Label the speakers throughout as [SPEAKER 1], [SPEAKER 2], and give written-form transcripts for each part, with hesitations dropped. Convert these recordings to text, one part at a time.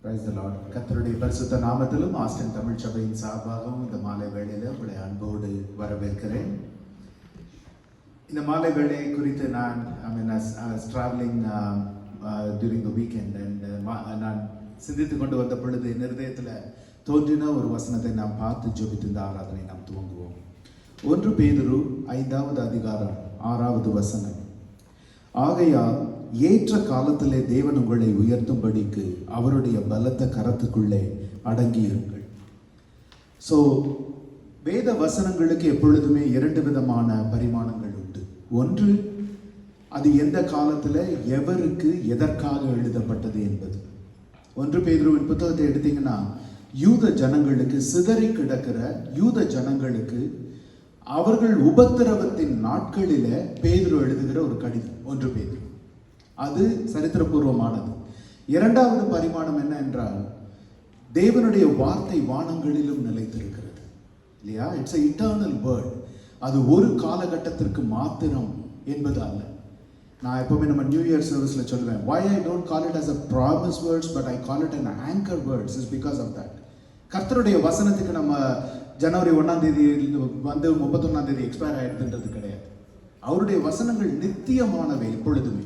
[SPEAKER 1] Praise the Lord. கர்த்தருடைய பரிசுத்த நாமத்திலும் Austin Tamil சபையின் சார்பாகவும் இந்த மாலை வேளையில் உங்களை அன்போடு வரவேற்கிறேன். இந்த மாலை வேளையை குறித்து நான் travelling during the weekend and நான் சிந்தித்து கொண்டு வந்த பொழுது என் இருதயத்தில் தோன்றின ஒரு வசனத்தை நாம் பார்த்து ஜெபித்து இந்த ஆராதனை நாம் துவங்குவோம். 1 பேதுரு 5வது அதிகாரம் 6வது வசனம். ஆகையால் ஏற்ற காலத்திலே தேவன் உங்களை உயர்த்தும்படிக்கு அவருடைய பலத்த கரத்துக்குள்ளே அடங்கியிருங்கள். ஸோ வேத வசனங்களுக்கு எப்பொழுதுமே 2 விதமான பரிமாணங்கள் உண்டு. ஒன்று, அது எந்த காலத்தில் எவருக்கு எதற்காக எழுதப்பட்டது என்பது. 1 பேதுருவின் புத்தகத்தை எடுத்தீங்கன்னா யூத ஜனங்களுக்கு, சிதறி கிடக்கிற யூத ஜனங்களுக்கு அவர்கள் உபத்திரவத்தின் நாட்களில பேதுரு எழுதுகிற ஒரு கடிதம் 1 பேதுரு. அது சரித்திரபூர்வமானது. 2வது பரிமாணம் என்ன என்றால், தேவனுடைய வார்த்தை வானங்களிலும் நிலைத்திருக்கிறது இல்லையா? It's a eternal word. அது ஒரு காலகட்டத்திற்கு மாத்திரம் என்பது அல்ல. நான் எப்பவுமே நம்ம நியூ இயர் சர்வீஸ்ல சொல்லுவேன், why I don't call it as a promise words but I call it an anchor words is because of that. கர்த்தருடைய வசனத்துக்கு நம்ம ஜனவரி 1ஆம் தேதி வந்து 31ஆம் தேதி எக்ஸ்பயர் ஆயிடுதுன்றது கிடையாது. அவருடைய வசனங்கள் நித்தியமானவை எப்பொழுதுமே.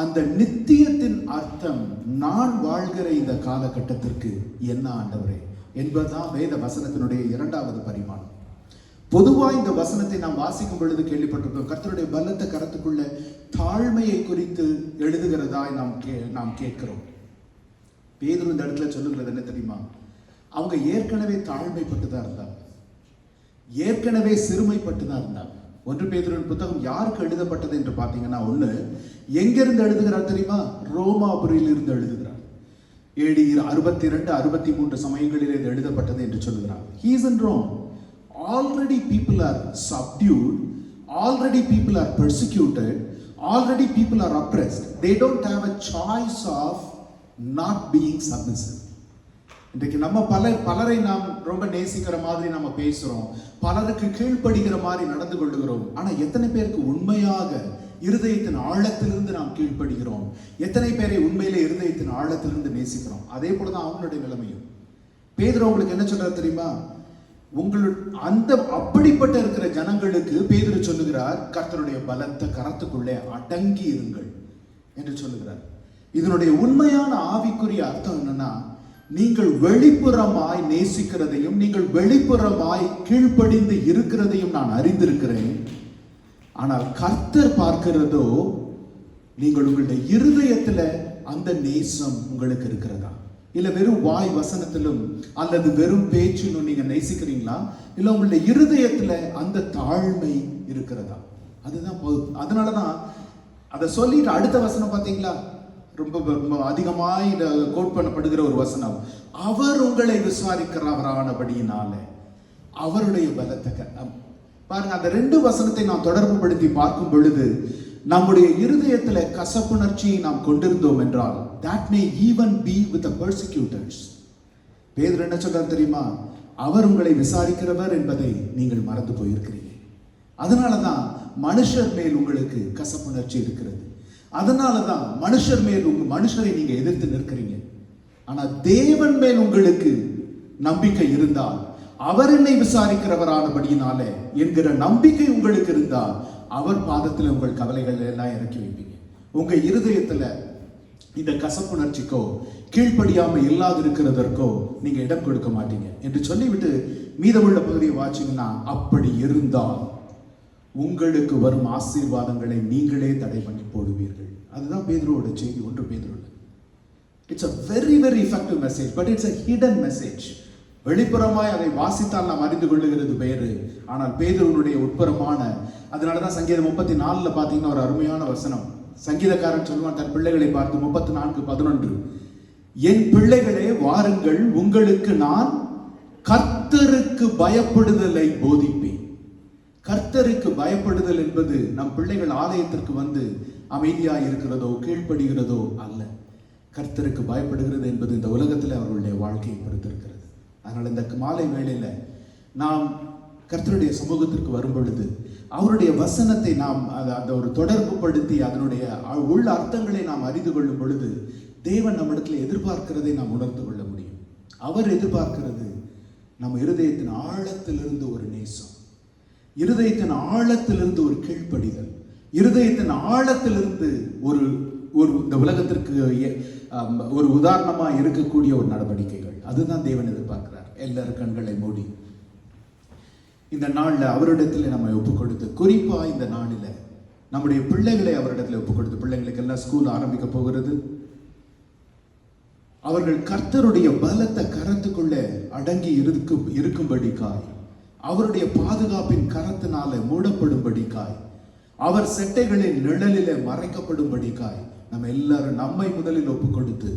[SPEAKER 1] அந்த நித்தியத்தின் அர்த்தம், நான் வாழ்கிற இந்த காலகட்டத்திற்கு என்ன ஆண்டவரே என்பதுதான் வேத வசனத்தினுடைய 2வது பரிமாணம். பொதுவாக இந்த வசனத்தை நாம் வாசிக்கும் பொழுது கேள்விப்பட்டிருக்கோம், கர்த்தருடைய பலத்த கரத்துக்குள்ள தாழ்மையை குறித்து எழுதுகிறதாய் நாம் கேட்கிறோம். பேதுரு இந்த இடத்துல சொல்லுகிறது என்ன தெரியுமா? அவங்க ஏற்கனவே தாழ்மைப்பட்டு தான் இருந்தாங்க, ஏற்கனவே சிறுமைப்பட்டு தான் இருந்தாங்க. 1 பேதுருவின் புத்தகம் யாருக்கு எழுதப்பட்டது என்று பார்த்தீங்கன்னா, ஒன்று எங்கிருந்து எழுதுகிறார் தெரியுமா? ரோமாபுரியில் இருந்து எழுதுகிறார். AD 62, 63 சமயங்களில் இது எழுதப்பட்டது என்று சொல்லுகிறார். He is in Rome. Already people are subdued, already people are persecuted, already people are oppressed. They don't have a choice of not being submissive. இன்றைக்கு நம்ம பலரை நாம் ரொம்ப நேசிக்கிற மாதிரி நம்ம பேசுறோம், பலருக்கு கீழ்ப்படுகிற மாதிரி நடந்து கொள்ளுகிறோம். ஆனா எத்தனை பேருக்கு உண்மையாக இருதயத்தின் ஆழத்திலிருந்து நாம் கீழ்ப்படுகிறோம்? எத்தனை பேரை உண்மையிலே இருதயத்தின் ஆழத்திலிருந்து நேசிக்கிறோம்? அதே போலதான் அவங்களுடைய நிலைமையும். பேதுரு உங்களுக்கு என்ன சொல்றாரு தெரியுமா? அப்படிப்பட்ட இருக்கிற ஜனங்களுக்கு பேதுரு சொல்லுகிறார், கர்த்தருடைய பலத்த கரத்துக்குள்ளே அடங்கி இருங்கள் என்று சொல்லுகிறார். இதனுடைய உண்மையான ஆவிக்குரிய அர்த்தம் என்னன்னா, நீங்கள் வெளிப்புறமாய் நேசிக்கிறதையும் நீங்கள் வெளிப்புறமாய் கீழ்ப்படிந்து இருக்கிறதையும் நான் அறிந்திருக்கிறேன். ஆனால் கர்த்தர் பார்க்கிறதோ, நீங்கள் உங்களுடைய இருதயத்தில் அந்த நேசம் உங்களுக்கு இருக்கிறதா? இல்ல வெறும் வாய் வசனத்திலும் அல்லது வெறும் பேச்சிலும் நீங்க நேசிக்கிறீங்களா? இல்ல உங்களுடைய இருதயத்துல அந்த தாழ்மை இருக்கிறதா? அதுதான். அதனாலதான் அதை சொல்லிட்டு அடுத்த வசனம் பார்த்தீங்களா, ரொம்ப அதிகமாய் கோட் பண்ணப்படுகிற ஒரு வசனம், அவர் உங்களை விசாரிக்கிறவரானபடியினால அவருடைய பலத்த பாருங்க. அந்த 2 வசனத்தை நாம் தொடர்பு படுத்தி பார்க்கும் பொழுது, நம்முடைய இருதயத்துல கசப்புணர்ச்சியை நாம் கொண்டிருந்தோம் என்றால், that may even be with the persecutors. பேதுரு என்ன சொல்றார் தெரியுமா? அவர் உங்களை விசாரிக்கிறவர் என்பதை நீங்கள் மறந்து போயிருக்கிறீங்க. அதனாலதான் மனுஷர் மேல் உங்களுக்கு கசப்புணர்ச்சி இருக்கிறது. அதனாலதான் மனுஷரை நீங்க எதிர்த்து நிற்கிறீங்க. ஆனா தேவன் மேல் உங்களுக்கு நம்பிக்கை இருந்தால், அவர் என்னை விசாரிக்கிறவரானபடியினால என்கிற நம்பிக்கை உங்களுக்கு இருந்தால், அவர் பாதத்தில் உங்கள் கவலைகள் எல்லாம் இறக்கி வைப்பீங்க. உங்க இருதயத்துல இந்த கசப்புணர்ச்சிக்கோ கீழ்ப்படியாம இல்லாதிருக்கிறதற்கோ நீங்க இடம் கொடுக்க மாட்டீங்க என்று சொல்லிவிட்டு மீதமுள்ள பகுதியை வாசிங்கன்னா, அப்படி இருந்தால் உங்களுக்கு வரும் ஆசீர்வாதங்களை நீங்களே தடை பண்ணி போடுவீர்கள். அதுதான் பேதுருவோட செய்தி 1 பேதுருல. It's a very very effective message, but it's a hidden message. வெளிப்புறமாய் அதை வாசித்தால் நாம் அறிந்து கொள்ளுகிறது வேறு, ஆனால் பேதுருவுடைய உட்புறமான. அதனாலதான் சங்கீதம் 34 பார்த்தீங்கன்னா ஒரு அருமையான வசனம். சங்கீதக்காரன் சொல்லுவான் தன் பிள்ளைகளை பார்த்து 34:11, என் பிள்ளைகளே வாருங்கள், உங்களுக்கு நான் கர்த்தருக்கு பயப்படுதலை போதிப்பேன். கர்த்தருக்கு பயப்படுதல் என்பது நம் பிள்ளைகள் ஆலயத்திற்கு வந்து அமைதியாக இருக்கிறதோ கீழ்ப்படுகிறதோ அல்ல. கர்த்தருக்கு பயப்படுகிறது என்பது இந்த உலகத்தில் அவர்களுடைய வாழ்க்கையை பொறுத்திருக்கிறது. அதனால் இந்த மாலை வேளையில நாம் கர்த்தருடைய சமூகத்திற்கு வரும் பொழுது அவருடைய வசனத்தை நாம் அந்த ஒரு தொடர்பு படுத்தி அதனுடைய உள்ள அர்த்தங்களை நாம் அறிந்து கொள்ளும் பொழுது தேவன் நம்மிடத்தில் எதிர்பார்க்கிறதை நாம் உணர்ந்து கொள்ள முடியும். அவர் எதிர்பார்க்கிறது நம்ம இருதயத்தின் ஆழத்திலிருந்து ஒரு நேசம், இருதயத்தின் ஆழத்திலிருந்து ஒரு கீழ்ப்படிதல், இருதயத்தின் ஆழத்திலிருந்து ஒரு ஒரு இந்த உலகத்திற்கு ஒரு உதாரணமாக இருக்கக்கூடிய ஒரு நடவடிக்கைகள். அதுதான் தேவன் எதிர்பார்க்கிறார். எல்லாரும் கண்களை மூடி இந்த நாளில் அவரிடத்தில் நம்ம ஒப்பு கொடுத்து, குறிப்பாக இந்த நாளில் நம்முடைய பிள்ளைகளை அவரிடத்தில் ஒப்பு கொடுத்து, பிள்ளைங்களுக்கு எல்லாம் ஸ்கூல் ஆரம்பிக்க போகிறது. அவர்கள் கர்த்தருடைய பலத்த கரத்துக்குள்ளே அடங்கி இருக்கும்படிக்காய், அவருடைய பாதுகாப்பின் கரத்தினால மூடப்படும்படிக்காய், அவர் செட்டைகளின் நிழலிலே மறைக்கப்படும்படிக்காய் நம்ம எல்லாரும் நம்மை முதலில் ஒப்பு கொடுத்து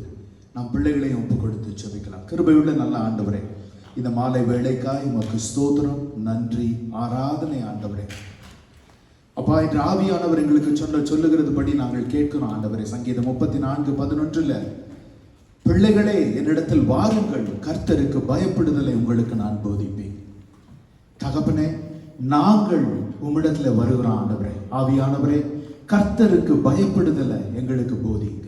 [SPEAKER 1] நம் பிள்ளைகளையும் ஒப்பு கொடுத்து ஜெபிக்கலாம். கிருபையுள்ள நல்ல ஆண்டவரே, இந்த மாலை வேளைக்காய் உமக்கு ஸ்தோத்திரம், நன்றி, ஆராதனை ஆண்டவரே. அப்பா, இன்று ஆவியானவர் எங்களுக்கு சொல்லுகிறது படி நாங்கள் கேட்கிறோம் ஆண்டவரே. சங்கீதம் 34:11 பிள்ளைகளே என்னிடத்தில் வாருங்கள், கர்த்தருக்கு பயப்படுதலை உங்களுக்கு நான் போதிப்பேன். தகப்பனே, நாங்கள் உம்மிடத்துல வருகிறோம் ஆண்டவரே. ஆவியானவரே, கர்த்தருக்கு பயப்படுதலை எங்களுக்கு போதிங்க.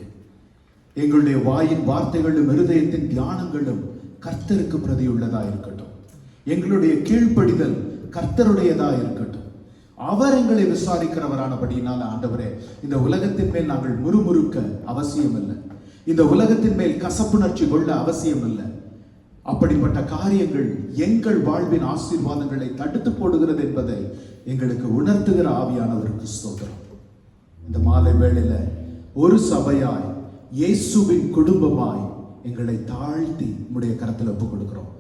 [SPEAKER 1] எங்களுடைய வாயின் வார்த்தைகளும் இருதயத்தின் தியானங்களும் கர்த்தருக்கு பிரதியுள்ளதா இருக்கட்டும். எங்களுடைய கீழ்ப்படிதல் கர்த்தருடையதா இருக்கட்டும். அவர் எங்களை விசாரிக்கிறவரானபடியினால் ஆண்டவரே, இந்த உலகத்தின் மேல் நாங்கள் முறுமுறுக்க அவசியம் இல்லை, இந்த உலகத்தின் மேல் கசப்புணர்ச்சி கொள்ள அவசியம் இல்லை. அப்படிப்பட்ட காரியங்கள் எங்கள் வாழ்வின் ஆசீர்வாதங்களை தடுத்து போடுகிறது என்பதை எங்களுக்கு உணர்த்துகிற ஆவியானவருக்கு ஸ்தோத்திரம். இந்த மாலை வேளையில ஒரு சபையாய், இயேசுவின் குடும்பமாய் எங்களை தாழ்த்தி உம்முடைய கரத்தில் ஒப்புக் கொடுக்கிறோம்.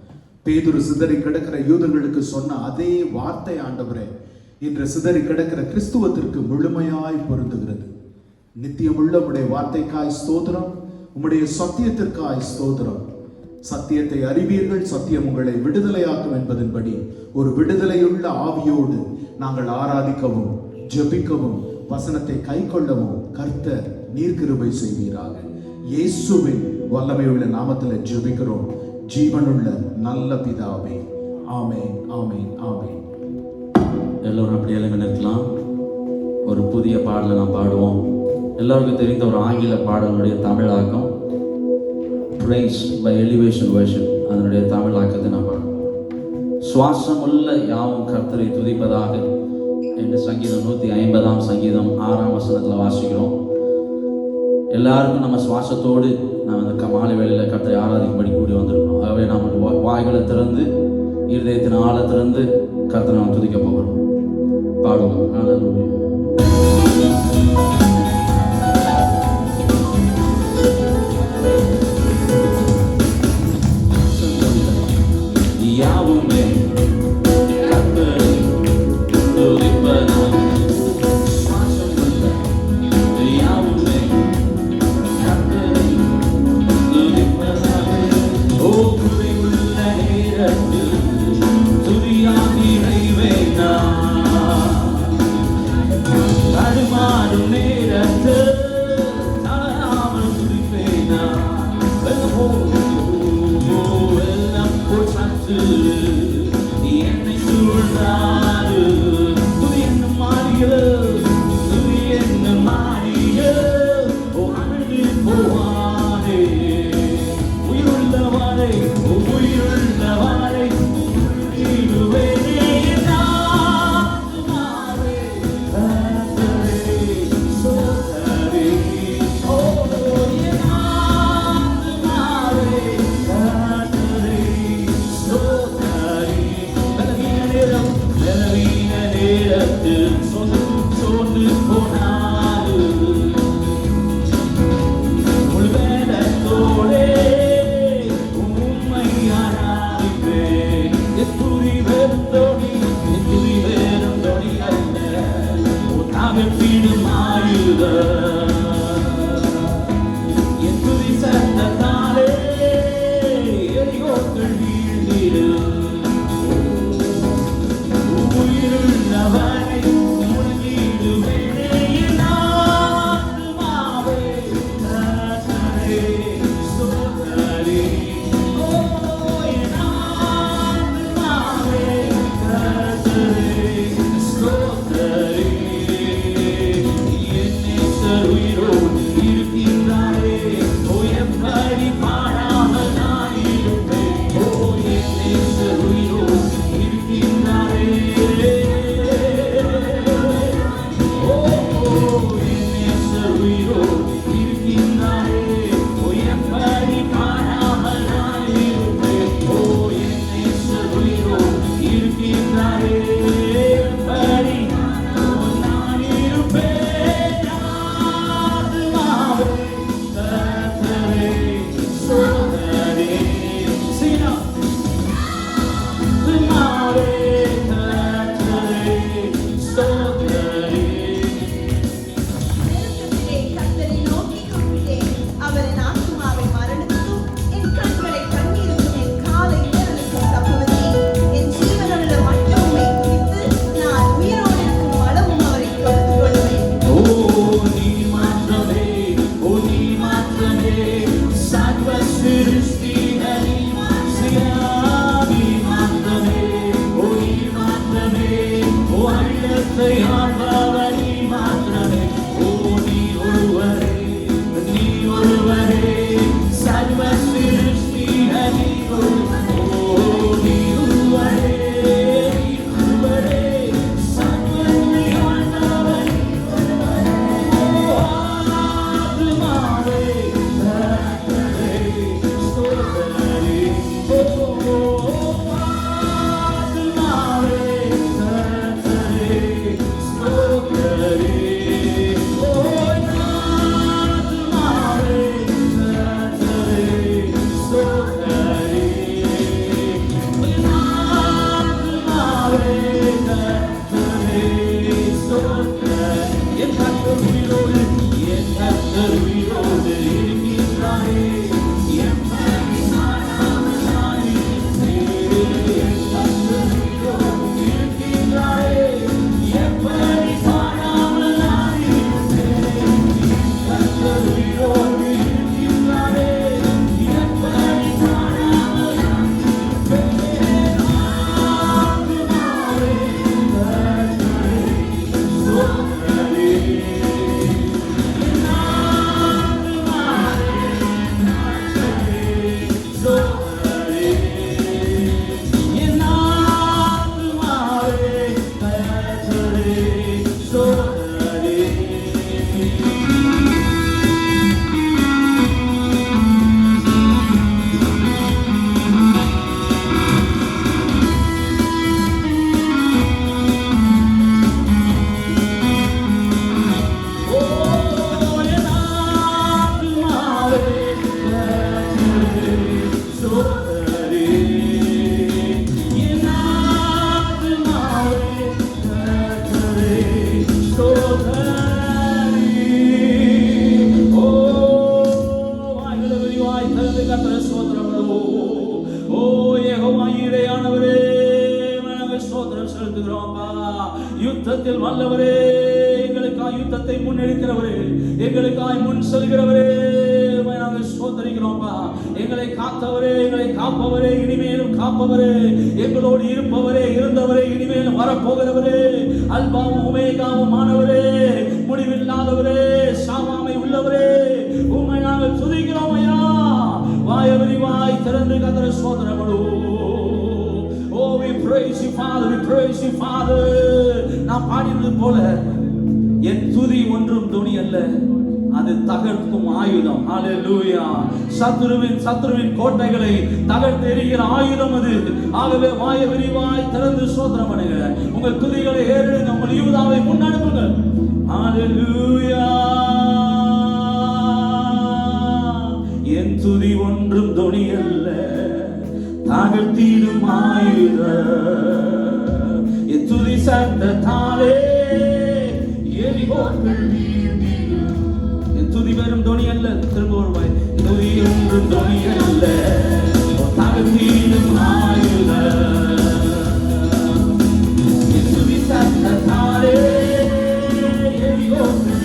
[SPEAKER 1] பேதுரு சிதறி கிடக்கிற யூதர்களுக்கு சொன்ன அதே வார்த்தை ஆண்டவரே, இன்று சிதறி கிடக்கிற கிறிஸ்துவத்திற்கு முழுமையாய் பொருந்துகிறது. நித்தியமுள்ள உம்முடைய வார்த்தைக்காய் ஸ்தோத்திரம், உம்முடைய சத்தியத்திற்காய் ஸ்தோத்திரம். சத்தியத்தை அறிவீர்கள், சத்தியம் உங்களை விடுதலையாக்கும் என்பதன்படி ஒரு விடுதலையுள்ள ஆவியோடு நாங்கள் ஆராதிக்கவும் ஜெபிக்கவும் வசனத்தை கை கொள்ளவும் கர்த்தர் நீர் கிருபை செய்வீராக. இயேசுவின் வல்லமையுள்ள நாமத்தில் ஜெபிக்கிறோம் ஜீவனுள்ள நல்ல பிதாவே. ஆமென், ஆமென், ஆமென்.
[SPEAKER 2] எல்லோரும் அப்படியே நிற்கலாம். ஒரு புதிய பாடலை நாம் பாடுவோம். எல்லாருக்கும் தெரிந்த ஒரு ஆங்கில பாடலுடைய தமிழாக்கம் Praise by Elevation Version. அதனுடைய தமிழாக்கத்தை நாம் பாடுவோம். சுவாசமுள்ள யாவும் கர்த்தரை துதிப்பதாக என்று சங்கீதம் 150 சங்கீதம் 6 வசனத்தில் வாசிக்கிறோம். எல்லாருக்கும் நம்ம சுவாசத்தோடு நாம் இந்த மாலை வேளையில் கர்த்தரை ஆராதிக்கும்படி கூடி வந்திருக்கிறோம். ஆகவே நாம் வாய்களை திறந்து இருதயத்தின் ஆழ திறந்து கர்த்தரை நாம் துதிக்க போகிறோம். பாடுவோம். ஹல்லேலூயா. யாவுமே கர்த்தரை துதிப்பதாக, சுவாசமுள்ள யாவுமே கர்த்தரை துதிப்பதாக. ஓ துதியுள்ள நேரத்தில் துதியாகி இறைவேனா, தடுமாறும் நேரத்தில் தளராமல் துதிப்பேனா. என்னை சூழ்ந்தாரு துதி என்ன மாறிய, துதி என்ன மாறிய, ஓ அழகு போவாரே உயிருள்ளவாரே, உயிருள்ளவாரே உம்மை சிருஷ்டி நீ சியாமி மாத்திரமே ஓ நீ மாத்திரமே ஓ அகிலத்தை ஆள்பவர் நீ மாத்திரமே ஓ நீ ஒருவரே சர்வ சிருஷ்டி நீ ஒருவரே ஓ நீ ஒருவரே யுத்தத்தில் வல்லவரே, எங்களுக்காய் யுத்தத்தை முன்னெடுக்கிறவரே, எங்களுக்காய் முன் செல்கிறவரே, நாங்கள் ஸ்தோத்திரிக்கிறோம்பா. எங்களை காத்தவரே, எங்களை காப்பவரே, இனிமேலும் காப்பவரே, எங்களோடு இருப்பவரே, இருந்தவரே, இனிமேலும் வரப்போகிறவரே, அல்பாவும் ஒமேகாவும் ஆனவரே, முடிவில்லாதவரே, சாவாமை உள்ளவரே, உம்மை நாங்கள் துதிக்கிறோம் ஐயா. வாயவரி வாய் திறந்து கர்த்தரை ஸ்தோத்திரம் பண்ணுவோம். Oh, we praise you, Father. We praise you, Father. நான் பாடினது போல என் துதி ஒன்றும் துணி அல்ல, அது தகர்க்கும் ஆயுதம். ஹalleluya. சத்துருவின் கோட்டைகளை தகர்த்து எறிகிற ஆயுதம் அது. ஆகவே வாயை விரிவாய் திறந்து ஸ்தோத்திரம் பண்ணுங்க. உங்கள் துதிகளை ஏறெடுங்க. உங்கள் யூதாவை முன்னனுப்புங்கள். ஹalleluya. என் துதி ஒன்றும் துணி அல்ல, தகர்த்திடும் ஆயுதம். என் துதி சத்தத்தாலே எரிகோக்கள் வீழ்ந்திடும். என் துதி வெறும் துணி அல்ல, திரும்ப வருவாய். துதி ஒன்றும் துணி அல்ல, தகர்த்திடும் ஆயுதம். என் துதி சத்தத்தாலே எரிகோக்கள்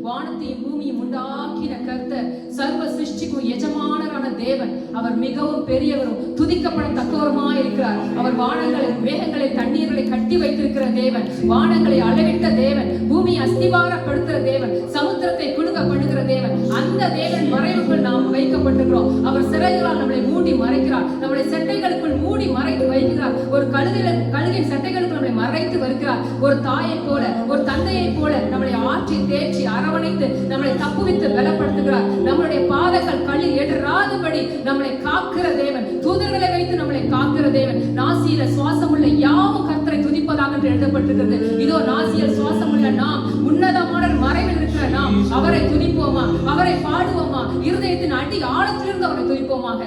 [SPEAKER 2] வானத்தையும் பூமியும் உண்டாக்கின கர்த்தர், சர்வ சிருஷ்டிக்கும் எஜமானரான தேவன். அவர் மிகவும் பெரியவரும் துதிக்கப்படத்தக்கவருமாய் இருக்கிறார். அவர் வானங்களை மேகங்களை தண்ணீர்களை கட்டி வைத்திருக்கிற தேவன், வானங்களை அளவிட்ட தேவன், பூமியை அஸ்திவாரப்படுத்துகிற தேவன், சமுத்திரத்தை குலுங்க பண்ணுகிற தேவன். அந்த தேவன் மறைவுக்குள் நாம் வைக்கப்பட்டிருக்கிறோம். அவர் சிறைகளால் நம்மளை மூடி மறைக்கிறார், நம்முடைய சட்டைகளுக்குள் மூடி மறைத்து வைக்கிறார். ஒரு கழுகின் சட்டைகளுக்குள் நம்மளை மறைத்து வருகிறார். ஒரு தாயை போல, ஒரு தந்தையை போல நம்மளை ஆற்றி தேற்றி அரவணைத்து நம்மளை தப்புவித்து பலப்படுத்துகிறார். நம்மளுடைய பாதங்கள்
[SPEAKER 3] நம்மளை காக்கிற தேவன், தூதர்களை வைத்து நம்மளை காக்கிற தேவன். நாசியில சுவாசமுள்ள யாவும் கர்த்தரை துதிப்பதாக என்று எழுதப்பட்டிருக்கிறது. இதோ நாசியில் சுவாசமுள்ள நாம், உன்னதமான மறைவில் இருக்கிற நாம் அவரை துதிப்போமா, அவரை பாடுவோமா, இருதயத்தின் அடி ஆழத்திலிருந்து அவரை துதிப்போமாக.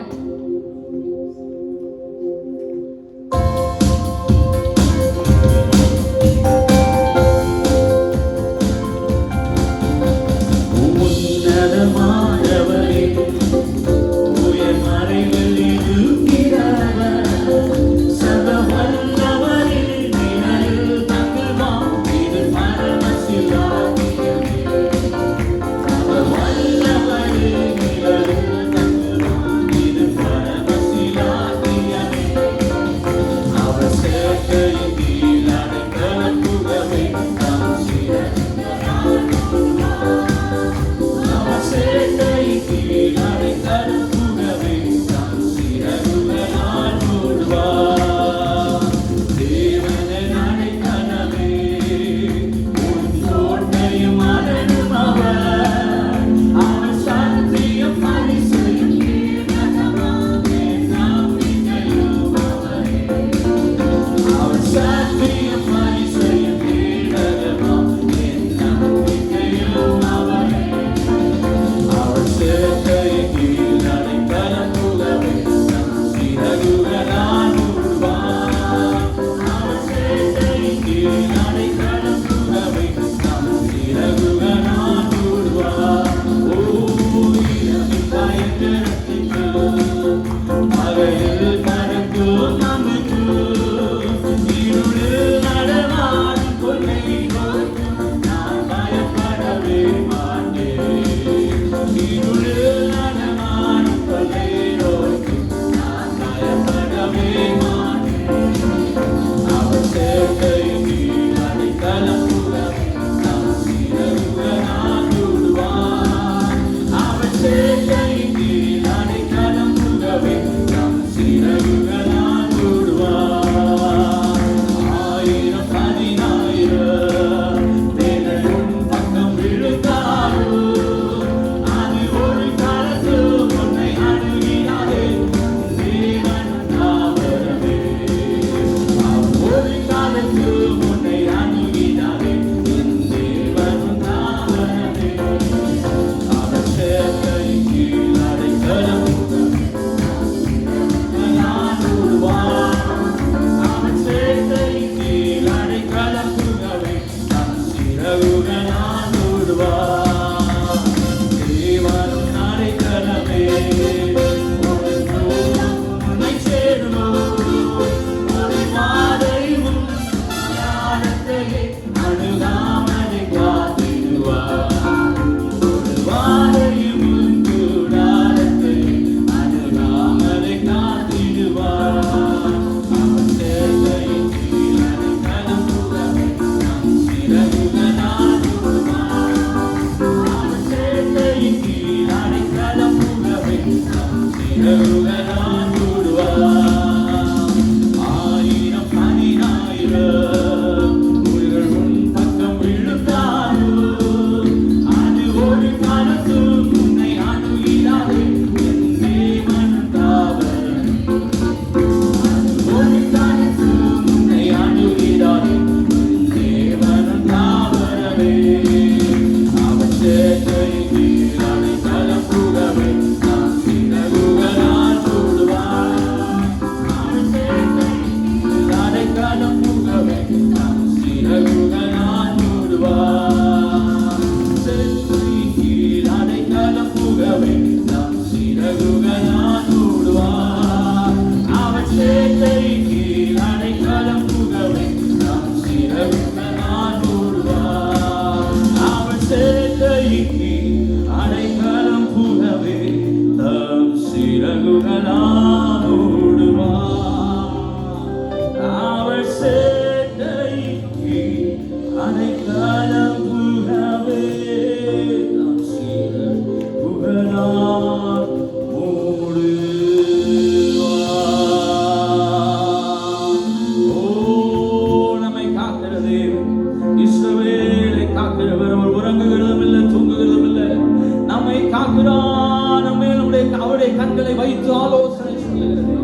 [SPEAKER 2] கண்களை வைத்து ஆலோசனை சொல்லுகிறது.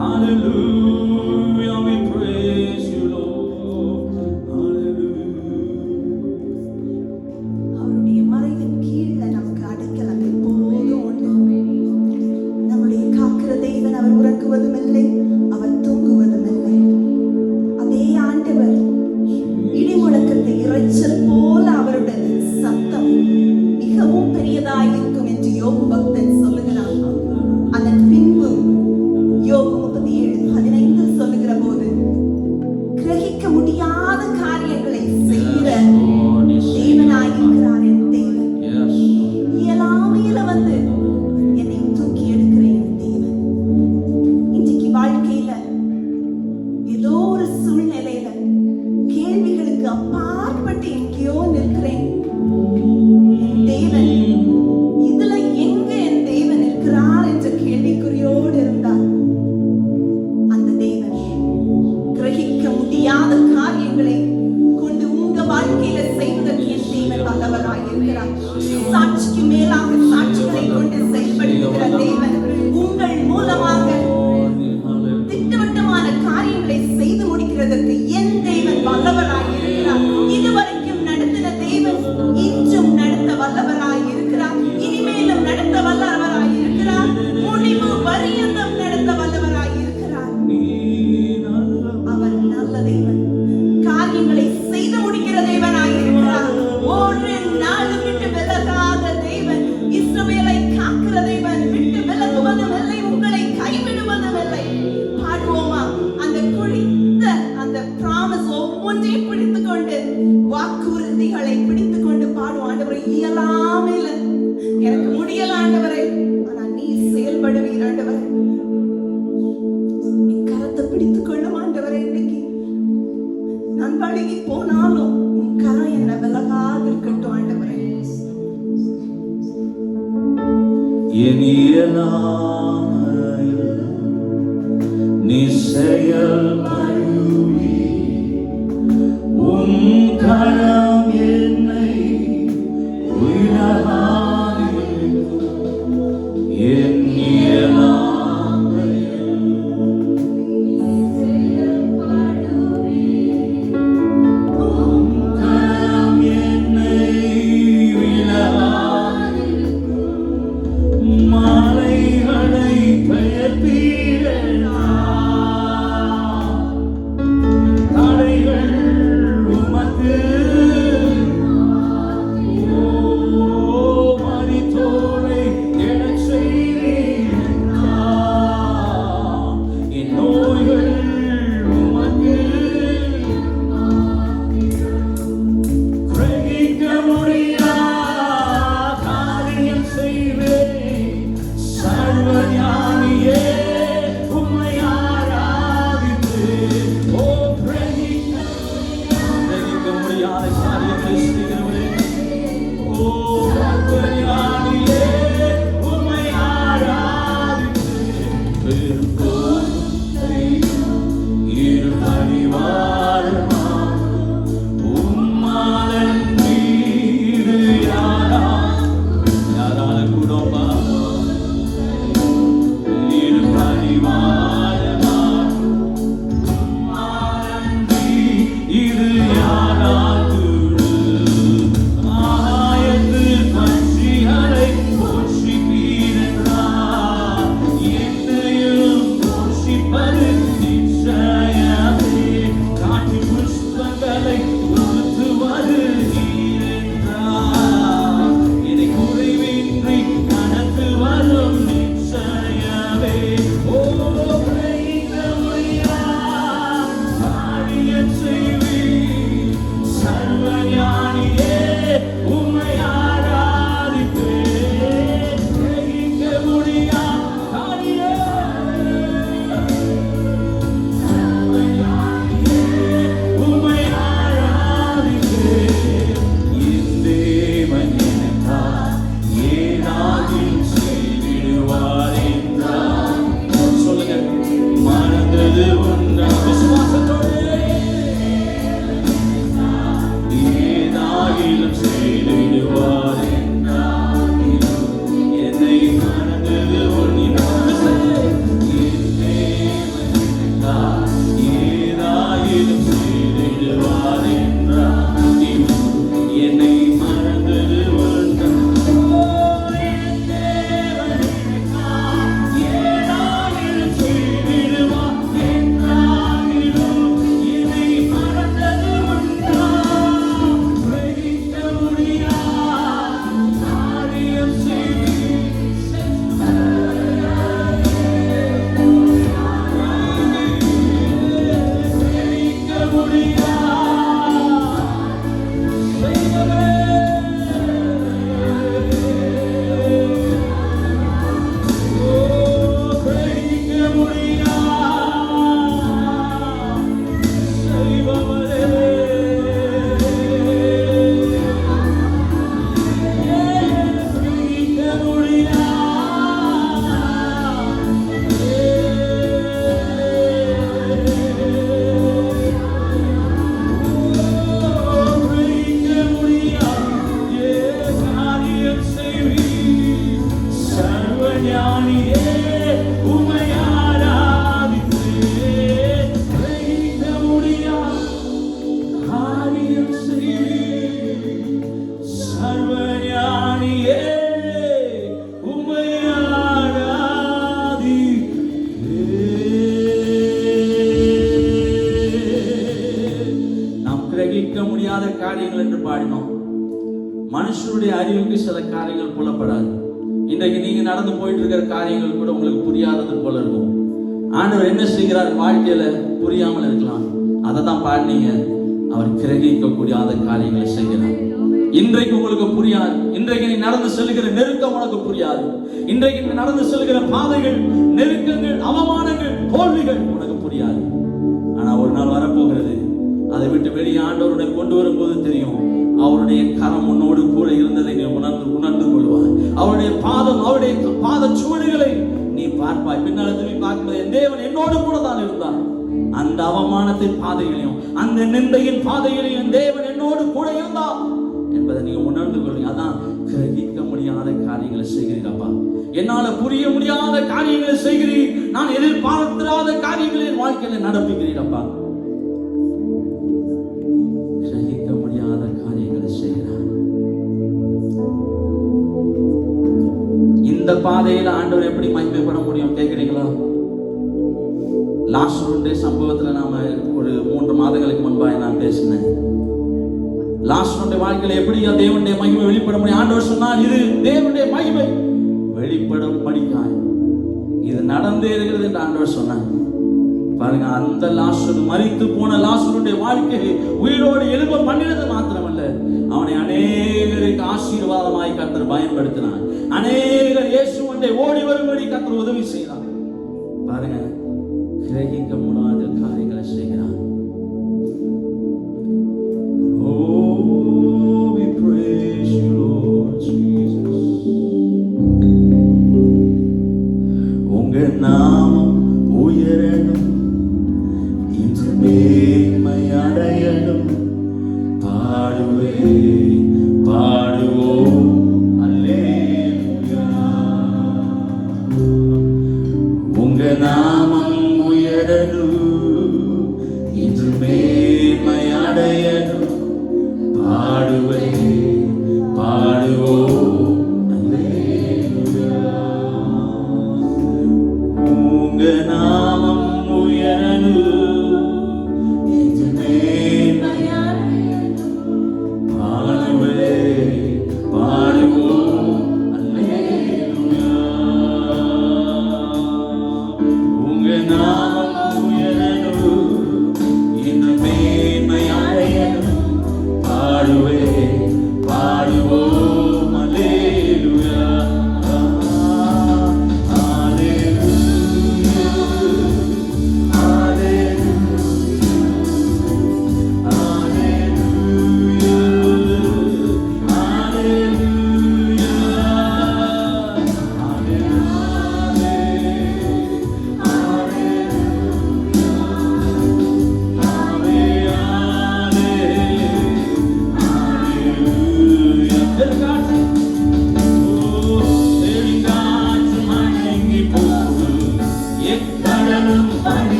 [SPEAKER 2] Hallelujah, we praise you, Lord. Hallelujah.
[SPEAKER 4] அவருடைய மறைவின் கீழ நமக்கு அடைக்கலம் எப்போதும் உண்டு. நம்முடைய காக்கிற தேவன் அவர் உறங்குவதும் இல்லை, அவர் தூங்குவதும் இல்லை. அதே ஆண்டவர் இடி முழக்கத்தை இரைச்சல் போல அவருடைய சத்தம் மிகவும் பெரியதாயிருக்கும் என்று யோபு பக்தன் சொல்லுகிறான். அதன் பின்பு யோபு 37:15 சொல்லுகிற போது கிரகிக்க முடியாத காரியங்களை செய்கிற தேவனாயிருக்கிறார் என் தேவன்.
[SPEAKER 2] Yes.
[SPEAKER 4] இயலாமையில வந்து என்னை தூக்கி எடுக்கிற என் தேவன். இன்றைக்கு வாழ்க்கையில ஏதோ ஒரு சூழ்நிலையில கேள்விகளுக்கு அப்பாற்பட்டு எங்கேயோ நிற்கிறேன். என் தேவன் இதுல எங்க என் தேவன் இருக்கிறார் என்ற கேள்விக்குறியோடு இருந்தார். அந்த தேவன் கிரகிக்க முடியாத காரியங்களை கொண்டு உங்க வாழ்க்கையில செய்வதற்கு என் தேவன் வல்லவராய் இருக்கிறார். சாட்சிக்கு மேலாக சாட்சிகளை கொண்டு செயல்படுகிற தேவன் உங்கள் மூலமாக திட்டவட்டமான காரியங்களை செய்து முடிக்கிறதற்கு என் தேவன் வல்லவராய் இருக்கிறார். இதுவரைக்கும் நடத்தின தேவன் இன்றும் நடத்த வல்லவராய் இருக்கிறார். இனிமேலும் நடத்த வல்லவராய் இருக்கிறார். முடிவு பரியந்தம் நடத்த வல்லவராய் இருக்கிறார். அவர் நல்ல தேவன், காரியங்களை செய்து முடிக்கிற தேவனாய் இருக்கிறார். ஒரு நாளும் விட்டு விலகாத தேவன், இஸ்ரவேலை காக்கிற தேவன், விட்டு விலகுவதும் இல்லை, உங்களை கைவிடுவதும் இல்லை. பாடுவோமா? அந்த குறித்த அந்த ப்ராமிஸ் ஒவ்வொன்றையும் பிடித்துக் கொண்டு, வாக்குறுதிகளை பிடித்துக் கொண்டு பாடுவோம். ஆண்டவரே, இயலாமையில எனக்கு முடியல ஆண்டவரே, ஆனா நீ செயல்படுவீர் ஆண்டவரே. என் கரத்தை பிடித்துக் கொள்ளும் ஆண்டவரே. இன்னைக்கு நான் பழகி போனாலும் உன் கரம் என்ன விலகாது இருக்கட்டும் ஆண்டவரே.
[SPEAKER 2] என் இயலாமையில் நீ செயல்படுவி, உம் கரம் என்னை விலகாதிருக்கும். என் இயலாமையில் உம் கரம் என்னை விலகாதிருக்கும். மலைகளை பெயர்ப்பீரேனா, தடைகள் உமக்கு சர்வஞானியே உம்மை ஆராதிக்கிறேன். கிரகிக்க முடியாத காரியம் செய்கிறீர். சர்வஞானியே உம்மை ஆராதிக்கிறேன். நாம் கிரகிக்க முடியாத காரியங்கள் என்று பாடினோம். மனுஷனுடைய அறிவுக்கு சில காரியங்கள் புலப்படாது. இன்றைக்கு நீங்க நடந்து போயிட்டு இருக்கிற காரியங்கள் கூட உங்களுக்கு புரியாதது போல இருக்கும். ஆண்டவர் என்ன செய்கிறார் வாழ்க்கையில புரியாமல் இருக்கலாம். அதை தான் பாடினீங்க. அவர் கிரகிக்க கூடியாத காரியங்களை செய்கிறார். இன்றைக்கு உங்களுக்கு புரியாது. இன்றைக்கு நீ நடந்து செல்கிற நெருக்கம் உனக்கு புரியாது. இன்றைக்கு நீ நடந்து செல்கிற பாதைகள், நெருக்கங்கள், அவமானங்கள், தோல்விகள் உனக்கு புரியாது. ஆனா ஒரு நாள் வரப்போகிறது. அதை விட்டு வெளியே ஆண்டவருடைய கொண்டு வரும்போது தெரியும். அவருடைய கரம் உன்னோடு கூட இருந்ததை நீ உணர்ந்து கொள்வாய். அவருடைய பாதம், அவருடைய பாத சுவடுகளை நீ பார்ப்பாய். பின்னால் திரும்பி பார்க்கும்போது என் தேவன் என்னோடு கூட தான் இருந்தார். அந்த அவமானத்தின் பாதைகளையும் அந்த நிந்தையின் பாதைகளையும் என் தேவன் என்னோடு கூட இருந்தார் என்பதை நீங்க உணர்ந்து கொள்ளுங்க. அதான் கிரகிக்க முடியாத காரியங்களை செய்கிறீங்கப்பா. என்னால புரிய முடியாத காரியங்களை செய்கிறீர். நான் எதிர்பார்த்திராத காரியங்களை என் வாழ்க்கையில நடப்புகிறீரப்பா. கிரகிக்க முடியாத காரியங்களை செய்கிறார். இந்த பாதையில ஆண்டவர் எப்படி மகிமைப்பட முடியும் கேட்கிறீங்களா? லாஸ்ட் சம்பவத்துல நாம ஒரு 3 மாதங்களுக்கு முன்பாக நான் பேசினேன். லாஸ்ட் வாழ்க்கையில எப்படி தேவனுடைய மகிமை வெளிப்பட முடியும்? ஆண்டவர் சொன்னார், இது தேவனுடைய மகிமை வெளிப்படும் படிக்காய் இது நடந்தே இருக்கிறது என்று ஆண்டவர் சொன்னார். பாருங்க, அந்த லாசரு, மரித்து போன லாசருடைய வாழ்க்கையை உயிரோடு எழுப்ப பண்ணினது மாத்திரமல்ல, அவனை அநேகருக்கு ஆசீர்வாதமாய் கர்த்தர் பயன்படுத்தினார். அநேகர் இயேசுவை ஓடி வரும்படி கர்த்தர் உதவி செய்தார். பாருங்க, கிரகிக்க முடியாத காரியங்களை செய்கிறார். உங்க நாமம் உயரணும், இன்று மேன்மை அடையணும். பாடுவே பாடுவோம் அல்லேலூயா. உங்க நாமம் உயரணும், இன்று மேன்மை அடையணும். பாடுவே பாடுவோம் அல்லேலூயா. உங்க நாமம் உயரணும், இன்று மேன்மை அடையணும். பாடுவே பாடுவோம் அல்லேலூயா.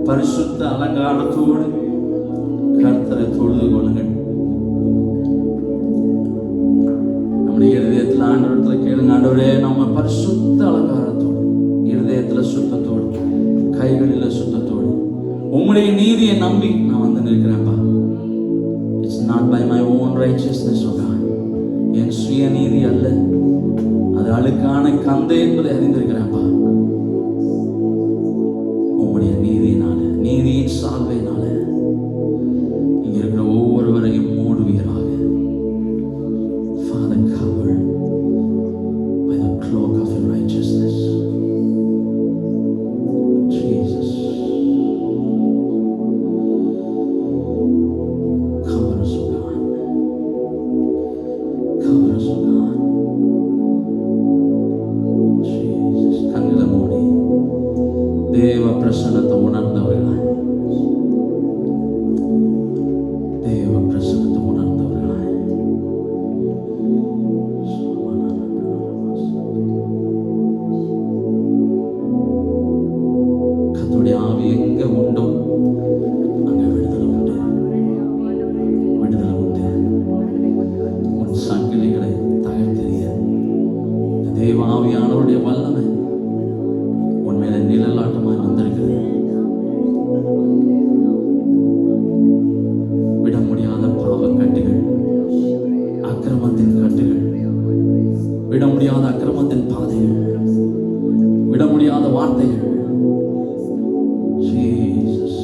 [SPEAKER 2] பரிசுத்த அலங்காரத்தோடு கர்த்தரை தொழுது கொள்ளுங்கள். நம்முடைய இருதயத்தில் ஆண்டவரத்தில் கேளுங்க, ஆண்டவரே நம்ம பரிசுத்த அலங்காரத்தோடு, இருதயத்துல சுத்தத்தோடு, கைகளில சுத்தத்தோடு, உம்முடைய நீதியை நம்பி நான் வந்து நிற்கிறேன்ப்பா. It's not by my own righteousness O God, என் சுய நீதி அல்ல, அது அழுக்கான கந்தை என்பதை அறிந்திருக்கிறேன்ப்பா. உம்முடைய நீதியினால, நீதியின் சால்வையினால இங்க இருக்கிற ஒவ்வொருவரையும் மூடுவீராக. Father, cover by the cloak of your righteousness. Jesus, cover us, O God. Cover us, O God. Jesus, கண்களை மூடி தேவ பிரசன்னத்தை உணர்ந்தவர்களாய், தேவ பிரசன்னத்தை உணர்ந்தவர்களாய், கர்த்தருடைய ஆவி எங்க உண்டோ அங்க விடுதலை உண்டு, விடுதலை உண்டு. உன் சங்கிலிகளை தகர்த்தெறிய தேவ ஆவியானவருடைய வல்லமை உண்மையில நிழலாட்டமாய் வந்திருக்கிறது. விட முடியாத பாவ கட்டுகள், அக்கிரமத்தின் கட்டுகள், விட முடியாத அக்கிரமத்தின் பாதைகள், விட முடியாத வார்த்தைகள். Jesus.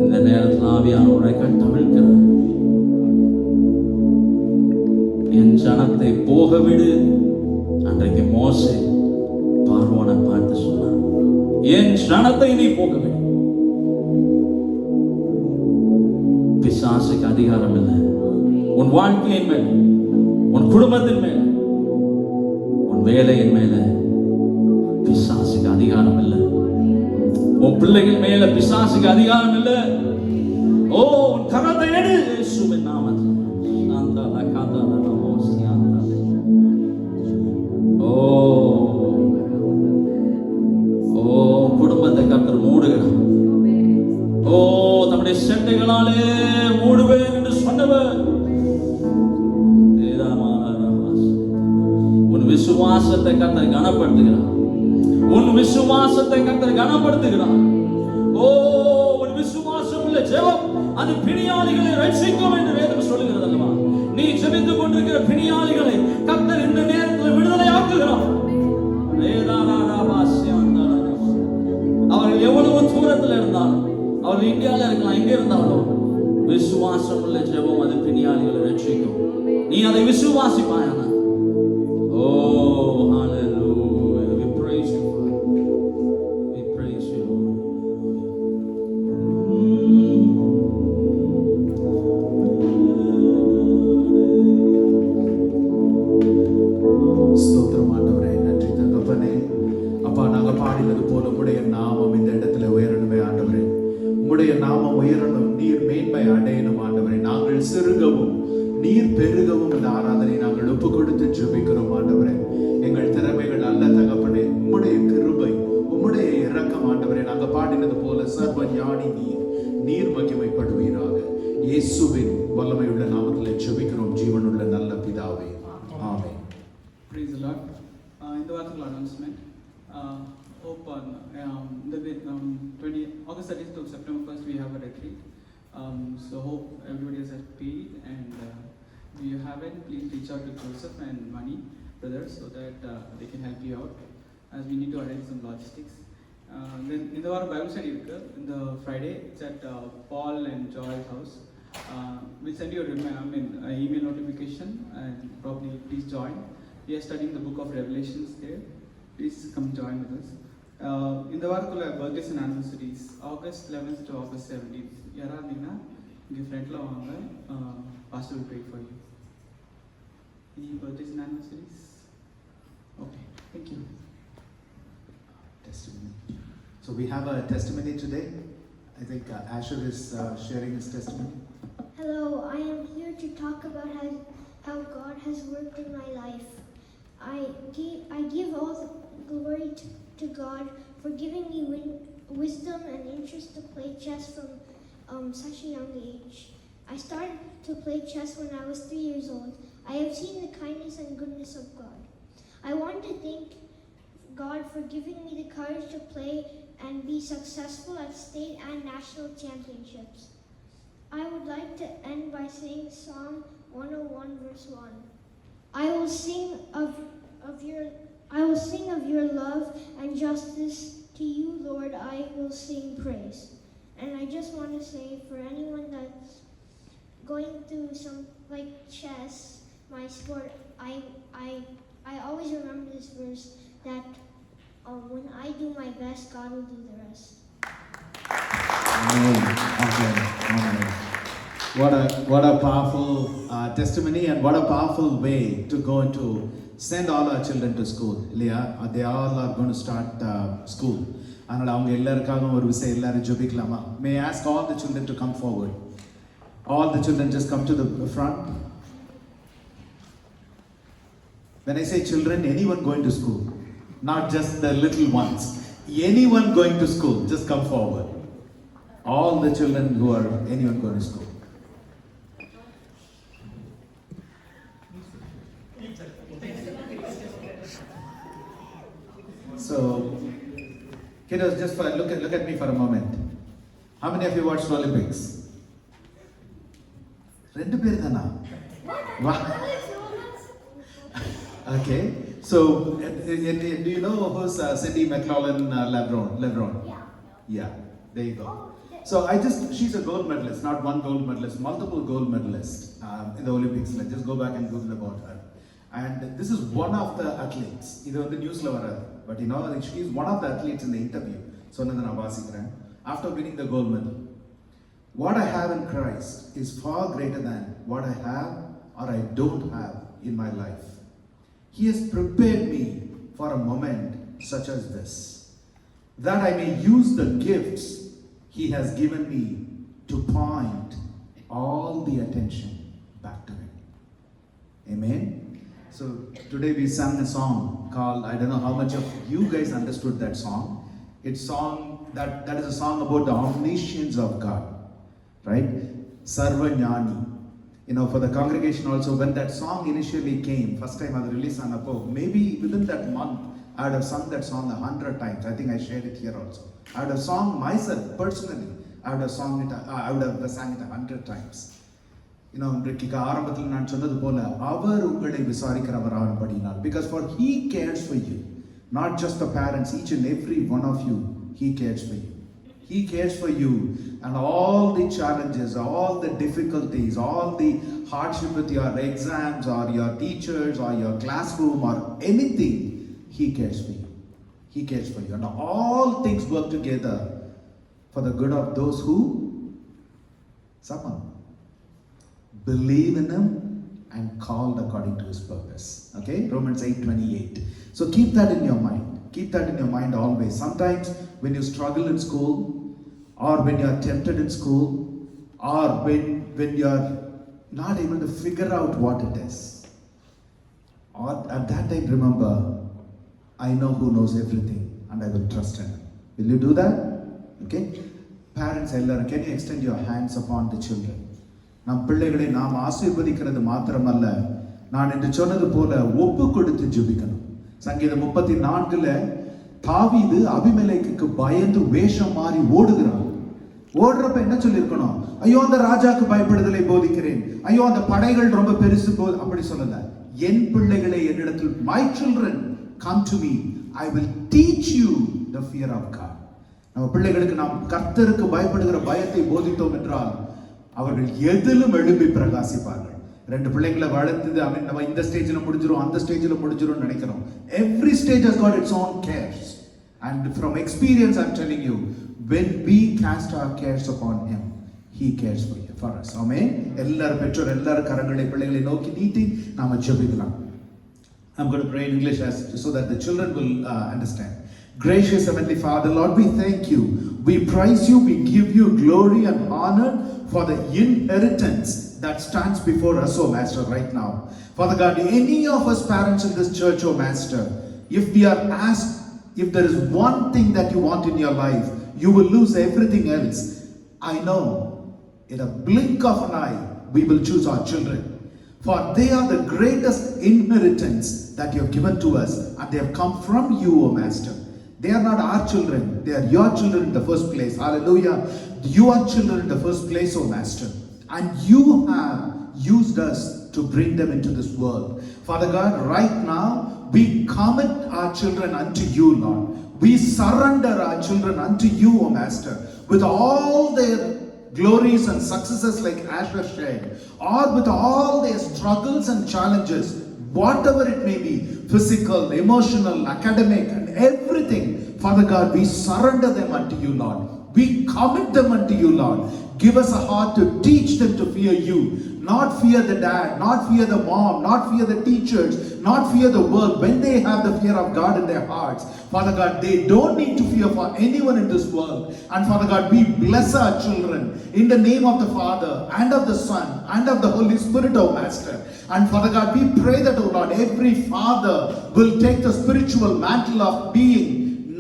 [SPEAKER 2] இந்த நேரத்தில் ஆவியானவரை கட்டவிழ்க்கிறார். என் ஜனத்தை போக விடு. அன்றைக்கு மோசே பார்வோனை பார்த்து சொன்னான், என் ஜனத்தை நீ போக விடு. பிசாசுக்கு அதிகாரம் இல்லை உன் வாழ்க்கையின் மேல, உன் குடும்பத்தின் மேல, உன் வேலையின் மேல. பிசாசுக்கு அதிகாரம் இல்லை. உன் பிள்ளைகள் மேல பிசாசுக்கு அதிகாரம் இல்லை. ஓ, உன் கரத்தை எடு இயேசுவின் நாமத்தில். ஓ ஓ, குடும்பத்தை கர்த்தர் மூடுகிறார். ஓ, தம்முடைய செட்டைகளாலே மூடுவேன் என்று சொன்னவர். உன் விசுவாசத்தை கர்த்தர் கனப்படுத்துகிறார். உன் விசுவாசத்தை கர்த்தர் கனப்படுத்துகிறார். ஓ, உன் விசுவாசம் உள்ள ஜெபம் அது பிணியாளிகளை ரட்சிக்கும் என்று வேதம் சொல்லுகிறது அல்லவா? நீ ஜெபித்துக் கொண்டிருக்கிற பிணியாளிகளை கர்த்தர் இந்த நேரத்தில் விடுதலை ஆக்குகிறார். அவர்கள் எவ்வளவு தூரத்தில் இருந்தாலும், அவர்கள் இந்தியாவில் இருக்கலாம், எங்க இருந்தாலும் விசுவாசம் உள்ள ஜெபம் அது பிணியாளிகளை ரட்சிக்கும். நீ அதை விசுவாசிப்பாயான. ஓ, hallelujah, we praise you, we praise you,
[SPEAKER 1] நாங்கள் சிறுகவும் நீர் பெருகவும் இந்த ஆராதனை நாங்கள் ஒப்பு கொடுத்து ஜெபிக்கிறோம் ஆண்டவரே. எங்கள் திறமைகள் அல்ல தகப்பனே, உம்முடைய கிருபை, உம்முடைய இரக்கம் ஆண்டவரே. நாங்கள் பாடினது போல சர்வ ஞானி நீர் மகிமைப்படுவீராக. இயேசுவின் வல்லமையுள்ள நாமத்தில் ஜெபிக்கிறோம் ஜீவனுள்ள நல்ல பிதாவே, ஆமென்.
[SPEAKER 5] Praise the Lord. In the article announcement, hope on August 30th to September 1st we have a retreat. So hope everybody is at paid, and if you haven't, please reach out to Joseph and Mani brothers so that they can help you out, as we need to arrange some logistics. Then in the Bible study in the Friday, it's at Paul and Joy's house. We'll send you an email notification, and probably please join. We are studying the book of Revelations there. Please come join with us. In the birthdays and anniversaries, August 11th to August 17th. Yara Dina, your friend la vaanga, pastor will pray for you. Any birthdays and anniversaries? Okay, thank you.
[SPEAKER 1] Testimony. So we have a testimony today. I think Asher is sharing his testimony.
[SPEAKER 6] Hello, I am here to talk about how God has worked in my life. I give all the glory to God for giving me wisdom and interest to play chess from such a young age. I started to play chess when I was 3 years old. I have seen the kindness and goodness of God. I want to thank God for giving me the courage to play and be successful at state and national championships. I would like to end by saying Psalm 101 verse 1. I will sing of your love and justice. To you, Lord, I will sing praise. And I just want to say, for anyone that's going through some like chess, my sport, I always remember this verse that when I do my best, God will do the rest.
[SPEAKER 1] Amen. Amen. Amen. What a powerful testimony, and what a powerful way to go into send all our children to school. இல்லையா? They all are going to start school. அதனால அவங்க எல்லாருக்காகவும் ஒரு விஷயம் எல்லாரும் ஜெபிக்கலாமா? May I ask all the children to come forward? All the children just come to the front. When I say children, anyone going to school, not just the little ones. Anyone going to school, just come forward. All the children who are anyone going to school. So, kiddos, just look at me for a moment. How many of you watched Olympics? ரெண்டு பேர் தானா? Okay. So, do you know who's Cindy McLaughlin Lebron? Yeah. There you go. So she's a gold medalist, not one gold medalist, multiple gold medalists in the Olympics. Let's just go back and Google about her. And this is one of the athletes. This is the news lover, but you know she is one of the athletes in the interview. So after winning the gold medal, what I have in Christ is far greater than what I have or I don't have in my life. He has prepared me for a moment such as this, that I may use the gifts He has given me to point all the attention back to Him. Amen. So today we sang a song called, I don't know how much of you guys understood that song. It's song that is a song about the omniscience of God, right? Sarva Jnani. You know, for the congregation also, when that song initially came, first time I released on a poem, maybe within that month, I would have sung that song 100 times. I think I shared it here also. I would have sung myself personally. I would have sang it 100 times. You know, ஆரம்பத்தில் நான் சொன்னது போல அவர் உங்களை விசாரிக்கிறவரானபடியினால், because for He cares for you, not just the parents, each and every one of you, He cares for you. He cares for you, and all the challenges, all the difficulties, all the hardship with your exams or your teachers or your classroom or anything, He cares for you. He cares for you, and all things work together for the good of those who believe in Him and called according to His purpose. Okay, Romans 8:28. So keep that in your mind. Keep that in your mind always. Sometimes when you struggle in school, or when you are tempted in school, or when you are not able to figure out what it is. Or at that time, remember, I know who knows everything and I will trust him. Will you do that? Okay? Parents, can you extend your hands upon the children? நம் பிள்ளைகளை நாம் ஆசீர்வதிக்கிறது மாத்திரமல்ல, நான் என்று சொன்னது போல ஒப்பு கொடுத்து ஜெபிக்கணும். சங்கீதம் 34 தாவீது அபிமெலேக்குக்கு பயந்து வேஷம் மாறி ஓடுகிறான். ஓடுறப்ப என்ன சொல்லியிருக்கணும்? ஐயோ அந்த ராஜாக்கு பயப்படுதலை போதிக்கிறேன், ஐயோ அந்த படைகள் ரொம்ப பெருசு அப்படி சொல்லல. என் பிள்ளைகளை என்னிடத்தில், my children come to me, I will teach you the fear of God. நம்ம பிள்ளைகளுக்கு நாம் கர்த்தருக்கு பயப்படுகிற பயத்தை போதித்தோம் என்றால் அவர்கள் எதிலும் எழும்பி பிரகாசிப்பார்கள். ரெண்டு பிள்ளைங்களை வளர்த்தது நம்ம இந்த ஸ்டேஜில் முடிஞ்சிரும் அந்த ஸ்டேஜில் முடிஞ்சிரும் நினைக்கிறோம். Every stage has got its own cares, and from experience I'm telling you, when we cast our cares upon him, he cares for us. Amen. எல்லாரும் பெற்றோர் எல்லாரும் கரங்களை பிள்ளைகளை நோக்கி நீட்டி நாம ஜெபிக்கலாம். I'm going to pray in English so that the children will understand. Gracious Heavenly Father, Lord, we thank you. We praise you. We give you glory and honor for the inheritance that stands before us, oh Master, right now. Father God, any of us parents in this church, oh Master, if we are asked, if there is one thing that you want in your life, you will lose everything else. I know, in a blink of an eye, we will choose our children. For they are the greatest inheritance that you have given to us, and they have come from you, O Master. They are not our children, they are your children in the first place. Hallelujah. You are children in the first place, O Master. And you have used us to bring them into this world. Father God, right now, we commit our children unto you, Lord. We surrender our children unto you, O Master, with all their glories and successes like Asher shared, or with all their struggles and challenges, whatever it may be, physical, emotional, academic, and everything. Father God, we surrender them unto you, Lord. We commit them unto you, Lord. Give us a heart to teach them to fear you, not fear the dad, not fear the mom, not fear the teachers, not fear the world. When they have the fear of God in their hearts, Father God, they don't need to fear for anyone in this world. And Father God, we bless our children in the name of the Father and of the Son and of the Holy Spirit, O Master. And Father God, we pray that, O Lord, every father will take the spiritual mantle of being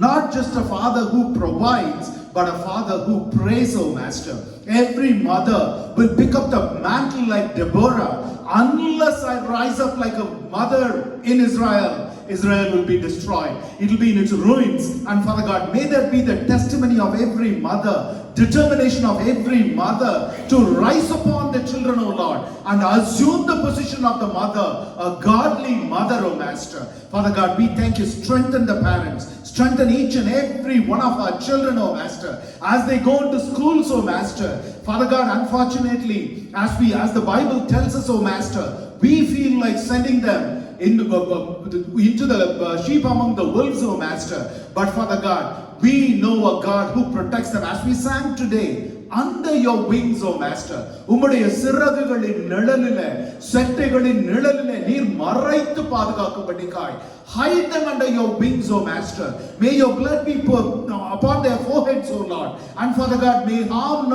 [SPEAKER 1] not just a father who provides, but a father who prays, O Master. Every mother will pick up the mantle like Deborah. Unless I rise up like a mother in Israel, Israel will be destroyed. It will be in its ruins. And Father God, may that be the testimony of every mother, determination of every mother to rise upon the children, O Lord, and assume the position of the mother, a godly mother, O Master. Father God, we thank you. Strengthen the parents. Strengthen each and every one of our children, O Master, as they go into schools, O Master. Father God, unfortunately, as the Bible tells us, O Master, we feel like sending them into the sheep among the wolves, O Master. But Father God, we know a God who protects them. As we sang today, under your wings, O Master, உம்முடைய சிறகுகளின் நிழலிலே, செட்டைகளின் நிழலிலே நீர் மறைத்து பாதுகாக்கும்படியாய், hide them under your wings, O Master. May your blood be poured upon their foreheads, O Lord. And Father God, may harm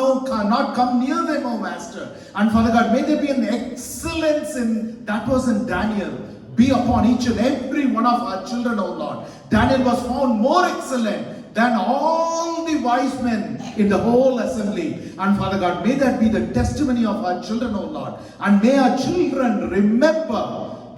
[SPEAKER 1] not come near them, O Master. And Father God, may there be an excellence that was in Daniel be upon each and every one of our children, O Lord. Daniel was found more excellent than all the wise men in the whole assembly. And Father God, may that be the testimony of our children, O Lord. And may our children remember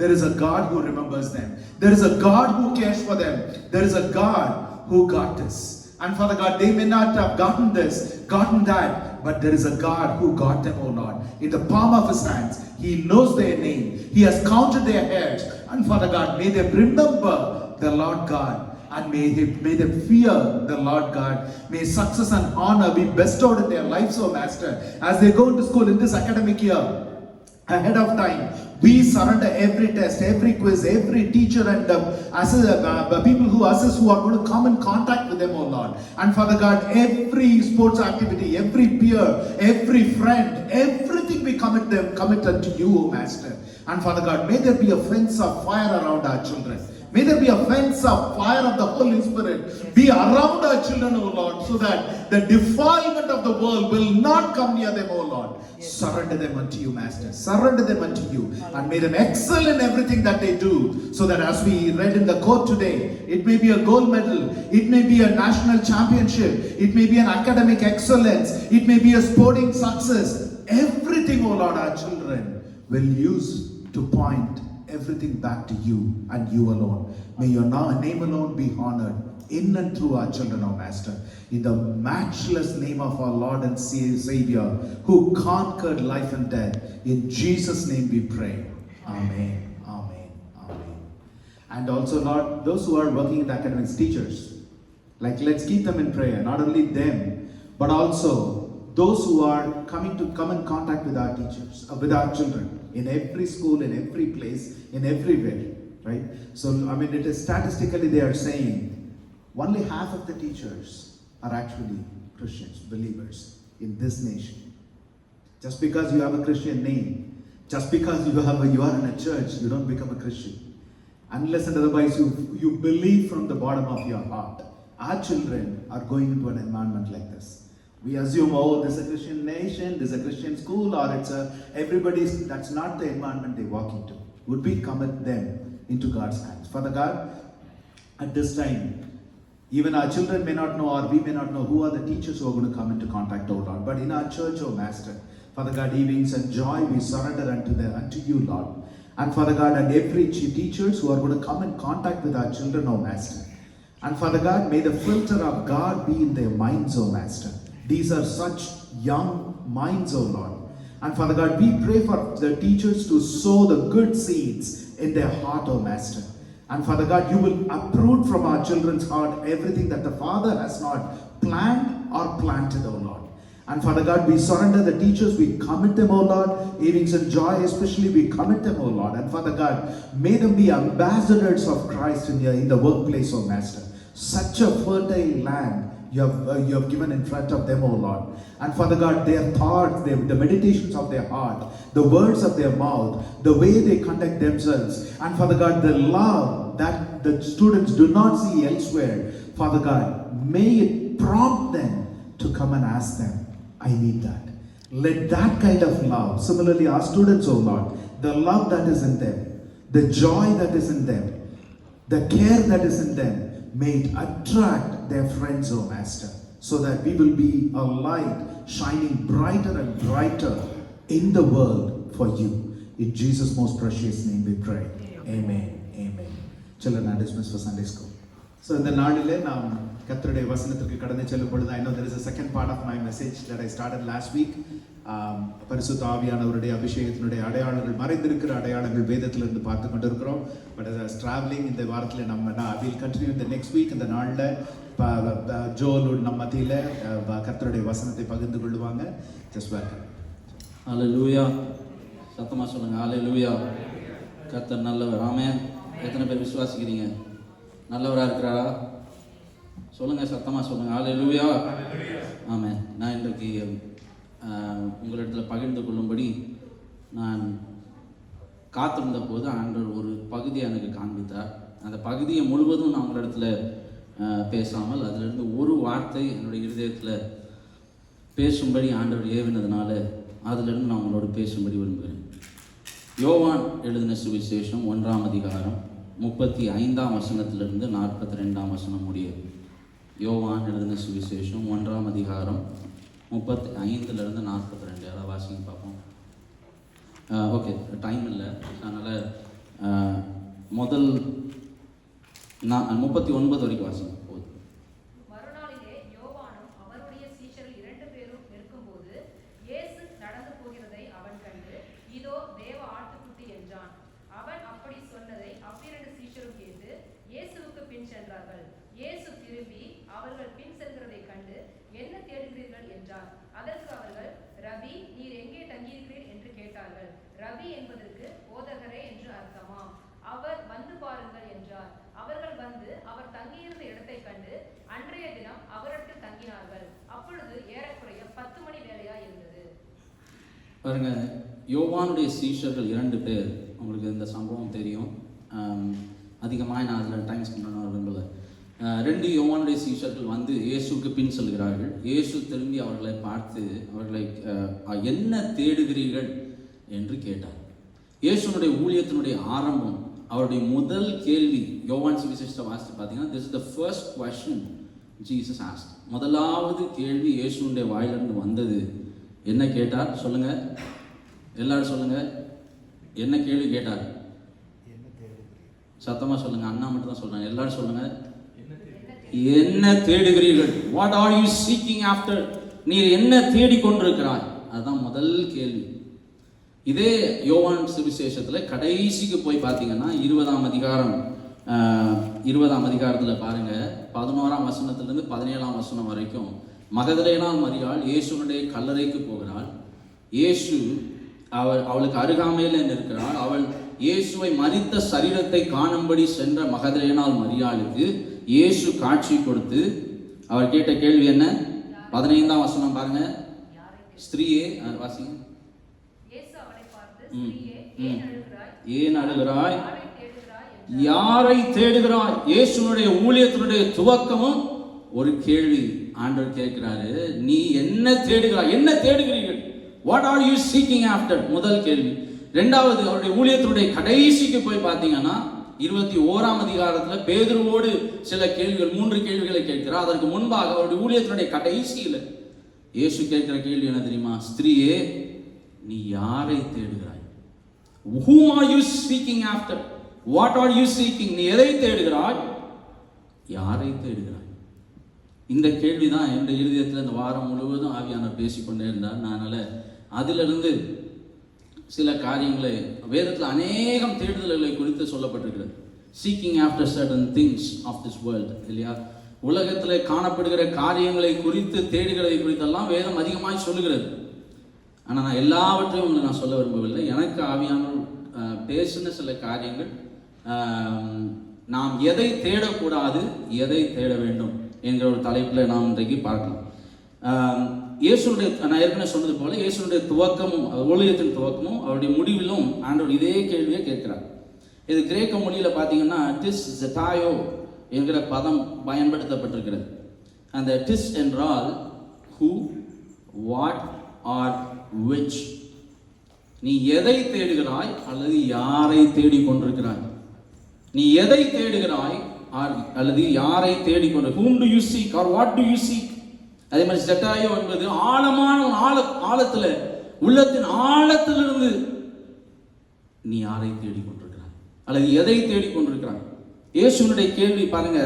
[SPEAKER 1] there is a God who remembers them. There is a God who cares for them. There is a God who got this. And Father God, they may not have gotten this, gotten that, but there is a God who got them, O Lord. In the palm of his hands, he knows their name. He has counted their hairs. And Father God, may they remember the Lord God. And may they fear the Lord God. May success and honor be bestowed in their lives, O Master. As they go into school in this academic year, ahead of time, we surrender every test, every quiz, every teacher and people who assess, who are going to come in contact with them, O Lord. And Father God, every sports activity, every peer, every friend, everything we commit unto you, O Master. And Father God, may there be a fence of fire around our children. May there be a fence of fire of the Holy Spirit be around our children, O Lord, so that the defilement of the world will not come near them, O Lord. Surrender them unto you, Master. Surrender them unto you, and may them excel in everything that they do, so that as we read in the quote today, it may be a gold medal, it may be a national championship, it may be an academic excellence, it may be a sporting success. Everything, O Lord, our children will use to point everything back to you and you alone. May your name alone be honored in and through our children, O Master. In the matchless name of our Lord and Savior, who conquered life and death, in Jesus' name we pray. Amen. Amen. Amen. And also, Lord, those who are working in the academics, teachers, like let's keep them in prayer. Not only them, but also those who are come in contact with our teachers, with our children, in every school, in every place, in everywhere, right? So, I mean, it is statistically they are saying only half of the teachers are actually Christians, believers in this nation. Just because you have a Christian name, just because you are in a church, you don't become a Christian. Unless and otherwise you believe from the bottom of your heart. Our children are going into an environment like this. We assume, oh, this is a Christian nation, this is a Christian school, or it's everybody's. That's not the environment they walk into. Would we commit them into God's hands? Father God, at this time, even our children may not know, or we may not know who are the teachers who are going to come into contact, oh Lord. But in our church, oh Master, Father God, Evenings and Joy, we surrender unto you, Lord. And Father God, and every teachers who are going to come in contact with our children, oh Master. And Father God, may the filter of God be in their minds, oh Master. These are such young minds, oh Lord. And Father God, we pray for the teachers to sow the good seeds in their heart, oh Master. And Father God, you will uproot from our children's heart everything that the Father has not planned or planted, oh Lord. And Father God, we surrender the teachers, we commit them, oh Lord. Evenings and Joy especially, we commit them, oh Lord. And Father God, may them be ambassadors of Christ in the workplace, oh Master. Such a fertile land you have given in front of them, oh Lord. And Father God, their thoughts, the meditations of their heart, the words of their mouth, the way they conduct themselves, and Father God, the love that the students do not see elsewhere, Father God, may it prompt them to come and ask them, I need that. Let that kind of love, similarly our students, oh Lord, the love that is in them, the joy that is in them, the care that is in them, may it attract their friends, oh Master, so that we will be a light shining brighter and brighter in the world for you. In Jesus' most precious name we pray. Amen. Amen. Children are dismissed for Sunday school. So in the நாளிலே நாம் கர்த்தருடைய வசனத்திற்கு கடந்து செல்லும் பொழுது, I know there is a second part of my message that I started last week. பரிசுத்த ஆவியானவருடைய அபிஷேகத்தினுடைய அடையாளங்கள், மறைந்திருக்கிற அடையாளங்கள் வேதத்திலிருந்து பார்த்து கொண்டிருக்கிறோம். பட் as traveling இந்த வாரத்தில் நம்ம will continue in the next week. இந்த நாளில் ஜோலு நம்ம மத்தியில் கர்த்தருடைய வசனத்தை பகிர்ந்து கொள்ளுவாங்க. Just welcome.
[SPEAKER 2] ஹalleluya. சத்தமா சொல்லுங்க ஹalleluya. கர்த்தர் நல்லவர். ஆமென். எத்தனை பேர் விசுவாசிக்கிறீங்க? நல்லவரா இருக்கிறாரா? சொல்லுங்க, சத்தமா சொல்லுங்க ஹalleluya. ஆமென். நான் இன்றைக்கு உங்களிடத்தில் பகிர்ந்து கொள்ளும்படி நான் காத்திருந்த போது ஆண்டவர் ஒரு பகுதியை எனக்கு காண்பித்தார். அந்த பகுதியை முழுவதும் நான் உங்களிடத்தில் பேசாமல் அதிலிருந்து ஒரு வார்த்தை என்னுடைய இருதயத்தில் பேசும்படி ஆண்டவர் ஏவினதுனால அதிலிருந்து நான் உங்களோடு பேசும்படி விரும்புகிறேன். யோவான் எழுதின சுவிசேஷம் 1ஆம் அதிகாரம் 35ஆம் வசனத்திலிருந்து 42ஆம் வசனம் முடிய. யோவான் எழுதின சுவிசேஷம் 1ஆம் அதிகாரம் 35லிருந்து 42. யாராவது வாசிங்க பார்ப்போம். ஓகே, டைம் இல்லை, அதனால் முதல் 39 வரைக்கும் வாசிங்க போதும்.
[SPEAKER 3] மறுநாளிலே யோவானும் அவருடைய சீஷர்கள் 2 பேரும் இருக்கும்போது இயேசு நடந்து போகிறதை அவன் கண்டு, இதோ தேவ ஆட்டுக்குட்டி என்றான். அவன் அப்படி சொன்னதை அவ்விரண்டு சீஷரும் கேட்டு இயேசுவுக்கு பின் சென்றார்கள். இயேசு திரும்பி அவர்கள் பின் செல்கிறதை கண்டு, என்ன தேடுகிறீர்கள் என்றார். அதற்கு அவர்கள், ரபி, நீர் எங்கே தங்கியிருக்கிறீர் என்று கேட்டார்கள். ரபி என்பதற்கு போதகரே என்று அர்த்தமாம். அவர் வந்து பாருங்கள் என்றார். அவர்கள் வந்து அவர் தங்கியிருந்த இடத்தை கண்டு அன்றைய தினம் அவரிடத்தில் தங்கினார்கள். அப்பொழுது ஏறக்குறைய 10 மணி வேளையா இருந்தது.
[SPEAKER 2] பாருங்க, யோவானுடைய சீஷர்கள் 2 பேர். உங்களுக்கு இந்த சம்பவம் தெரியும். அதிகமாக நான் அதில் டைம் ஸ்பெண்ட் பண்ண விரும்பல. 2 யோவானுடைய சீஷர்கள் வந்து இயேசுக்கு பின் செல்கிறார்கள். இயேசு திரும்பி அவர்களை பார்த்து அவர்களை என்ன தேடுகிறீர்கள் என்று கேட்டார். இயேசுனுடைய ஊழியத்தினுடைய ஆரம்பம், அவருடைய முதல் கேள்வி யோவான் சுவிசேஷத்தை வாசித்து பார்த்தீங்கன்னா, this is the first question Jesus asked. முதலாவது கேள்வி இயேசுனுடைய வாயிலிருந்து வந்தது. என்ன கேட்டார் சொல்லுங்க, எல்லாரும் சொல்லுங்க, என்ன கேள்வி கேட்டார்? சத்தமா சொல்லுங்க, அண்ணா மட்டும் தான் சொல்றாங்க, எல்லாரும் சொல்லுங்க, என்ன தேடுகிறீர்கள்? What are you seeking after? நீர் என்ன தேடிக்கொண்டிருக்கிறாய்? அதுதான் முதல் கேள்வி. இதே யோவான் சுவிசேஷத்துல கடைசிக்கு போய் பார்த்தீங்கன்னா 20ஆம் அதிகாரத்தில் பாருங்க, 11ஆம் வசனத்திலிருந்து 17ஆம் வசனம் வரைக்கும் மகதலேனாள் மரியாள் இயேசுனுடைய கல்லறைக்கு போகிறாள். இயேசு அவளுக்கு அருகாமையில் இருக்கிறாள். அவள் இயேசுவை மரித்த சரீரத்தை காணும்படி சென்ற மகதலேனாள் மரியாளுக்கு இயேசு காட்சி கொடுத்து அவர் கேட்ட கேள்வி என்ன? 15ஆம் வசனம் பாருங்க. ஸ்திரீயே, வாசிங்க. ஏன் அழுகிறாய்? யாரை தேடுகிறாய்? இயேசுனுடைய ஊழியத்தினுடைய துவக்கமும் ஒரு கேள்வி ஆண்டவர் கேட்கிறாரு, நீ என்ன தேடுகிறாய்? என்ன தேடுகிறீர்கள்? What are you seeking after? முதல் கேள்வி. இரண்டாவது, அவருடைய ஊழியத்தினுடைய கடைசிக்கு போய் பார்த்தீங்கன்னா 21ஆம் அதிகாரத்தில் பேதுருவோடு சில கேள்விகள், 3 கேள்விகளை கேட்கிறார். அதற்கு முன்பாக அவருடைய ஊழியத்தினுடைய கடைசியில் இயேசு கேட்கிற கேள்வி என்ன தெரியுமா? ஸ்திரீயே, நீ யாரை தேடுகிறாய்? Whom are you seeking after? What are you seeking? நீ எதை தேடுகிறாய்? யாரை தேடுகிறாய்? இந்த கேள்விதான் என்னுடைய இருதயத்தில் இந்த வாரம் முழுவதும் ஆவியானவர் பேசிக்கொண்டே இருந்தார். அதனால அதிலிருந்து சில காரியங்களை, வேதத்தில் அநேகம் தேடுதல்களை குறித்து சொல்லப்பட்டிருக்கிறது. Seeking after certain things of this world, இல்லையா? உலகத்தில் காணப்படுகிற காரியங்களை குறித்து தேடுகிறதை குறித்தெல்லாம் வேதம் அதிகமாக சொல்லுகிறது. ஆனால் நான் எல்லாவற்றையும் உங்களுக்கு நான் சொல்ல விரும்பவில்லை. எனக்கு ஆவியானவர் பேசின சில காரியங்கள், நாம் எதை தேடக்கூடாது, எதை தேட வேண்டும் என்கிற ஒரு தலைப்பில் நாம் இன்றைக்கு பார்க்கலாம். இயேசுடைய, நான் ஏற்கனவே சொன்னது போல, இயேசுடைய துவக்கமும் ஊழியத்தின் துவக்கமும் அவருடைய முடிவிலும் ஆண்டவர் இதே கேள்வியை கேட்கிறார். இது கிரேக்க மொழியில் பார்த்தீங்கன்னா டிஸ் ஜெட்டாயோ என்கிற பதம் பயன்படுத்தப்பட்டிருக்கிறது. அந்த டிஸ் என்றால் ஹூ, வாட் ஆர் விச். நீ எதை தேடுகிறாய் அல்லது யாரை தேடிக்கொண்டிருக்கிறாய்? நீ எதை தேடுகிறாய் அல்லது யாரை தேடிக்கொண்டு, whom do you seek or what do you seek? அதே மாதிரி ஜெட்டாயோ என்பது ஆழமான ஆழத்துல, உள்ளத்தின் ஆழத்திலிருந்து நீ யாரை தேடிக்கொண்டிருக்கிறாய் அல்லது எதை தேடிக்கொண்டிருக்கிறாய்? இயேசுனுடைய கேள்வி பாருங்க.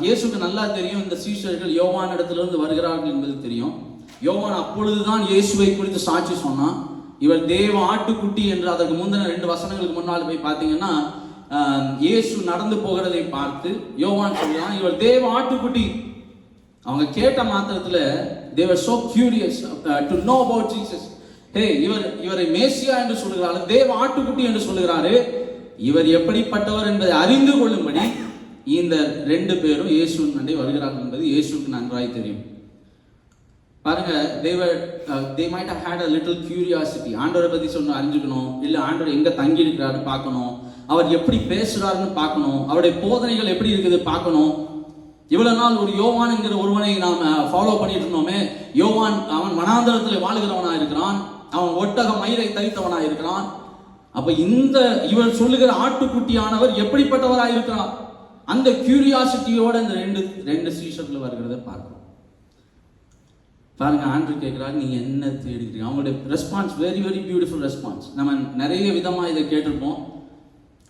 [SPEAKER 2] இயேசுக்கு நல்லா தெரியும் இந்த சீஷர்கள் யோவான் இடத்திலிருந்து வருகிறார்கள் என்பது தெரியும். யோவான் அப்பொழுதுதான் இயேசுவை குறித்து சாட்சி சொன்னான். இவர் தேவ ஆட்டுக்குட்டி என்று அதற்கு முந்தின 2 வசனங்களுக்கு முன்னால் போய் பார்த்தீங்கன்னா இயேசு நடந்து போகிறதை பார்த்து யோவான் சொல்றான், இவர் தேவ ஆட்டுக்குட்டி. அவங்க கேட்ட மாத்திரத்தில் they were so curious to know about Jesus. இவரை மேசியா என்று சொல்லுகிறாரு, தேவ ஆட்டுக்குட்டி என்று சொல்லுகிறாரு. இவர் எப்படிப்பட்டவர் என்பதை அறிந்து கொள்ளும்படி இந்த 2 பேரும் இயேசுவின் நண்டை வருகிறார்கள் என்பது இயேசுக்கு நன்றாய் தெரியும். பாருங்க, they might have had a little curiosity. ஆண்டவரை பற்றி அறிஞ்சுக்கணும், இல்லை ஆண்டவர் எங்க தங்கி இருக்கிறாரு பார்க்கணும், அவர் எப்படி பேசுறாருன்னு பார்க்கணும், அவருடைய போதனைகள் எப்படி இருக்குது பார்க்கணும். இவ்வளவு நாள் ஒரு யோவான் என்கிற ஒருவனை நாம் ஃபாலோ பண்ணிட்டு இருந்தோமே. யோவான் அவன் வனாந்தரத்தில் வாழுகிறவனா இருக்கிறான், அவன் ஒட்டக மயிரை தரித்தவனா இருக்கிறான். அப்ப இவர் சொல்லுகிற ஆட்டுக்குட்டியானவர் எப்படிப்பட்டவராக இருக்கிறார்? அந்த கியூரியாசிட்டியோட இந்த ரெண்டு சீஷர்கள் வருகிறத பார்க்கணும். பாருங்க, ஆண்டவர் கேட்கிறாரு, நீங்க என்ன தேடுகிறீங்க? அவங்களுடைய response very very beautiful response. நம்ம நிறைய விதமா இதை கேட்டிருப்போம்.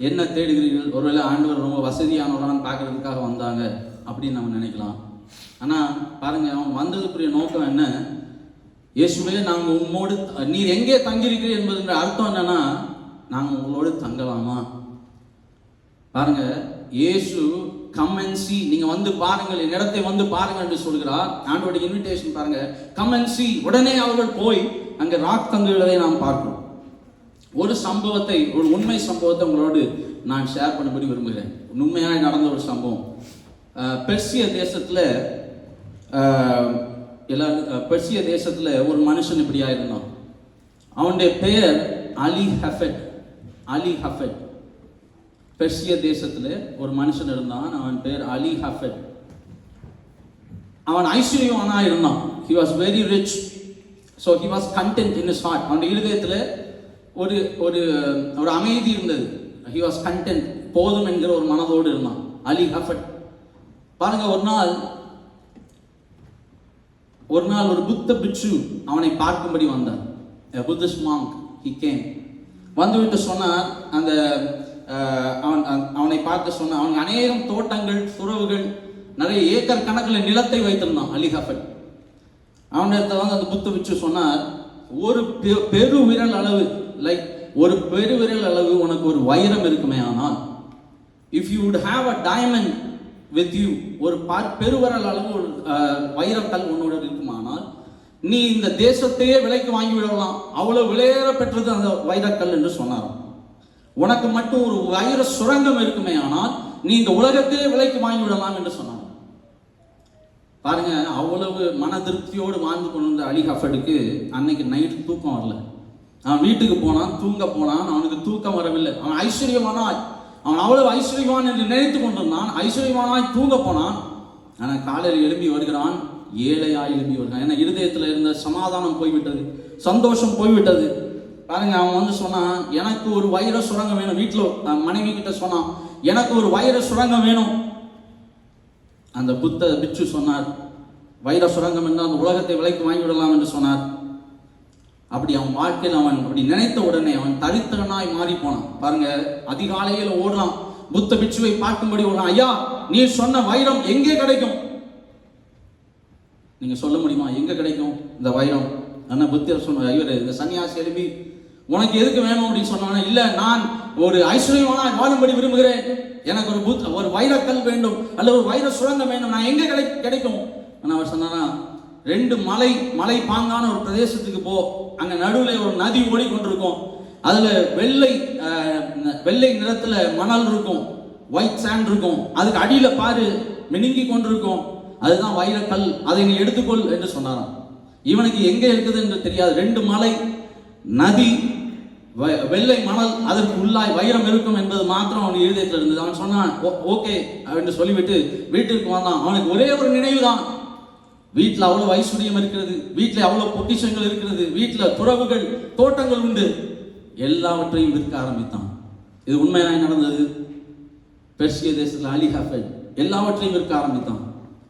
[SPEAKER 2] என்ன தேடுகிறீர்கள்? ஒருவேளை ஆண்டவர் ரொம்ப வசதியானவரான்னு பார்க்கறதுக்காக வந்தாங்க அப்படின்னு நம்ம நினைக்கலாம். ஆனா பாருங்க, அவங்க வந்ததுக்குரிய நோக்கம் என்ன? இயேசுவே, நாங்கள் உம்மோடு, நீர் எங்கே தங்கியிருக்கிறீர் என்பதுன்ற அர்த்தம் என்னன்னா, நாங்கள் உங்களோடு தங்கலாமா? பாருங்க, இயேசு கம் அண்ட் see, நீங்க வந்து பாருங்கள், என் இடத்தை வந்து பாருங்கள் என்று சொல்கிறார். ஆண்டவருடைய இன்விடேஷன் பாருங்க, கம் அண்ட் see. உடனே அவர்கள் போய் அங்க ராக் தங்குவதை நாம் பார்க்கிறோம். ஒரு சம்பவத்தை, ஒரு உண்மை சம்பவத்தை உங்களோடு நான் ஷேர் பண்ணபடி விரும்புகிறேன். உண்மையாக நடந்த ஒரு சம்பவம். பெர்சிய தேசத்துல ஒரு மனுஷன் இப்படியா இருந்தான். அவனுடைய பெயர் அலி ஹஃபெட். பெர்சிய தேசத்துல ஒரு மனுஷன் இருந்தான். அவன் பேர் அலி ஹஃபட். அவன் ஐஸ்வர்யவானா இருந்தான். he was very rich, so he was content in his heart. அவனுடைய இருதயத்துல ஒரு ஒரு ஒரு அமைதி இருந்தது. he was content, போதும் என்கிற ஒரு மனதோடு இருந்தான் அலி ஹஃபட். பாருங்க, ஒரு நாள் ஒரு புத்த பிட்சு அவனை பார்க்கும்படி வந்தார். a Buddhist monk, he came. வந்துவிட்டு சொன்னார், அந்த அவனை பார்த்து சொன்னார், அவன் அநேகம் தோட்டங்கள், துறவுகள், நிறைய ஏக்கர் கணக்கில் நிலத்தை வைத்திருந்தான் அலி ஹஃபட். அவனிடத்துல வந்து அந்த புத்த பிட்சு சொன்னார், ஒரு பெரு விரல் அளவு, லைக் ஒரு பெரு விரல் அளவு உனக்கு ஒரு வைரம் இருக்குமே, ஆனால் if you would have a diamond with you, ஒரு பெருவரல் அளவு ஒரு வைரக்கல் உன்னோட இருக்குமானால் நீ இந்த தேசத்தையே விலைக்கு வாங்கி விடலாம், அவ்வளவு விலையேற பெற்றது அந்த வைரக்கல் என்று சொன்னாராம். உனக்கு மட்டும் ஒரு வைர சுரங்கம் இருக்குமே, ஆனால் நீ இந்த உலகத்தையே விலைக்கு வாங்கி விடலாம் என்று சொன்னார். பாருங்க, அவ்வளவு மன திருப்தியோடு வாழ்ந்து கொண்டிருந்த அலி ஹஃபடுக்கு அன்னைக்கு நைட்டு தூக்கம் வரல. அவன் வீட்டுக்கு போனான், தூங்க போனான், அவனுக்கு தூக்கம் வரவில்லை. அவன் ஐஸ்வர்யமானாய், அவன் அவ்வளவு ஐஸ்வர்யவான் என்று நினைத்து கொண்டிருந்தான். ஐஸ்வர்யவானாய் தூங்க போனான். ஆனால் காலையில் எழும்பி வருகிறான், ஏழையாய் எழும்பி வருகிறான். ஏன்னா இருதயத்தில் இருந்த சமாதானம் போய்விட்டது, சந்தோஷம் போய்விட்டது. பாருங்க, அவன் வந்து சொன்னான், எனக்கு ஒரு வைர சுரங்கம் வேணும். வீட்டில் மனைவி கிட்ட சொன்னான், எனக்கு ஒரு வைர சுரங்கம் வேணும். அந்த புத்த பிட்சு சொன்னார், வைர சுரங்கம் என்றால் அந்த உலகத்தை விலைக்கு வாங்கிவிடலாம் என்று சொன்னார். அப்படி அவன் வாழ்க்கையில் அவன் அப்படி நினைத்த உடனே அவன் தரித்திரனாய் மாறி போனான். பாருங்க, அதிகாலையில் ஓடலாம், புத்த பிட்சுவை பார்க்கும்படி ஓடலாம். ஐயா, நீ சொன்ன வைரம் எங்கே கிடைக்கும்? நீங்க சொல்ல முடியுமா எங்க கிடைக்கும் இந்த வைரம்? ஆனா புத்தர் சொன்ன, இவர் இந்த சன்னியாசி எழுப்பி உனக்கு எதுக்கு வேணும் அப்படின்னு சொன்னானே, இல்ல நான் ஒரு ஐஸ்வர்யமான வாழும்படி விரும்புகிறேன், எனக்கு ஒரு வைரக்கல் வேண்டும் அல்லது ஒரு வைர சுரங்கம் வேண்டும், நான் எங்க கிடைக்கும்? ஆனா அவர் சொன்னானா, 2 மலை பாங்கான ஒரு பிரதேசத்துக்கு போ, அங்க நடுவில் ஒரு நதி ஓடிக்கொண்டிருக்கும், அதுல வெள்ளை நிறத்துல மணல் இருக்கும், ஒயிட் சாண்ட் இருக்கும், அதுக்கு அடியில பாரு மினுங்கி கொண்டிருக்கும், அதுதான் வைரக்கல், அதை நீ எடுத்துக்கொள் என்று சொன்னாராம். இவனுக்கு எங்க இருக்குது என்று தெரியாது. 2 மலை, நதி, வெள்ளை மணல், அதற்கு உள்ளாய் வைரம் இருக்கும் என்பது மாத்திரம் அவன் இருதயத்தில் இருந்தது. அவன் சொன்னான், ஓகே என்று சொல்லிவிட்டு வீட்டிற்கு வந்தான். அவனுக்கு ஒரே ஒரு நினைவு தான், வீட்டில் அவ்வளவு ஐஸ்வர்யம் இருக்கிறது, வீட்டில் அவ்வளவு பொக்கிஷங்கள் இருக்கிறது, வீட்டில் துறவுகள், தோட்டங்கள் உண்டு, எல்லாவற்றையும் விற்க ஆரம்பித்தான். இது உண்மையாய் நடந்தது. பெர்சிய தேசத்தில் அலி ஹஃபட் எல்லாவற்றையும் விற்க ஆரம்பித்தான்.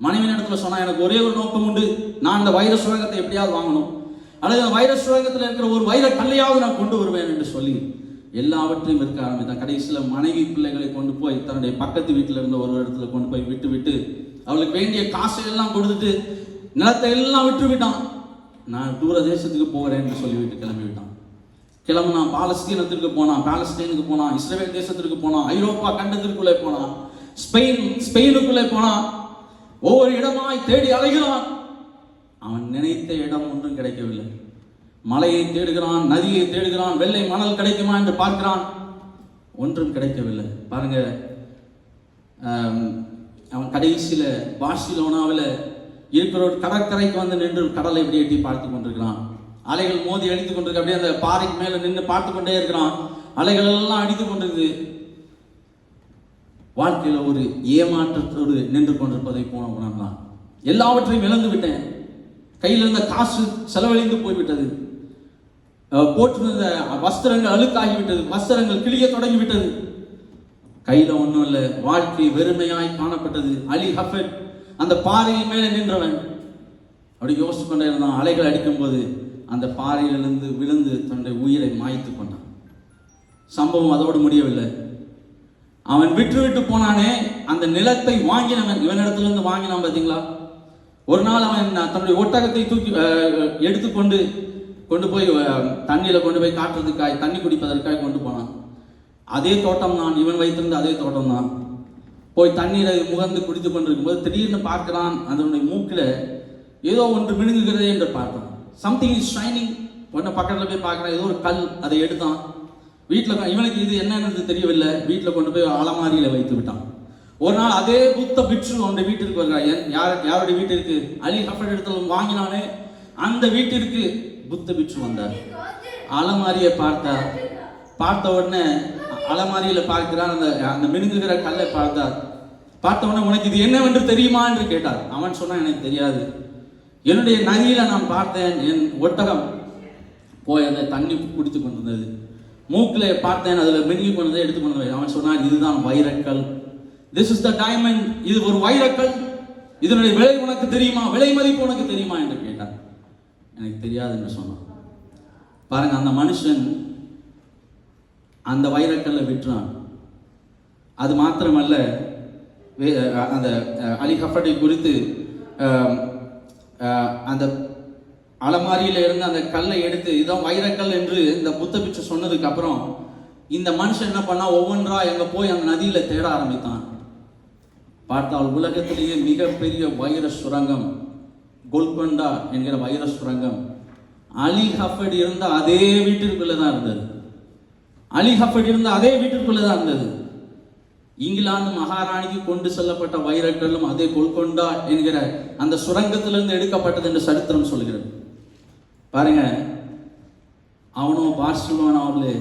[SPEAKER 2] மனைவி இடத்துல சொன்னா, எனக்கு ஒரே ஒரு நோக்கம் உண்டு, நான் இந்த வைர சுரங்கத்தை எப்படியாவது வாங்கணும், அல்லது அந்த வைர சுரங்கத்தில் இருக்கிற ஒரு வைர கல்லையாவது நான் கொண்டு வருவேன் என்று சொல்லி எல்லாவற்றையும் விற்க ஆரம்பித்தான். கடைசியில் மனைவி பிள்ளைகளை கொண்டு போய் தன்னுடைய பக்கத்து வீட்டில் இருந்த ஒரு இடத்துல கொண்டு போய் விட்டு அவளுக்கு வேண்டிய காசை எல்லாம் கொடுத்துட்டு நிலத்தை எல்லாம் விட்டு விட்டான். நான் தூர தேசத்துக்கு போகிறேன் என்று சொல்லிவிட்டு கிளம்பி விட்டான். கிளம்புனான், பாலஸ்தீனத்திற்கு போனான், பாலஸ்தீனுக்கு போனான், இஸ்ரேல் தேசத்திற்கு போனான், ஐரோப்பா கண்டத்திற்குள்ளே போனான், ஸ்பெயினுக்குள்ளே போனான். ஒவ்வொரு இடமாய் தேடி அலைகிறான். அவன் நினைத்த இடம் ஒன்றும் கிடைக்கவில்லை. மலையை தேடுகிறான், நதியை தேடுகிறான், வெள்ளை மணல் கிடைக்குமா என்று பார்க்கிறான், ஒன்றும் கிடைக்கவில்லை. பாருங்க, அவன் கடைசியில பார்சிலோனாவில் இருக்கிற ஒரு கடற்கரைக்கு வந்து நின்று கடலை இப்படி எட்டி பார்த்து கொண்டிருக்கிறான். அலைகள் மோதி அடித்துக் கொண்டிருக்க, அப்படியே அந்த பாறைக்கு மேல நின்று பார்த்து கொண்டே இருக்கிறான். அலைகள் எல்லாம் அடித்துக் கொண்டிருக்கு. வாழ்க்கையில ஒரு ஏமாற்றத்தோடு நின்று கொண்டிருப்பதை உணர்ந்தான். எல்லாவற்றையும் இழந்து விட்டேன், கையில் இருந்த காசு செலவழிந்து போய்விட்டது, போட்டிருந்த வஸ்திரங்கள் அழுக்காகிவிட்டது, வஸ்திரங்கள் கிழிய தொடங்கிவிட்டது, கையில ஒன்றும் இல்லை, வாழ்க்கை வெறுமையாய் காணப்பட்டது. அலி ஹஃபட் அந்த பாறையின் மேலே நின்றவன் அப்படி யோசிச்சு கொண்டே இருந்தான். அலைகள் அடிக்கும் போது அந்த பாறையிலிருந்து விழுந்து தன்னுடைய உயிரை மாய்த்து கொண்டான். சம்பவம் அதோடு முடியவில்லை. அவன் விட்டு போனானே, அந்த நிலத்தை வாங்கினவன், இவனிடத்திலிருந்து வாங்கினான் பார்த்தீங்களா. ஒரு நாள் அவன் தன்னுடைய ஒட்டகத்தை தூக்கி கொண்டு போய் தண்ணியில கொண்டு போய் காட்டுறதுக்காய், தண்ணி குடிப்பதற்காக கொண்டு போனான். அதே தோட்டம் தான், இவன் வைத்திருந்த அதே தோட்டம் தான். போய் தண்ணீரை முகந்து குடித்து கொண்டிருக்கும் போது திடீர்னு பார்க்கிறான், அதனுடைய மூக்கில் ஏதோ ஒன்று மினுங்குகிறதே என்று பார்த்தான். Something is shining. ஒன்று பக்கத்தில் போய் பார்க்குறான், ஏதோ ஒரு கல், அதை எடுத்தான். வீட்டில் இவனுக்கு இது என்னன்னு தெரியவில்லை, வீட்டில் கொண்டு போய் அலமாரியில் வைத்து விட்டான். ஒரு நாள் அதே புத்த பிட்சு அவனுடைய வீட்டிற்கு வருகிறான். யாருடைய வீட்டிற்கு? அலி ஹஃபட் இடத்துல வாங்கினானே அந்த வீட்டிற்கு புத்த பிட்சு வந்தார். அலமாரியை பார்த்த உடனே அலமாரியில பார்க்கிறார். அந்த அந்த மினுங்குகிற கல்லை பார்த்தார். பார்த்தவொடனே உனக்கு இது என்னவென்று தெரியுமா என்று கேட்டார். அவன் சொன்னான், எனக்கு தெரியாது. என்னுடைய நதியில நான் பார்த்தேன், என் ஒட்டகம் போய் அதை தண்ணி குடித்து கொண்டிருந்தது. மூக்கில் பார்த்தேன், அதில் மினுங்கி கொண்டதை எடுத்து கொண்டு. அவன் சொன்னான், இதுதான் வைரக்கல். This is the diamond. இது ஒரு வைரக்கல். இதனுடைய விலை உனக்கு தெரியுமா, விலை மதிப்பு உனக்கு தெரியுமா என்று கேட்டான். எனக்கு தெரியாது என்று சொன்னான். பாருங்க, அந்த மனுஷன் அந்த வைரக்கல்லை விற்றான். அது மாத்திரமல்ல, அந்த அலி ஹஃபடை குறித்து அந்த அலமாரியில இருந்து அந்த கல்லை எடுத்து இதான் வைரக்கல் என்று இந்த புத்த பிட்சு சொன்னதுக்கு அப்புறம் இந்த மனுஷன் என்ன பண்ணா, ஒவ்வொன்றா எங்க போய் அந்த நதியில தேட ஆரம்பித்தான். பார்த்தால் உலகத்திலேயே மிகப்பெரிய வைர சுரங்கம் கோல்கொண்டா என்கிற வைர சுரங்கம் அலி ஹஃபட் இருந்த அதே வீட்டிற்குள்ளதான் இருந்தது. அலி ஹஃபட் இருந்த அதே வீட்டிற்குள்ளதான் இருந்தது. இங்கிலாந்து மகாராணிக்கு கொண்டு செல்லப்பட்ட வைரக்கல்லும் அதே கோல்கொண்டா என்கிற அந்த சுரங்கத்திலிருந்து எடுக்கப்பட்டது என்று சரித்திரம் சொல்கிறது. பாருங்க, அவனும் பார்சிலோனாவிலே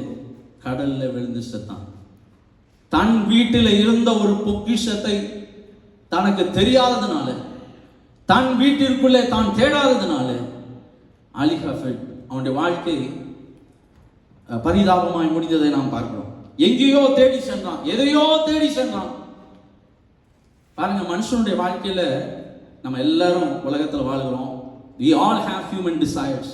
[SPEAKER 2] கடல்ல விழுந்து செத்தான். தன் வீட்டில் இருந்த ஒரு பொக்கிஷத்தை தனக்கு தெரியாததுனால, தன் வீட்டிற்குள்ளே தான் தேடாததுனால அலி ஹஃபட் அவனுடைய வாழ்க்கை பரிதாபமாய் முடிந்ததை நாம் பார்க்கிறோம். எங்கேயோ தேடி சென்றான், எதையோ தேடி சென்றான். பாருங்க, மனுஷனுடைய வாழ்க்கையில நம்ம எல்லாரும் உலகத்துல வாழ்கிறோம். We all have human desires.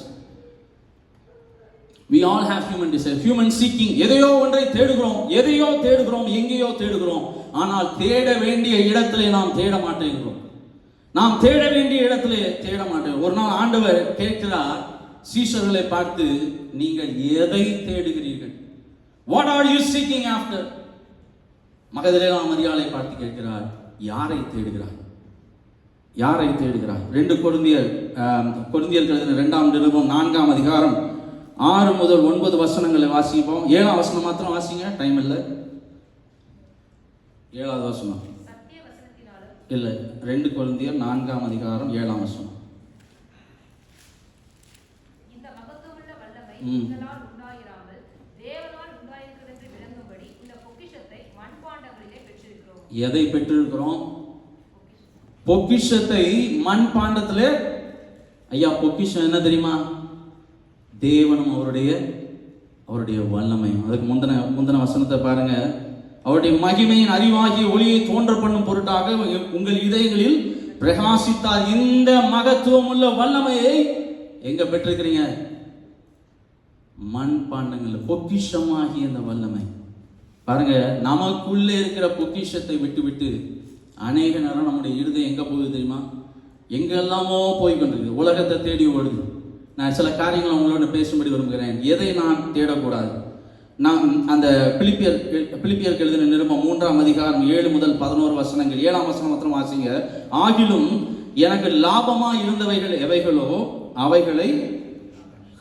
[SPEAKER 2] We all have human desires. Human seeking. எதையோ ஒன்றை தேடுகிறோம், எதையோ தேடுகிறோம், எங்கேயோ தேடுகிறோம். ஆனால் தேட வேண்டிய இடத்திலே நாம் தேட மாட்டேங்கிறோம். நாம் தேட வேண்டிய இடத்திலே தேட மாட்டேன். ஒரு நாள் ஆண்டவர் கேட்கிறார் சீஷர்களை பார்த்து, நீங்கள் எதை தேடுகிறீர்கள்? What are you seeking after? Magdalena மரியாளை பார்த்து கேட்கிறார், யாரை தேடுகிறார்? யாரை தேடுகிறார்? 2 கொரிந்தியர்கள் எழுதின 2ஆம் நிருபம் 4ஆம் அதிகாரம் 6 முதல் 9 வசனங்களை வாசிப்போம். 7ஆம் வசனம் மாத்திரம் வாசிங்க, டைம் இல்லை. 7வது வசனம் இல்லை, 2 கொரிந்தியர் 4ஆம் அதிகாரம் 7ஆம் வசனம்.
[SPEAKER 3] இந்த மகத்துவமுள்ள வல்லமை உங்களால் உண்டாயிராமல் தேவனால் உண்டாயிருக்கிறது என்று விளங்கும்படி இந்த பொக்கிஷத்தை மண்பாண்டங்களிலே பெற்றிருக்கிறோம்.
[SPEAKER 2] எதை பெற்றிருக்கிறோம்? பொக்கிஷத்தை மண்பாண்டத்திலே. ஐயா, பொக்கிஷம் என்ன தெரியுமா? தேவனும் அவருடைய வல்லமையும். அதுக்கு முந்தின வசனத்தை பாருங்க. அவருடைய மகிமையின் அறிவாகிய ஒளியை தோன்ற பண்ணும் பொருட்டாக உங்கள் இதயங்களில் பிரகாசித்தார். இந்த மகத்துவம் உள்ள வல்லமையை எங்க பெற்றிருக்கிறீங்க? மண் பாண்டங்கள். பொக்கிஷமாகிய இந்த வல்லமை பாருங்க, நமக்குள்ளே இருக்கிற பொக்கிஷத்தை விட்டு அநேக நேரம் நம்முடைய இருதயம் எங்க போகுது தெரியுமா? எங்கெல்லாமோ போய் கொண்டிருக்கு, உலகத்தை தேடி ஓடுது. நான் சில காரியங்களை உங்களோட பேசும்படி விரும்புகிறேன். எதை நான் தேடக்கூடாது? நான் அந்த பிலிப்பியருக்கு எழுதின நிருபம் 3ஆம் அதிகாரம் 7 முதல் 11 வசனங்கள். 7ஆம் வசனம் மாத்திரம் வாசிங்க. ஆகிலும் எனக்கு லாபமா இருந்தவைகள் எவைகளோ அவைகளை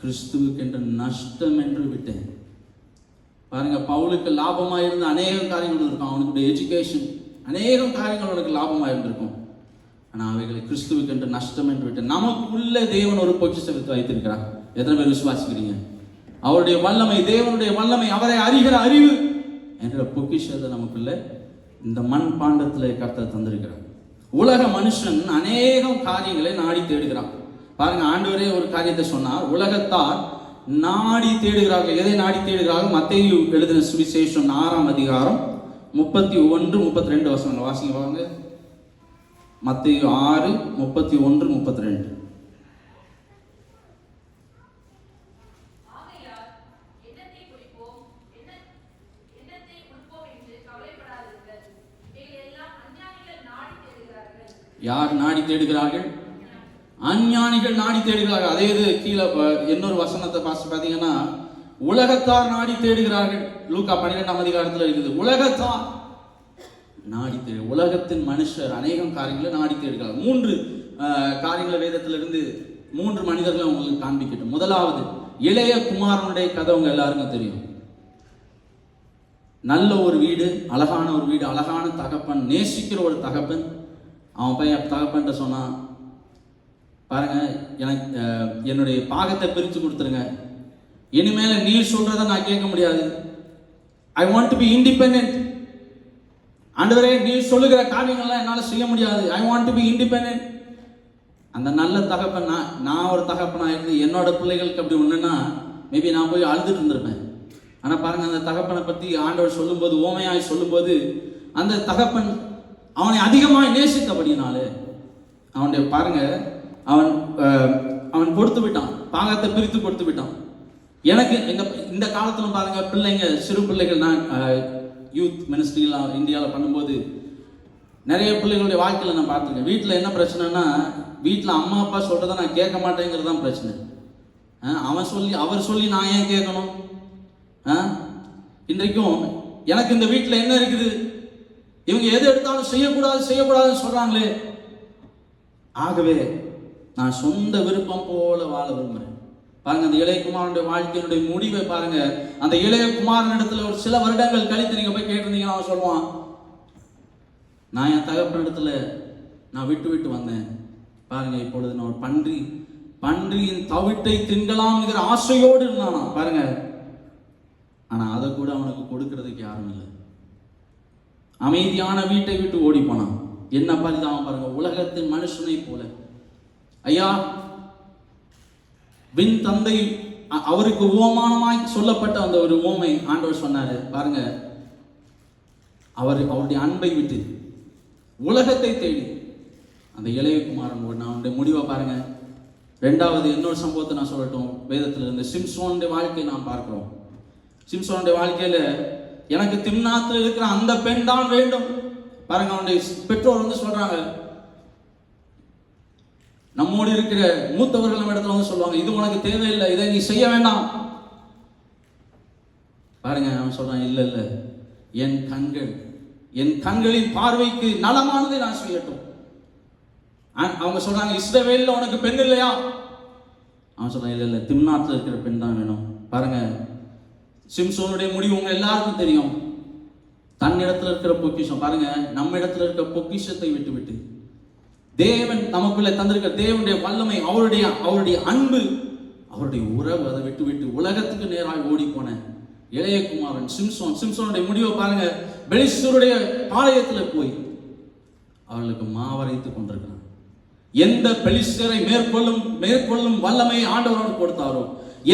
[SPEAKER 2] கிறிஸ்துவுக்கென்று நஷ்டம் என்று விட்டேன். பாருங்க, பவுலுக்கு லாபமா இருந்த அநேக காரியங்கள் இருக்கும். அவனுடைய எஜுகேஷன், அநேக காரியங்கள் அவனுக்கு லாபமா இருந்திருக்கும். ஆனால் அவைகளை கிறிஸ்துவுக்கென்று நஷ்டம் என்று விட்டேன். நமக்குள்ள தேவன் ஒரு பொக்கிஷத்தை வைத்திருக்கிறார். எத்தனை பேர் விசுவாசிக்கிறீங்க? அவருடைய வல்லமை, தேவனுடைய வல்லமை, அவரை அறிகிற அறிவு என்ற பொக்கிஷத்தை நமக்குள்ள இந்த மண் பாண்டத்திலே கர்த்தர் தந்திருக்கிறார். உலக மனுஷன் அநேகம் காரியங்களை நாடி தேடுகிறான். பாருங்க, ஆண்டவரே ஒரு காரியத்தை சொன்னார், உலகத்தார் நாடி தேடுகிறார்கள். எதை நாடி தேடுகிறார்கள்? மத்தேயு எழுதின சுவிசேஷம் 6ஆம் அதிகாரம் 31, 32 வசனங்கள் வாசிங்க பாருங்க. மத்தேயு 6, 31, 32. யார் நாடி தேடுகிறார்கள்? அஞ்ஞானிகள் நாடி தேடுகிறார்கள். அதே இது கீழே இன்னொரு வசனத்தை பார்த்தீங்கன்னா, உலகத்தார் நாடி தேடுகிறார்கள். லூக்கா 12ஆம் அதிகாரத்தில் இருக்குது. உலகத்தார் நாடி தேடு. உலகத்தின் மனுஷர் அநேகம் காரியங்களை நாடி தேடுகிறார்கள். 3 காரியங்களை வேதத்திலிருந்து 3 மனிதர்களை உங்களுக்கு காண்பிக்கட்டும். முதலாவது, இளைய குமாரனுடைய கதை உங்க எல்லாருக்கும் தெரியும். நல்ல ஒரு வீடு, அழகான ஒரு வீடு, அழகான தகப்பன், நேசிக்கிற ஒரு தகப்பன். அவன் பையன் தகப்பன்ட்ட சொன்னான், பாருங்க, எனக்கு என்னுடைய பாகத்தை பிரித்து கொடுத்துருங்க. இனிமேல நீ சொல்றத நான் கேட்க முடியாது. I want to be independent. ஆண்டவரே நீர் சொல்லுகிற காரியங்கள்லாம் என்னால் செய்ய முடியாது. I want to be independent. அந்த நல்ல தகப்பன் நான் ஒரு தகப்பனா இருந்து என்னோட பிள்ளைகளுக்கு அப்படி ஒன்றுன்னா மேபி நான் போய் அழுதுட்டு இருந்திருப்பேன். ஆனால் பாருங்க, அந்த தகப்பனை பற்றி ஆண்டவர் சொல்லும்போது, ஓமையாய் சொல்லும்போது, அந்த தகப்பன் அவனை அதிகமாக நேசித்தபடினாலே அவனுடைய பாருங்க அவன் கொடுத்து விட்டான், பாகத்தை பிரித்து கொடுத்து விட்டான். எனக்கு இந்த காலத்துல பாருங்க, பிள்ளைங்க சிறு பிள்ளைகள், நான் யூத் மினிஸ்ட்ரியில் இந்தியாவில் பண்ணும்போது நிறைய பிள்ளைகளுடைய வாழ்க்கையில் நான் பார்த்துருக்கேன். வீட்டில் என்ன பிரச்சனைனா, வீட்டில் அம்மா அப்பா சொல்றதை நான் கேட்க மாட்டேங்கிறது தான் பிரச்சனை. அவர் சொல்லி நான் ஏன் கேட்கணும்? இன்றைக்கும் எனக்கு இந்த வீட்டில் என்ன இருக்குது, இவங்க எது எடுத்தாலும் செய்யக்கூடாதுன்னு சொல்றாங்களே. ஆகவே நான் சொந்த விருப்பம் போல வாழ விரும்புகிறேன். பாருங்க, அந்த இளையகுமாரனுடைய வாழ்க்கையினுடைய முடிவை பாருங்க. அந்த இளையகுமாரன் இடத்துல ஒரு சில வருடங்கள் கழித்து நீங்க போய் கேட்டிருந்தீங்கன்னா அவன் சொல்லுவான், நான் என் தகப்பன் இடத்துல நான் விட்டு வந்தேன். பாருங்க, இப்பொழுது நான் பன்றியின் தவிட்டை திங்கலாம்ங்கிற ஆசையோடு இருந்தானா பாருங்க. ஆனா அதை கூட அவனுக்கு கொடுக்கறதுக்கு யாரும் இல்லை. அமைதியான வீட்டை விட்டு ஓடி போனான். என்ன பரிதாபம் பாருங்க, உலகத்தின் மனுஷனை போல. ஐயா, வின் தந்தை அவருக்கு உவமானமாய் சொல்லப்பட்ட அந்த ஒரு உவமை ஆண்டவர் சொன்னாரு பாருங்க. அவருடைய அன்பை விட்டு உலகத்தை தேடி அந்த இளையகுமாரன் அவனுடைய முடிவை பாருங்க. ரெண்டாவது இன்னொரு சம்பவத்தை நான் சொல்லட்டும். வேதத்தில் இருந்து சிம்சோனுடைய வாழ்க்கையை நாம் பார்க்கிறோம். சிம்சோனுடைய வாழ்க்கையில எனக்கு திம்னாத்தில் இருக்கிற அந்த பெண் தான் வேண்டும். பாருங்க, அவனுடைய பெற்றோர் சொல்றாங்க, நம்மோடு இருக்கிற மூத்தவர்கள் நம்ம இடத்துல சொல்லுவாங்க, இது உனக்கு தேவையில்லை, இதை நீ செய்ய வேண்டாம். பாருங்க, அவன் சொல்றான், இல்ல என் கண்களின் பார்வைக்கு நலமானதை நான் செய்யட்டும். அவங்க சொல்றாங்க, இஸ்ரவேல்ல உனக்கு பெண் இல்லையா? அவன் சொல்றான், இல்ல திம்னாத்தில் இருக்கிற பெண் தான் வேணும். பாருங்க, சிம்சோனுடைய முடிவு உங்க எல்லாருக்கும் தெரியும். தன்னிடத்துல இருக்கிற பொக்கிஷம் பாருங்க, நம்ம இடத்துல இருக்கிற பொக்கிஷத்தை விட்டு தேவன் நமக்குள்ள தந்திருக்கிற தேவனுடைய வல்லமை, அவருடைய அன்பு, அவருடைய உறவு, அதை விட்டு உலகத்துக்கு நேராக ஓடி போன இளையகுமாரன் சிம்சோனுடைய முடிவை பாருங்க. பெலிஸ்தருடைய பாளையத்துல போய் அவர்களுக்கு மாவரைத்துக் கொண்டிருக்கிறான். எந்த பெலிஸ்தரை மேற்கொள்ளும் வல்லமை ஆண்டவரோடு கொடுத்தாரோ,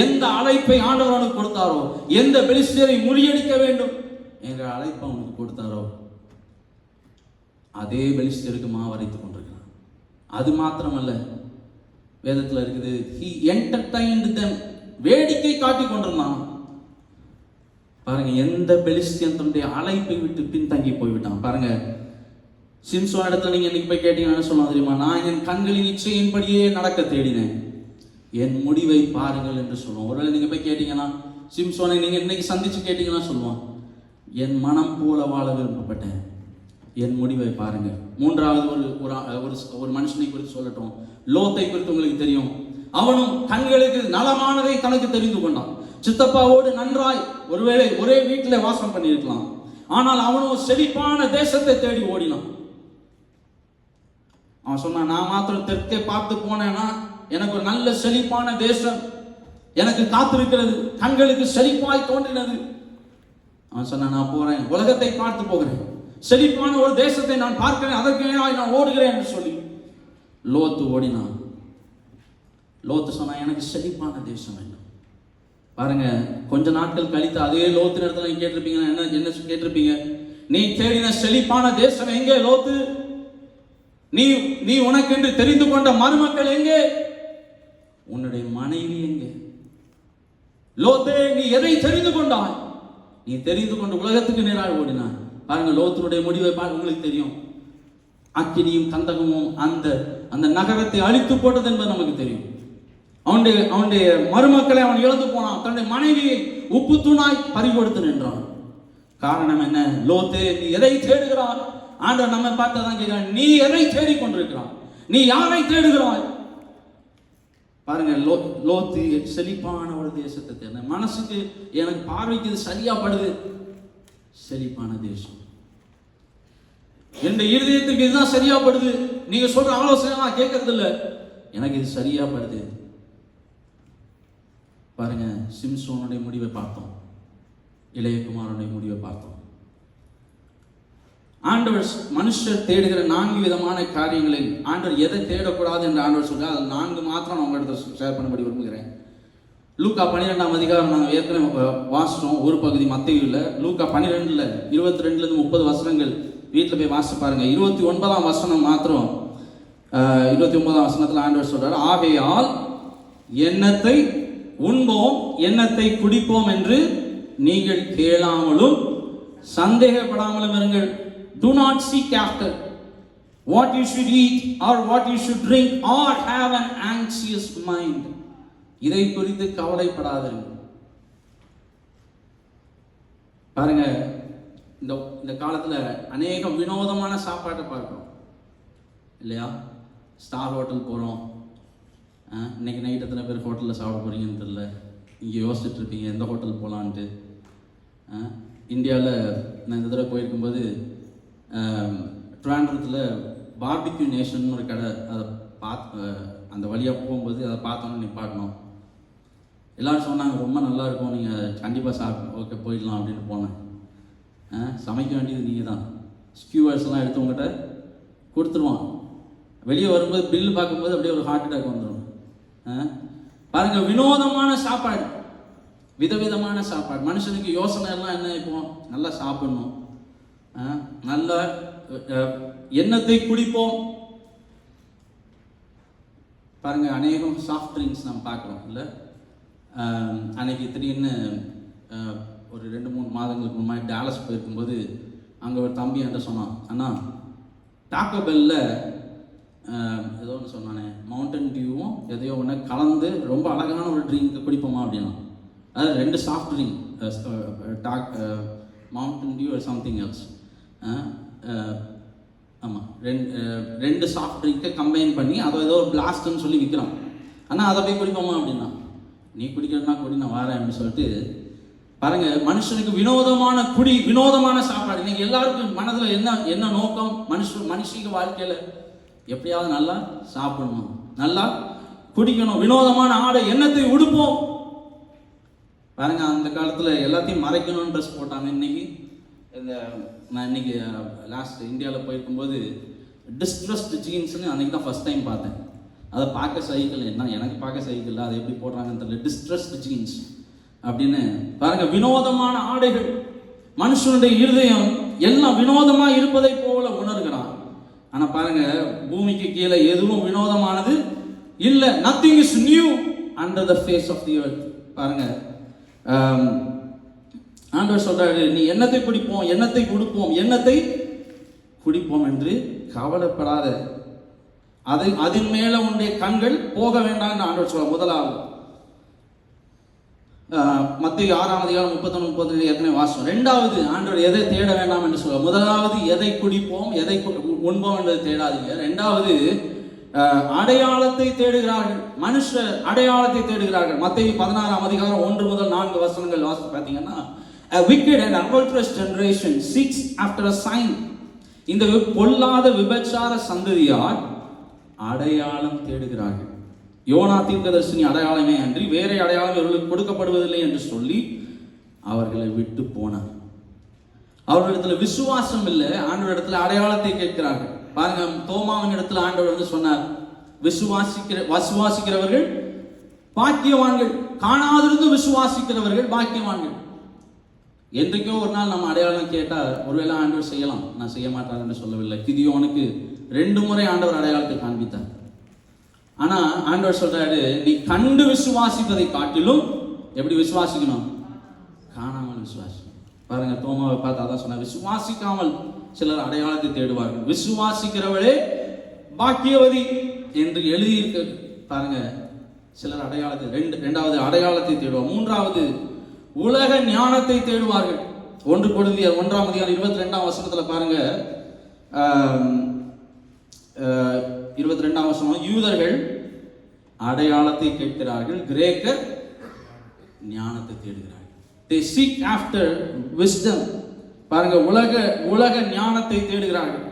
[SPEAKER 2] எந்த அழைப்பை ஆண்டவரோடு கொடுத்தாரோ, எந்த பெலிஸ்தரை முறியடிக்க வேண்டும் என்ற அழைப்பை அவனுக்கு கொடுத்தாரோ, அதே பெலிஸ்தருக்கு மாவரைத்துக் கொண்டிருக்கிறான். அது மாத்திரமல்ல, வேதத்தில் இருக்குது, he entertained them, வேடிக்கை காட்டிக் கொண்டிருந்தான். பாருங்க, எந்த பெலிஸ்தியன் தன்னுடைய அழைப்பை விட்டு பின்தங்கி போய்விட்டான். பாருங்க, சிம்சோன் இடத்துல நீங்க இன்னைக்கு போய் கேட்டீங்கன்னா சொல்லுவாங்க தெரியுமா, நான் என் கண்களின் இச்சையின்படியே நடக்க தேடினேன், என் முடிவை பாருங்கள் என்று சொல்லுவோம். ஒருவேளை நீங்க போய் கேட்டீங்கன்னா, சிம்சோனை நீங்க இன்னைக்கு சந்திச்சு கேட்டீங்கன்னா சொல்லுவான், என் மனம் போல வாழ விருப்பப்பட்டேன், என் முடிவை பாருங்க. மூன்றாவது ஒரு மனுஷனை குறித்து சொல்லட்டும். லோத்தை குறித்து உங்களுக்கு தெரியும். அவனும் கண்களுக்கு நலமானதை தனக்கு தெரிந்து கொண்டான். சித்தப்பாவோடு நன்றாய் ஒருவேளை ஒரே வீட்டில் வாசம் பண்ணியிருக்கலாம். ஆனால் அவனும் செழிப்பான தேசத்தை தேடி ஓடினான். அவன் சொன்னான், நான் மாத்திரம் தெற்கே பார்த்து போனேன்னா எனக்கு ஒரு நல்ல செழிப்பான தேசம் எனக்கு காத்திருக்கிறது, கண்களுக்கு செழிப்பாய் தோன்றினது. அவன் சொன்னான், நான் போறேன், உலகத்தை பார்த்து போகிறேன், செழிப்பான ஒரு தேசத்தை நான் பார்க்கிறேன், அதற்கு நான் ஓடுகிறேன் என்று சொல்லி லோத்து ஓடினான். லோத்து சொன்னா, எனக்கு செழிப்பான தேசம் வேண்டும். பாருங்க, கொஞ்ச நாட்கள் கழித்து அதே லோத்து இடத்துல நீங்க கேட்டிருப்பீங்க, என்ன கேட்டிருப்பீங்க, நீ தேடின செழிப்பான தேசம் எங்கே லோத்து? நீ உனக்கென்று தெரிந்து கொண்ட மருமக்கள் எங்கே? உன்னுடைய மனைவி எங்கே? லோத்தே, நீ எதை தெரிந்து கொண்டாய்? நீ தெரிந்து கொண்ட உலகத்துக்கு நேராக ஓடினாய். பாருங்க, லோத்தினுடைய முடிவை உங்களுக்கு தெரியும். அக்கினியும் கந்தகமும் அந்த நகரத்தை அழித்து போட்டது என்பது நமக்கு தெரியும். அவனுடைய மருமக்களை அவன் இழந்து போனான். தன்னுடைய மனைவியை உப்பு தூணாய் பறிகொடுத்து நின்றான். காரணம் என்ன? லோத்தே, நீ எதை தேடுகிறாய்? ஆண்டவர் நம்ம பார்த்ததான் கேட்கிறான், நீ எதை தேடிக்கொண்டிருக்கிறாய்? நீ யாரை தேடுகிறாய்? பாருங்க, லோத்து செழிப்பான ஒரு தேசத்தை தேட, மனசுக்கு எனக்கு பார்வைக்கு இது சரியா படுது, செழிப்பான தேசம், என் இருதயத்துக்கு இதுதான் சரியா படுது, நீங்க சொல்ற ஆலோசனை நான் கேட்கறது இல்லை, எனக்கு இது சரியா படுது. பாருங்க, சிம்சோனுடைய முடிவை பார்த்தோம். இளையகுமாரனுடைய முடிவை பார்த்தோம். ஆண்டவர் மனுஷர் தேடுகிற 4 விதமான காரியங்களில் ஆண்டவர் எதை தேடக்கூடாது என்று ஆண்டவர் சொல்றார். அதில் 4 மாத்திரம் நான் உங்களிடத்தில் ஷேர் பண்ணபடி விரும்புகிறேன். லூக்கா 12ஆம் அதிகாரம் நாங்கள் ஏற்கனவே வாசித்தோம் ஒரு பகுதி மத்தேயுல. லூக்கா 12ல் 22லேருந்து 30 வசனங்கள் வீட்டில் போய் வாசிச்சு பாருங்க. 29ஆம் வசனம் மாத்திரம் 29ஆம் வசனத்தில் ஆண்டவர் சொல்றார், ஆகையால் எண்ணத்தை உண்போம் எண்ணத்தை குடிப்போம் என்று நீங்கள் கேளாமலும் சந்தேகப்படாமலும் இருங்கள். Do not seek after what you should eat or what you should drink or have an anxious mind. இதை குறித்து கவலைப்படாதீர்கள். பாருங்க, இந்த காலத்துல அநேக வினோதமான சாப்பாட்டை பார்க்கிறோம் இல்லையா? ஸ்டார் ஹோட்டல் போகிறோம். இன்னைக்கு நைட் எத்தனை பேர் ஹோட்டலில் சாப்பிட போகிறீங்கன்னு தெரியல. இங்கே யோசிச்சுட்டு இருப்பீங்க எந்த ஹோட்டல் போகலான்ட்டு. இந்தியாவில் நான் இந்த தடவை போயிருக்கும்போது ட்ராண்டரத்தில் பார்பிக்யூ நேஷன் ஒரு கடை, அதை அந்த வழியாக போகும்போது அதை பார்த்தோன்னு நிப்பாட்டணும். எல்லோரும் சொன்னாங்க ரொம்ப நல்லா இருக்கும், நீங்கள் கண்டிப்பாக சாப்பிட ஓகே போயிடலாம் அப்படின்னு போனேன். சமைக்க வேண்டியது நீங்கள் தான். ஸ்கியூவர்ஸ்லாம் எடுத்து உங்கள்கிட்ட கொடுத்துருவான். வெளியே வரும்போது பில்லு பார்க்கும்போது அப்படியே ஒரு ஹார்ட் அட்டாக் வந்துடும். பாருங்கள், வினோதமான சாப்பாடு, விதவிதமான சாப்பாடு. மனுஷனுக்கு யோசனை எல்லாம் என்ன? இப்போ நல்லா சாப்பிடணும், நல்ல எண்ணத்தை குடிப்போம். பாருங்க, அநேகம் சாஃப்ட் ட்ரிங்க்ஸ் நம்ம பார்க்குறோம் இல்லை? அன்னைக்கு திடீர்னு ஒரு 2-3 மாதங்களுக்கு முன்னாடி டாலஸ் போயிருக்கும்போது அங்கே ஒரு தம்பி என்கிட்ட சொன்னான், அண்ணா டாக்கோ பெல்ல ஏதோ ஒன்று சொன்னானே, மவுண்டன் டியூவும் எதையோ ஒன்று கலந்து ரொம்ப அழகான ஒரு ட்ரிங்க் குடிப்போமா அப்படின்னா. அதாவது 2 soft drink, mountain due something else. ஆமாம், 2 சாஃப்ட் ட்ரிங்கை கம்பைன் பண்ணி அதை ஏதோ ஒரு பிளாஸ்ட்னு சொல்லி விற்கிறான். ஆனால் அதை போய் குடிப்போமா அப்படின்னா, நீ குடிக்கிறதுனா குடி, நான் வரேன் அப்படின்னு சொல்லிட்டு. பாருங்க, மனுஷனுக்கு வினோதமான குடி, வினோதமான சாப்பாடு. இன்னைக்கு எல்லாருக்கும் மனதில் என்ன நோக்கம்? மனுஷிக வாழ்க்கையில் எப்படியாவது நல்லா சாப்பிடணும், நல்லா குடிக்கணும், வினோதமான ஆடை, எண்ணத்தை உடுப்போம். பாருங்க, அந்த காலத்தில் எல்லாத்தையும் மறைக்கணும்னு ட்ரெஸ் போட்டாங்க. இன்னைக்கு நான் இன்னைக்கு லாஸ்ட் இந்தியாவில் போயிருக்கும்போது டிஸ்ட்ரெஸ்ட் ஜீன்ஸ்னு அன்றைக்கி தான் ஃபஸ்ட் டைம் பார்த்தேன். அதை பார்க்க சைக்கிள், என்ன எனக்கு பார்க்க சைக்கிள், அதை எப்படி போடுறாங்கன்னு தெரியல. டிஸ்ட்ரெஸ்ட் ஜீன்ஸ் அப்படின்னு பாருங்க, வினோதமான ஆடைகள். மனுஷனுடைய இருதயம் எல்லாம் வினோதமாக இருப்பதை போல உணர்கிறான். ஆனால் பாருங்க, பூமிக்கு கீழே எதுவும் வினோதமானது இல்லை. Nothing is new under the face of the earth. பாருங்க, ஆண்டவர் சொல்றாரு, நீ எண்ணத்தை குடிப்போம் எண்ணத்தை கொடுப்போம் எண்ணத்தை குடிப்போம் என்று கவலைப்படாத. அதன் மேல உன்னுடைய கண்கள் போக வேண்டாம் என்று ஆண்டவர் சொல்ற. முதலாவது மத்தேயு 6ஆம் அதிகாரம் 31-32 ஏற்கனவே வாசம். 2வது ஆண்டவர் எதை தேட வேண்டாம் என்று சொல்ல. முதலாவது எதை குடிப்போம் எதை உண்போம் என்பதை தேடாதீங்க. 2வது அடையாளத்தை தேடுகிறார்கள். மனுஷர் அடையாளத்தை தேடுகிறார்கள். மத்தேயு 16ஆம் அதிகாரம் 1 முதல் 4 வசனங்கள் வாசித்து பார்த்தீங்கன்னா, a wicked and adulterous generation seeks after a sign. இந்த பொல்லாத விபச்சார சந்ததியார் அடையாளம் தேடுகிறார்கள். யோனா தீர்க்கதரிசி அடையாளமே அன்றி வேற அடையாளம் இவர்களுக்கு கொடுக்கப்படுவதில்லை என்று சொல்லி அவர்களை விட்டு போனார். அவர்களிடத்துல விசுவாசம் இல்லை, ஆண்டவரிடத்துல அடையாளத்தை கேட்கிறார்கள். பாருங்க, தோமாவின் இடத்துல ஆண்டவர் வந்து சொன்னார், விசுவாசிக்கிறவர்கள் பாக்கியவான்கள், காணாதிருந்து விசுவாசிக்கிறவர்கள் பாக்கியவான்கள். என்றைக்கோ ஒரு நாள் நம்ம அடையாளம் கேட்டால் ஒருவேளை ஆண்டவர் செய்யலாம், நான் செய்ய மாட்டார் என்று சொல்லவில்லை. கிதியோனுக்கு 2 முறை ஆண்டவர் அடையாளத்தை காண்பித்தார். ஆனால் ஆண்டவர் சொல்றாரு, நீ கண்டு விசுவாசிப்பதை காட்டிலும் எப்படி விசுவாசிக்கணும்? காணாமல் விசுவாசி. பாருங்க, தோமாவை பார்த்து அதான் சொன்னார், விசுவாசிக்காமல் சிலர் அடையாளத்தை தேடுவார்கள், விசுவாசிக்கிறவளே பாக்கியவதி என்று எழுதியிருக்க. பாருங்க, சிலர் அடையாளத்தை 2வது அடையாளத்தை தேடுவார். 3வது உலக ஞானத்தை தேடுவார்கள். 1 கொரிந்தியர் 1ஆம் அதிகாரம் 22ஆம் வசனத்துல பாருங்க, 22ஆம் வசனம், யூதர்கள் அடையாளத்தை கேட்கிறார்கள், கிரேக்கர் ஞானத்தை தேடுகிறார்கள். they seek after wisdom. பாருங்க, உலக ஞானத்தை தேடுகிறார்கள்.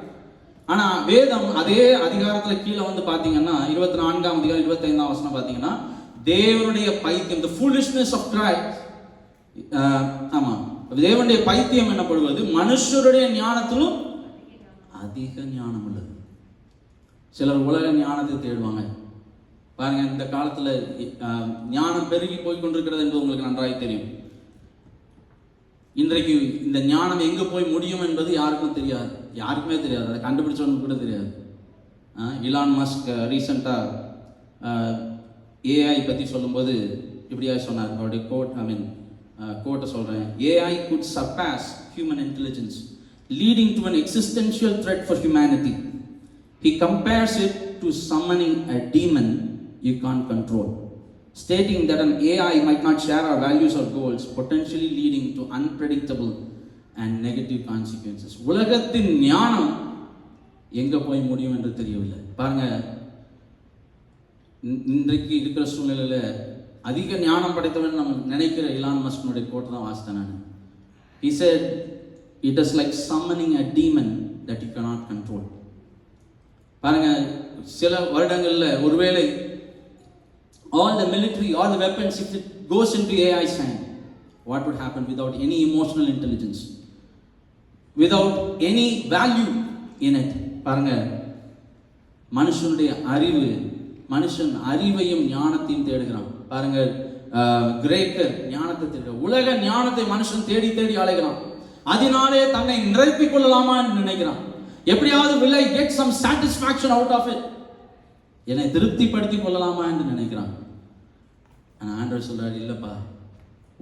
[SPEAKER 2] ஆனா வேதம் அதே அதிகாரத்துல கீழே வந்து பாத்தீங்கன்னா 24ஆம் அதிகாரம் 25ஆம் வசனம் பாத்தீங்கன்னா, தேவனுடைய பைத்தியம், the foolishness of Christ, ஆமா, தேவனுடைய பைத்தியம் எனப்படுவது மனுஷருடைய ஞானத்திலும் அதிக ஞானம் உள்ளது. சிலர் உலக ஞானத்தை தேடுவாங்க. பாருங்க, இந்த காலத்துல ஞானம் பெருகி போய் கொண்டிருக்கிறது என்பது உங்களுக்கு நன்றாய் தெரியும். இன்றைக்கு இந்த ஞானம் எங்க போய் முடியும் என்பது யாருக்குமே தெரியாது. அதை கண்டுபிடிச்சவனுக்கு கூட தெரியாது. இலான் மஸ்க் ரீசெண்டாக ஏஐ பற்றி சொல்லும்போது இப்படியா சொன்னார். அவருடைய கோட்டை சொல்கிறேன். AI could surpass human intelligence, leading to an existential threat for humanity. He compares it to summoning a demon you can't control, stating that an AI might not share our values or goals, potentially leading to unpredictable and negative consequences. உலகத்தின் ஞானம் எங்க போய் முடியும் என்று தெரியவில்லை. பாருங்க, இன்றைக்கு இருக்கிற சூழ்நிலையில அதிக ஞானம் படைத்தவன் நம்ம நினைக்கிற இலான் மஸ்கனுடைய கோட்டை தான் வாசித்தேன் நான். He said it is like summoning a demon that you cannot control. பாருங்க, சில வருடங்கள்ல ஒருவேளை all the military, all the weapons, if it goes into AI's hand, what would happen without any emotional intelligence, without any value in it? பாருங்க, மனுஷனுடைய அறிவு, மனுஷன் அறிவையும் ஞானத்தையும் தேடுகிறான். பாருங்க, கிரேக்கர் ஞானத்தை தேடுகிறான். உலக ஞானத்தை மனுஷன் தேடி தேடி அலைகிறான். அதனாலே தன்னை நிரப்பிக் கொள்ளலாமா என்று நினைக்கிறான். எப்படியாவது will I get some satisfaction out of it, என்னை திருப்திப்படுத்திக் கொள்ளலாமா என்று நினைக்கிறான். ஆனால் ஆண்டவர் சொல்றாரு, இல்லப்பா,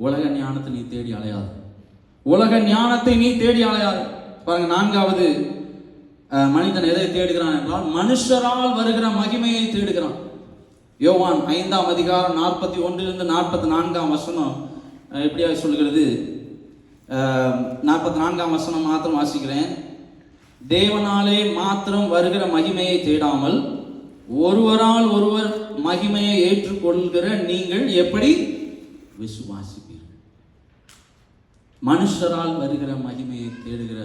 [SPEAKER 2] உலக ஞானத்தை நீ தேடி அலையாது. உலக ஞானத்தை நீ தேடி அலையாது. பாருங்க, நான்காவது மனிதன் எதை தேடுகிறான் என்றால் மனுஷரால் வருகிற மகிமையை தேடுகிறான். யோவான் 5ஆம் அதிகாரம் 41 44 வசனம் எப்படியா சொல்கிறது. 44 வசனம் மாத்திரம் வாசிக்கிறேன். தேவனாலே மாத்திரம் வருகிற மகிமையை தேடாமல் ஒருவரால் ஒருவர் மகிமையை ஏற்றுக்கொள்கிற நீங்கள் எப்படி விசுவாசிப்பீர்கள்? மனுஷரால் வருகிற மகிமையை தேடுகிற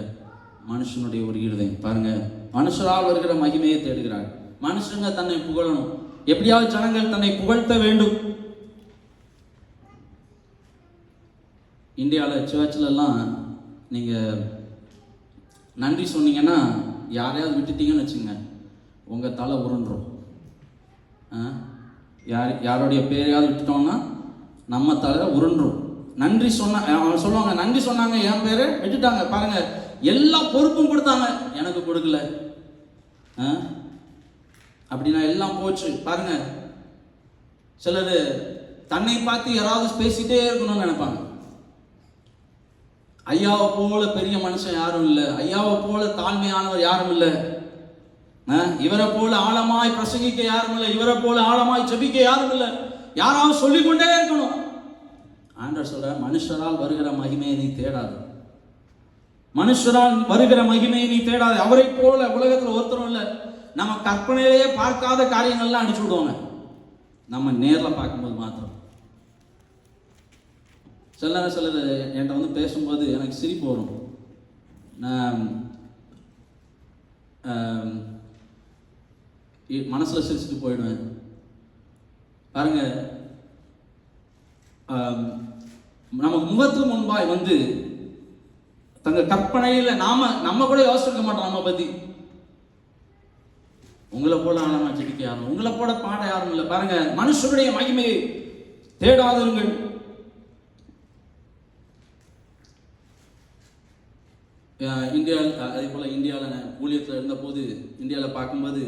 [SPEAKER 2] மனுஷனுடைய ஒரு இருதயம். பாருங்க, மனுஷரால் வருகிற மகிமையை தேடுகிறார். மனுஷங்க தன்னை புகழணும். எப்படியாவது ஜனங்கள் தன்னை புகழ்த்த வேண்டும். இந்தியாவில் சர்ச்சிலெல்லாம் நீங்கள் நன்றி சொன்னீங்கன்னா, யாரையாவது விட்டுட்டீங்கன்னு வச்சுங்க, உங்கள் தலை உருண்டுரும். யாருடைய பேரையாவது விட்டுட்டோம்னா நம்ம தலை உருண்டுரும். நன்றி அவன் சொல்லுவாங்க, நன்றி சொன்னாங்க, என் பேரை விட்டுட்டாங்க. பாருங்க, எல்லா பொறுப்பும் கொடுத்தாங்க, எனக்கு கொடுக்கல அப்படின்னா எல்லாம் போச்சு. பாருங்க, சிலர் தன்னை பார்த்து யாராவது பேசிட்டே இருக்கணும்னு நினைப்பாங்க. ஐயாவை போல பெரிய மனுஷன் யாரும் இல்லை, ஐயாவை போல தாழ்மையானவர் யாரும் இல்லை, இவரை போல ஆழமாய் பிரசங்கிக்க யாரும் இல்லை, இவரை போல ஆழமாய் ஜெபிக்க யாரும் இல்லை, யாராவது சொல்லிக்கொண்டே இருக்கணும். ஆண்டவர் சொல்ற, மனுஷரால் வருகிற மகிமையை நீ தேடாது. மனுஷரால் வருகிற மகிமையை நீ தேடாது. அவரை போல உலகத்தில் ஒருத்தரும் இல்லை. நம்ம கற்பனையிலேயே பார்க்காத காரியங்கள்லாம் அடிச்சு விடுவாங்க, நம்ம நேரில் பார்க்கும்போது மாத்திரம். சிலர் என்கிட்ட வந்து பேசும்போது எனக்கு சிரிப்பு வரும். நான் மனசில் சிரிச்சுட்டு போயிடுவேன். பாருங்க, நமக்கு முகத்துக்கு முன்பாய் வந்து தங்க கற்பனையில் நம்ம கூட யோசிச்சிருக்க மாட்டோம் நம்ம பற்றி. உங்களை போல ஆழமா ஜெபிக்க யாரும், உங்களை போல பாட யாரும் இல்லை. பாருங்க, மனுஷனுடைய மகிமையை தேடாதவர்கள். இந்தியாவில் அதே போல் இந்தியாவில் ஊழியத்தில் இருந்தபோது இந்தியாவில் பார்க்கும்போது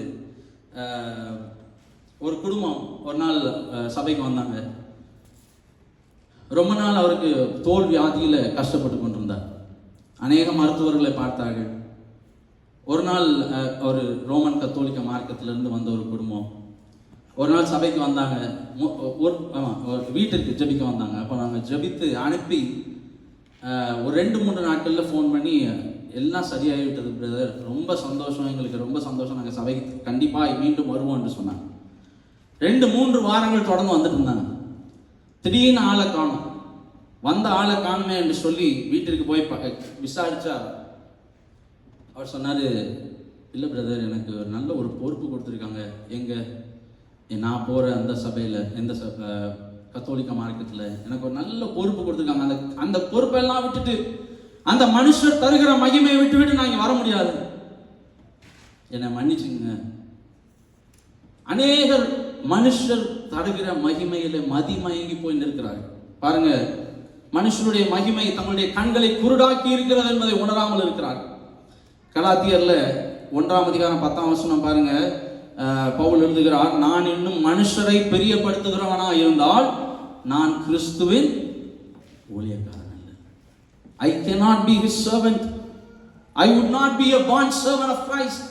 [SPEAKER 2] ஒரு குடும்பம் ஒரு நாள் சபைக்கு வந்தாங்க. ரொம்ப நாள் அவருக்கு தோல் வியாதியில் கஷ்டப்பட்டு கொண்டிருந்தார். அநேக மருத்துவர்களை பார்த்தார்கள். ஒரு நாள் ஒரு ரோமன் கத்தோலிக்க மார்க்கத்திலிருந்து வந்த ஒரு குடும்பம் ஒரு நாள் சபைக்கு வந்தாங்க. வீட்டிற்கு ஜெபிக்க வந்தாங்க. அப்போ நாங்கள் ஜெபித்து அனுப்பி ஒரு 2-3 நாட்களில் ஃபோன் பண்ணி எல்லாம் சரியாகிவிட்டது பிரதர், ரொம்ப சந்தோஷம், எங்களுக்கு ரொம்ப சந்தோஷம், நாங்கள் சபைக்கு கண்டிப்பாக மீண்டும் வருவோம் என்று சொன்னாங்க. 2-3 வாரங்கள் தொடர்ந்து வந்துட்டு இருந்தாங்க. திடீர்னு ஆளை காணும். வந்த ஆளை காணுமே என்று சொல்லி வீட்டிற்கு போய் விசாரிச்சா அவர் சொன்னார், இல்லை பிரதர், எனக்கு நல்ல ஒரு பொறுப்பு கொடுத்துருக்காங்க. நான் போகிற அந்த சபையில், எந்த கத்தோலிக்க மார்க்கத்தில் எனக்கு ஒரு நல்ல பொறுப்பு கொடுத்துருக்காங்க. அந்த பொறுப்பெல்லாம் விட்டுட்டு அந்த மனுஷர் தருகிற மகிமையை விட்டு நான் இங்கே வர முடியாது. என்னை மன்னிச்சுங்க. அநேகர் மனுஷர் தருகிற மகிமையில மதிமயங்கி போய் நிற்கிறார்கள். பாருங்க, மனுஷனுடைய மகிமை தங்களுடைய கண்களை குருடாக்கி இருக்கிறது என்பதை உணராமல் இருக்கிறார். கலாத்தியர்ல 1ஆம் அதிகாரம் 10ஆம் வசனம் பாருங்க, பவுல் எழுதுகிறார், நான் இன்னும் மனுஷரை பிரியப்படுத்துகிறவனா இருந்தால் நான் கிறிஸ்துவின் ஊழியக்காரன் அல்ல. I cannot be his servant. I would not be a bond servant of Christ.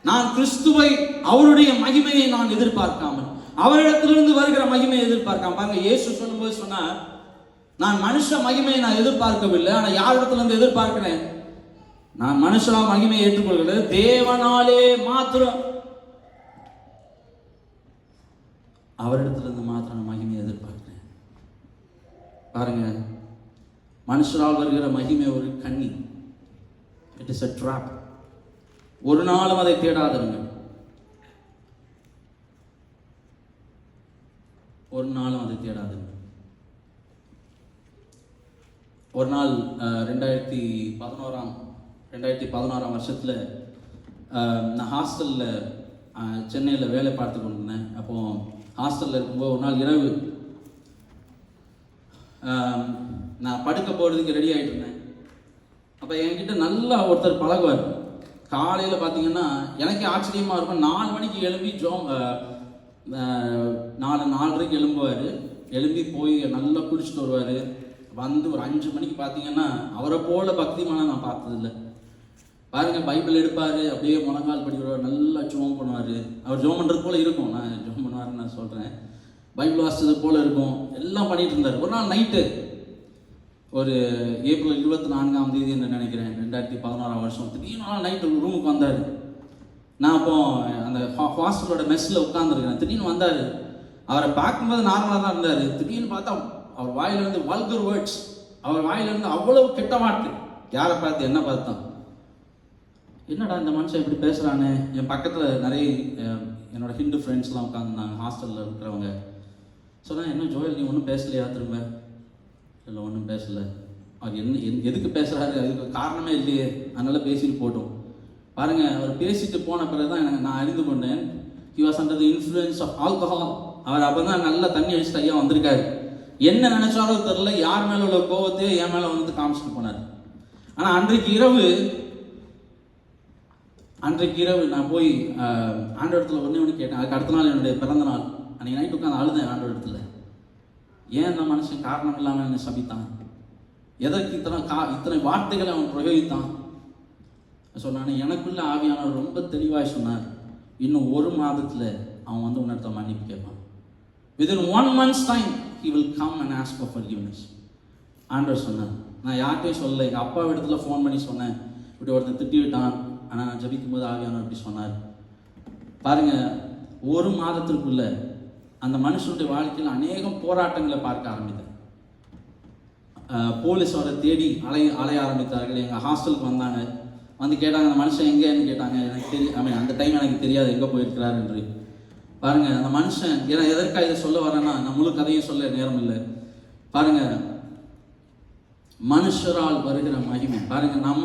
[SPEAKER 2] நான் கிறிஸ்துவை அவருடைய மகிமையை நான் எதிர்பார்க்காமல், அவரிடத்திலிருந்து வருகிற மகிமையை எதிர்பார்க்காம, பாருங்க இயேசு சொல்லும்போது சொன்னார், நான் மனுஷ மகிமையை நான் எதிர்பார்க்கவில்லை, ஆனா யாரிடத்துல இருந்து எதிர்பார்க்கிறேன்? நான் மனுஷனா மகிமையை ஏற்றுக்கொள்கிறது தேவனாலே மாத்திரம், அவரிடத்திலிருந்து மாத்திரம் மகிமையை எதிர்பார்க்கிறேன். பாருங்க, மனுஷரால் வருகிற மகிமை ஒரு கண்ணி. It is a trap. ஒரு நாளும் அதை தேடாதவங்க, ஒரு நாளும் அதை தேடாதவங்க. ஒரு நாள் 2016 வருஷத்தில் நான் ஹாஸ்டலில் சென்னையில் வேலை பார்த்து கொண்டிருந்தேன். அப்போ ஹாஸ்டலில் இருக்கும்போது ஒரு நாள் இரவு நான் படுக்க போகிறதுக்கு ரெடி ஆகிட்டு இருந்தேன். அப்போ என்கிட்ட நல்லா ஒருத்தர் பழகுவார். காலையில் பார்த்தீங்கன்னா எனக்கே ஆச்சரியமாக இருக்கும். 4 மணிக்கு எழும்பி 4:30 எழும்புவார். எழும்பி போய் நல்லா குளிச்சுட்டு வருவார். வந்து ஒரு 5 மணிக்கு பார்த்தீங்கன்னா அவரை போல பக்திமான நான் பார்த்ததில்லை. பாருங்கள், பைபிள் எடுப்பார், அப்படியே முழங்கால் படிக்கிறவர், நல்லா ஜோம் பண்ணுவார். அவர் ஜோம் பண்ணுறது போல் இருக்கும். நான் ஜோம் பண்ணுவாருன்னு நான் சொல்கிறேன். பைபிள் வாசித்தது போல் இருக்கும். எல்லாம் பண்ணிகிட்டு இருந்தார். ஒரு நாள் நைட்டு, ஒரு ஏப்ரல் 24ஆம் தேதி என்று நினைக்கிறேன், 2016ஆம் வருஷம், திடீர்னு நைட்டு ரூமுக்கு வந்தார். நான் அப்போ அந்த ஹாஸ்டலோட மெஸ்ஸில் உட்காந்துருக்கிறேன். திடீர்னு வந்தார். அவரை பார்க்கும்போது நார்மலாக தான் இருந்தார். திடீர்னு பார்த்தா அவர் வாயிலிருந்து வல்கர் வேர்ட்ஸ், அவர் வாயிலிருந்து அவ்வளவு கெட்ட வார்த்தை. யாரை பார்த்து? என்ன பார்த்தான். என்னடா இந்த மனுஷன் இப்படி பேசுகிறானே. என் பக்கத்தில் நிறைய என்னோட ஹிந்து ஃப்ரெண்ட்ஸ்லாம் உட்காந்துருந்தாங்க, ஹாஸ்டலில் இருக்கிறவங்க. சொன்னால், என்ன ஜோயல் நீ ஒன்றும் பேசலையா? திரும்ப இல்லை, ஒன்றும் பேசலை. அவர் எதுக்கு பேசுகிறாரு? அதுக்கு காரணமே இல்லையே, அதனால் பேசிட்டு போட்டோம். பாருங்கள், அவர் பேசிட்டு போன பிறகு தான் நான் அறிந்து கொண்டேன், he was under the influence of alcohol. அவர் அப்போ தான் நல்லா தண்ணி அடிச்சுட்டு ஐயா வந்திருக்காரு. என்ன நினைச்சாலும் தெரில, யார் மேலே உள்ள கோவத்தையே என் மேலே வந்து காமிச்சிட்டு போனார். ஆனால் அன்றைக்கு இரவு நான் போய் ஆண்டவரத்தில் ஒன்று கேட்டேன். அதுக்கு அடுத்த நாள் என்னுடைய பிறந்த நாள். அன்றைக்கி நைட்டு உட்காந்து அழுதேன் ஆண்டவரத்தில். ஏன் இந்த மனுஷன் காரணம் இல்லாமல் என்னை சபித்தான்? எதற்கு இத்தனை வார்த்தைகளை அவன் பிரயோகித்தான்? சொன்னானே, எனக்குள்ள ஆவியானவர் ரொம்ப தெளிவாக சொன்னார், இன்னும் 1 மாதத்தில் அவன் வந்து உன்னத்தை மன்னிப்பு கேட்பான். Within 1 month's time he will come and ask for forgiveness. ஆண்டவர் சொன்னார். நான் யார்கிட்டையும் சொல்லலை, எங்கள் அப்பா இடத்துல ஃபோன் பண்ணி சொன்னேன், இப்படி ஒருத்தர் திட்டி விட்டான், ஆனால் நான் ஜபிக்கும் போது ஆவியானவர் இப்படி சொன்னார். பாருங்கள், 1 மாதத்திற்குள்ள அந்த மனுஷனுடைய வாழ்க்கையில் அநேகம் போராட்டங்களை பார்க்க ஆரம்பித்தேன். போலீஸ் அவரை தேடி அலைய ஆரம்பித்தார்கள். எங்கள் ஹாஸ்டலுக்கு வந்தாங்க. வந்து கேட்டாங்க, அந்த மனுஷன் எங்கேன்னு கேட்டாங்க. எனக்கு அந்த டைம் எனக்கு தெரியாது எங்கே போயிருக்கிறார் என்று. பாருங்கள், அந்த மனுஷன், ஏன்னா எதற்காக இதை சொல்ல வரேன்னா, நான் முழு கதையும் சொல்ல நேரம் இல்லை. பாருங்கள், மனுஷரால் வருகிற மகிமை. பாருங்கள், நம்ம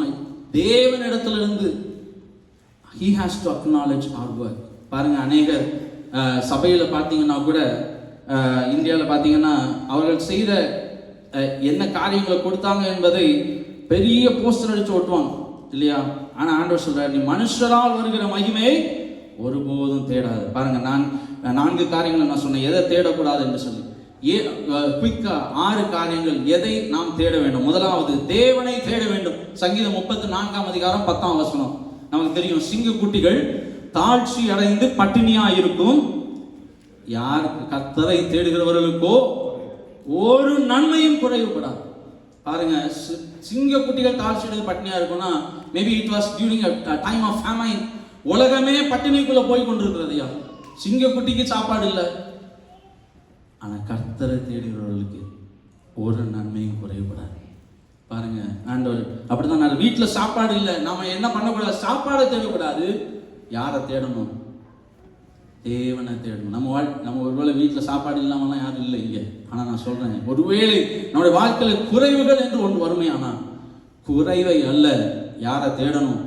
[SPEAKER 2] தேவனிடத்திலிருந்து he has to acknowledge our work. பாருங்கள், அநேகர் சபையில் பார்த்தீங்கன்னா கூட, இந்தியாவில் பார்த்தீங்கன்னா அவர்கள் செய்த என்ன காரியங்களை கொடுத்தாங்க என்பதை பெரிய போஸ்டர் அடித்து ஓட்டுவாங்க இல்லையா? ஆனால் ஆண்டவர் சொல்றார், நீ மனுஷரால் வருகிற மகிமையை ஒருபோதும் தேடாது. பாருங்க, நான் 4 காரியங்களை நான் சொன்னேன், எதை தேடக்கூடாது என்று சொல்லி. குயிக்கா 6 காரியங்கள் எதை நாம் தேட வேண்டும். முதலாவது, தேவனை தேட வேண்டும். சங்கீதம் 34ஆம் அதிகாரம் 10ஆம் வசனம் நமக்கு தெரியும். சிங்கக்குட்டிகள் தாழ்ச்சி அடைந்து பட்டினியா இருக்கும், யாருக்கு கர்த்தரை தேடுகிறவர்களுக்கோ ஒரு நன்மையும் குறைவுபடாது. பாருங்க, சிங்கக்குட்டிகள் தாழ்ச்சி அடைந்து பட்டினியா இருக்கும்னா, maybe it was during a time of famine. உலகமே பட்டினிக்குள்ள போய் கொண்டிருக்கிறதையா, சிங்கக்குட்டிக்கு சாப்பாடு இல்லை, ஆனா கர்த்தரை தேடுகிறவர்களுக்கு ஒரு நன்மையும் குறைவுபடாது. பாருங்க, ஆண்டவர் அப்படிதான். வீட்டில் சாப்பாடு இல்லை, நாம என்ன பண்ணக்கூடாது? சாப்பாடை தேடக்கூடாது. யாரை தேடணும்? தேவனை தேடணும். நம்ம ஒருவேளை வீட்டில் சாப்பாடு இல்லாமலாம் யாரும் இல்லை இங்கே. ஆனால் நான் சொல்கிறேன், ஒருவேளை நம்முடைய வாழ்க்கையில் குறைவுகள் என்று ஒன்று வறுமை, ஆனால் குறைவை அல்ல, யாரை தேடணும்?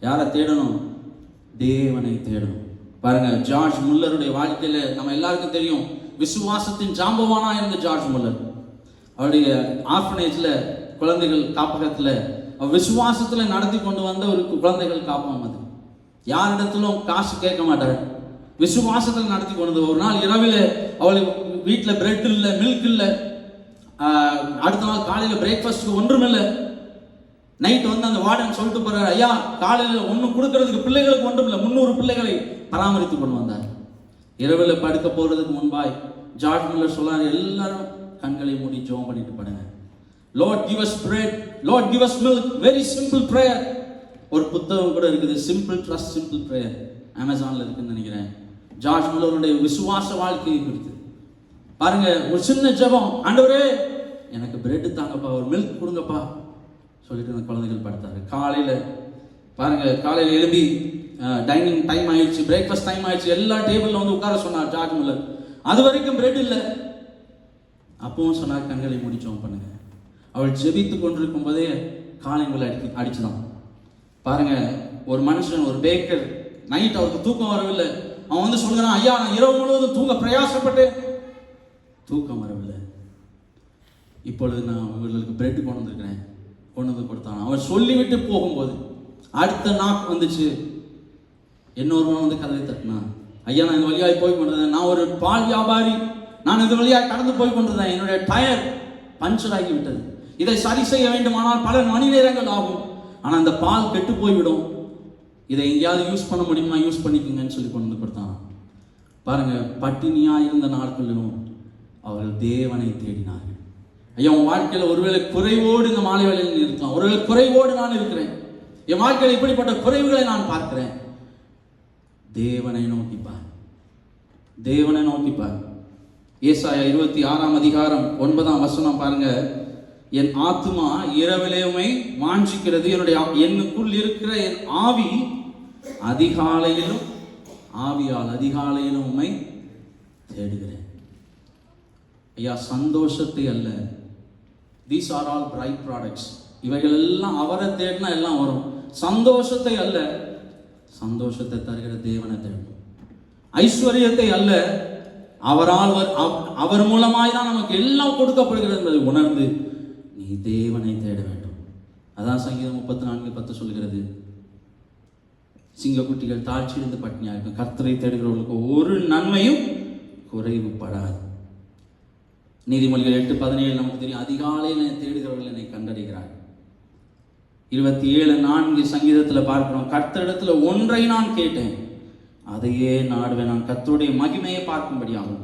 [SPEAKER 2] யாரை தேடணும்? தேவனை தேடணும். பாருங்க, ஜார்ஜ் முல்லருடைய வாழ்க்கையில நம்ம எல்லாருக்கும் தெரியும், விசுவாசத்தின் ஜாம்பவானா இருந்த ஜார்ஜ் முல்லர். அவருடைய ஆர்ஃபனேஜ்ல, குழந்தைகள் காப்பகத்துல, விசுவாசத்துல நடத்தி கொண்டு வந்த ஒரு குழந்தைகள் காப்பகம். அது யாரிடத்திலும் காசு கேட்க மாட்டார், விசுவாசத்தில் நடத்தி கொண்டது. ஒரு நாள் இரவில் அவளுக்கு வீட்டில் பிரெட் இல்லை, மில்க் இல்லை, அடுத்த நாள் காலையில் பிரேக்ஃபாஸ்ட்டுக்கு ஒன்றும் இல்லை. நைட் வந்து அந்த வார்டன் சொல்லிட்டு போறாரு, ஐயா காலையில் ஒன்றும் கொடுக்கறதுக்கு பிள்ளைகளுக்கு ஒன்றும் இல்லை, 300 பிள்ளைகளை பராமரித்து கொண்டு வந்தார். இரவில் படுக்க போறதுக்கு முன்பாய் ஜார்ஜ் முல்லர் சொல்லாரு, எல்லாரும் கண்களை மூடி ஜெபம் பண்ணிட்டு படுங்க. Lord give us bread, Lord give us milk, very simple prayer. ஒரு புத்தகம் கூட இருக்குது, சிம்பிள் ட்ரஸ்ட் சிம்பிள் prayer, அமேசான்ல இருக்குன்னு நினைக்கிறேன். ஜார்ஜ் முல்லருடைய விசுவாச வாழ்க்கையை குறித்து பாருங்க. ஒரு சின்ன ஜெபம், ஆண்டவரே எனக்கு பிரெட் தாங்கப்பா, ஒரு மில்க் கொடுங்கப்பா சொல்லிட்டு அந்த குழந்தைகள் படுத்தாரு. காலையில் பாருங்க, காலையில் எழுப்பி டைனிங் டைம் ஆயிடுச்சு, பிரேக்ஃபாஸ்ட் டைம் ஆயிடுச்சு, எல்லா டேபிளில் வந்து உட்கார சொன்னார் ஜார்ஜ் முல்லர். அது வரைக்கும் பிரெட் இல்லை. அப்பவும் சொன்னார், கண்களை மூடி ஜெபம் பண்ணுங்க. அவள் ஜெபித்து கொண்டிருக்கும் போதே காலைங்களை அடிச்சுதான். பாருங்க, ஒரு மனுஷன், ஒரு பேக்கர், நைட் அவருக்கு தூக்கம் வரவில்லை. அவன் வந்து சொல்கிறான், ஐயா நான் இரவு முழுவதும் தூங்க பிரயாசப்பட்டேன், தூக்கம் வரவில்லை, இப்பொழுது நான் இவர்களுக்கு பிரெட் கொண்டு வந்திருக்கிறேன், கொண்டு வந்து கொடுத்தான். அவர் சொல்லிவிட்டு போகும்போது அடுத்த நாள் வந்துச்சு, இன்னொருவன் வந்து கதவை தட்டினான். ஐயா நான் இந்த வழியாக போய் கொண்டிருந்தேன், நான் ஒரு பால் வியாபாரி, நான் இந்த வழியாக கடந்து போய் கொண்டிருந்தேன், என்னுடைய டயர் பஞ்சர் ஆகி விட்டது, இதை சரி செய்ய வேண்டுமானால் பல மணி நேரங்கள் ஆகும், ஆனால் இந்த பால் கெட்டு போய்விடும், இதை எங்கேயாவது யூஸ் பண்ண முடியுமா, யூஸ் பண்ணிக்கோங்கன்னு சொல்லி கொண்டு வந்து கொடுத்தான். பாருங்க, பட்டினியா இருந்த நாட்களிலும் அவர்கள் தேவனை தேடினார்கள். ஐயா உன் வாழ்க்கையில் ஒருவேளை குறைவோடு இந்த மாலை வேளையில் இருக்கலாம், ஒருவேளை குறைவோடு நான் இருக்கிறேன், என் வாழ்க்கையில் இப்படிப்பட்ட குறைவுகளை நான் பார்க்கிறேன். தேவனை நோக்கிப்பார், தேவனை நோக்கிப்பார். ஏசாயா 26ஆம் அதிகாரம் 9ஆம் வசனம் பாருங்க. என் ஆத்துமா இரவிலேயுமே வாஞ்சிக்கிறது, என்னுக்குள் இருக்கிற என் ஆவி அதிகாலையிலும் உம்மை தேடுகிறேன். ஐயா சந்தோஷத்தை அல்ல, these are all bright products, இவைகள் எல்லாம் அவரை தேடினா எல்லாம் வரும். சந்தோஷத்தை அல்ல, சந்தோஷத்தை தருகிற தேவனை தேடணும். ஐஸ்வர்யத்தை அல்ல, அவர் மூலமாய் தான் நமக்கு எல்லாம் கொடுக்கப்படுகிறது என்பதை உணர்ந்து நீ தேவனை தேட வேண்டும். அதான் சங்கீதம் 34:10 சொல்கிறது, சிங்கக்குட்டிகள் தாழ்ச்சியிருந்து பட்டினியா இருக்கும், கர்த்தரை தேடுகிறவர்களுக்கு ஒரு நன்மையும் குறைவுபடாது. நீதிமொழிகள் 8:17 நமக்கு தெரியும், அதிகாலையில் தேடுகிறவர்கள் என்னை கண்டடைகிறார்கள். 27:4 சங்கீதத்தில் பார்க்கிறோம், கர்த்தரிடத்துல ஒன்றை நான் கேட்டேன், அதையே நாடுவேன், நான் கர்த்தருடைய மகிமையை பார்க்கும்படியாகும்,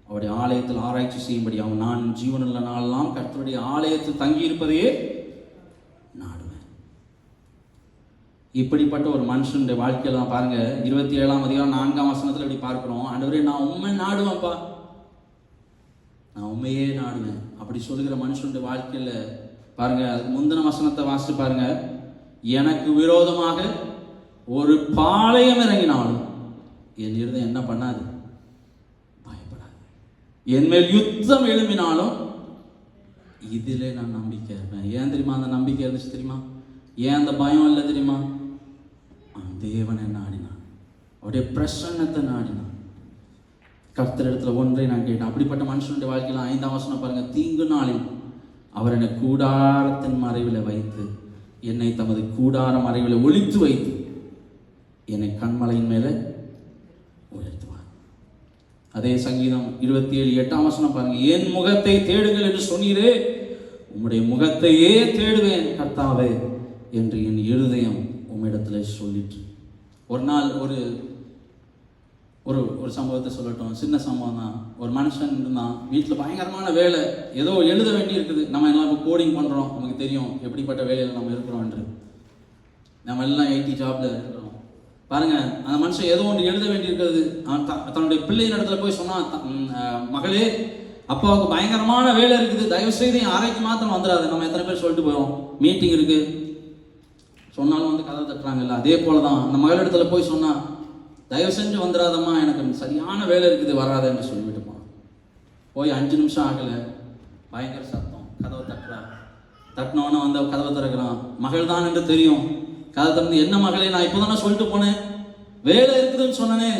[SPEAKER 2] அவருடைய ஆலயத்தில் ஆராய்ச்சி செய்யும்படியாகும், நான் ஜீவனுள்ள நாளெல்லாம் கர்த்தருடைய ஆலயத்தில் தங்கி இருப்பதையே நாடுவேன். இப்படிப்பட்ட ஒரு மனுஷனுடைய வாழ்க்கையில பாருங்க, 27ஆம் அதிகாரம் 4ஆம் வசனத்தில் இப்படி பார்க்கிறோம், ஆண்டவரே நான் உண்மை நாடுவேன்ப்பா, நான் உண்மையே நாடுவேன் அப்படி சொல்லுகிற மனுஷனுடைய வாழ்க்கையில பாருங்க, அதுக்கு முந்தின வசனத்தை வாசித்து பாருங்க. எனக்கு விரோதமாக ஒரு பாளையம் இறங்கினாலும் என் இருதயம் என்ன பண்ணாது, பயப்படாது. என் மேல் யுத்தம் எழும்பினாலும் இதிலே நான் நம்பிக்கை இருப்பேன். ஏன் தெரியுமா அந்த நம்பிக்கை இருந்துச்சு தெரியுமா? ஏன் அந்த பயம் இல்லை தெரியுமா? தேவனை நாடினான், அவருடைய பிரசன்னத்தை நாடினான். கர்த்தர் இடத்துல ஒன்றை நான் கேட்டேன். அப்படிப்பட்ட மனுஷனுடைய வாழ்க்கையில் 5ஆம் வசனம் பாருங்க, தீங்கு நாளில் அவர் என்னை கூடாரத்தின் மறைவில் வைத்து, என்னை தமது கூடார மறைவில் ஒளித்து வைத்து, என்னை கண்மலையின் மேலே உயர்த்துவார். அதே சங்கீதம் 27:8ஆம் வசனம் பாருங்க, என் முகத்தை தேடுங்கள் என்று சொன்னீரே, உம்முடைய முகத்தையே தேடுவேன் கர்த்தாவே என்று என் இருதயம் உம்மிடத்தில் சொல்லிட்டு. ஒரு நாள் ஒரு ஒரு ஒரு சம்பவத்தை சொல்லட்டும், சின்ன சம்பவம் தான். ஒரு மனுஷன் இருந்தான், வீட்டில் பயங்கரமான வேலை, ஏதோ எழுத வேண்டி இருக்குது. நம்ம எல்லாம் இப்போ கோடிங் பண்ணுறோம், நமக்கு தெரியும் எப்படிப்பட்ட வேலையில் நம்ம இருக்கிறோம் என்று. நம்ம எல்லாம் ஐடி ஜாப்ல இருக்கிறோம். பாருங்க, அந்த மனுஷன் ஏதோ ஒன்று எழுத வேண்டி இருக்கிறது. அவன் தன்னுடைய பிள்ளையின் இடத்துல போய் சொன்னான், மகளே அப்பாவுக்கு பயங்கரமான வேலை இருக்குது, தயவு செய்து என் அறைக்கு மாத்திரம் வந்துடாது. நம்ம எத்தனை பேர் சொல்லிட்டு போயிடும், மீட்டிங் இருக்கு சொன்னாலும் வந்து கதை தட்டுறாங்கல்ல, அதே போல தான் அந்த மகளிடத்துல போய் சொன்னா, தயவு செஞ்சு வந்துடாதம்மா, எனக்கு சரியான வேலை இருக்குது, வராத என்று சொல்லிவிட்டு போனான். போய் 5 நிமிஷம் ஆகலை, பயங்கர சத்தம், கதவை தட்டினவன வந்து கதவை திறக்கிறான். மகள் தான் என்று தெரியும். கதை திறந்து, என்ன மகளே, நான் இப்போ தானே சொல்லிட்டு போனேன், வேலை இருக்குதுன்னு சொன்னனே,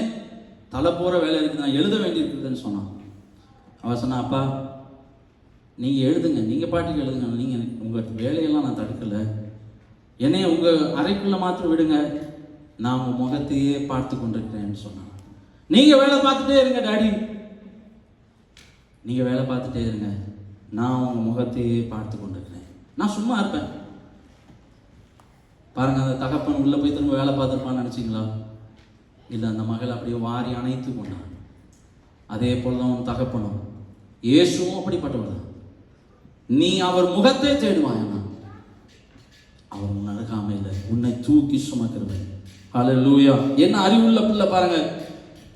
[SPEAKER 2] தலை போகிற வேலை இருக்குது, நான் எழுத வேண்டி இருக்குதுன்னு சொன்னான். அவன் சொன்னான், அப்பா நீங்கள் எழுதுங்க, நீங்கள் பாட்டுக்கு எழுதுங்க, நீங்கள் உங்கள் வேலையெல்லாம் நான் தடுக்கலை, என்னைய உங்கள் அறைக்குள்ளே மாத்திரம் விடுங்க, நான் உங்கள் முகத்தையே பார்த்து கொண்டிருக்கிறேன்னு சொன்னான். நீங்கள் வேலை பார்த்துட்டே இருங்க டாடி, நீங்கள் வேலை பார்த்துட்டே இருங்க, நான் உங்கள் முகத்தையே பார்த்து கொண்டிருக்கிறேன், நான் சும்மா இருப்பேன். பாருங்க, அந்த தகப்பன் உள்ளே போய் திரும்ப வேலை பார்த்துருப்பான்னு நினச்சிங்களா? இல்லை, அந்த மகள் அப்படியே வாரி அணைத்து கொண்டான். அதே போல தான் உன் தகப்பனும், இயேசுவும் அப்படிப்பட்டவர் தான். நீ அவர் முகத்தை தேடுவாயனா, அவர் உன் அருகாமையில் உன்னை தூக்கி சுமக்கிறவன். ஹல்லேலூயா. என்ன அறிவுள்ள பிள்ளை பாருங்க,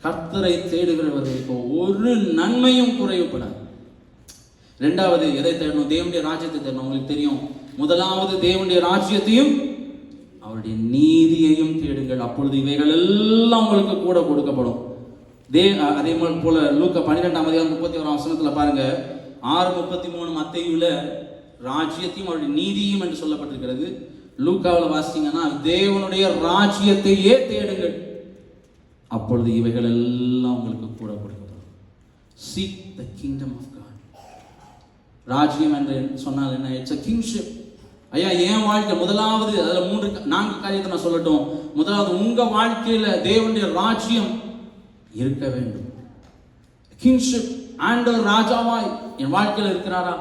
[SPEAKER 2] கர்த்தரை தேடுகிறவர்களுக்கு ஒரு நன்மையும் குறைவுபடாது. ரெண்டாவது எதை தேடணும்? தேவனுடைய ராஜ்யத்தை தேடணும். உங்களுக்கு தெரியும், முதலாவது தேவனுடைய ராஜ்யத்தையும் அவருடைய நீதியையும் தேடுங்கள், அப்பொழுது இவைகள் எல்லாம் உங்களுக்கு கூட கொடுக்கப்படும். அதே போல லூக்கா 12:31 பாருங்க, 6:33 மத்தேயுல ராஜ்யத்தையும் அவருடைய நீதியும் என்று சொல்லப்பட்டிருக்கிறது. லூக்காவில் வாசித்தீங்கன்னா, தேவனுடைய ராஜ்யத்தையே தேடுங்கள், அப்பொழுது இவைகள் எல்லாம் உங்களுக்கு கூட கொடுக்கப்படும். Seek the kingdom of God. ராஜ்யம் என்று சொன்னால் என்ன? It's a kingship. ஐயா, என் வாழ்க்கை முதலாவது, அதில் 4 காரியத்தை நான் சொல்லட்டும். முதலாவது, உங்க வாழ்க்கையில தேவனுடைய ராஜ்யம் இருக்க வேண்டும். கிங்ஷிப். ஆண்டவர் ராஜாவாய் என் வாழ்க்கையில் இருக்கிறாரா?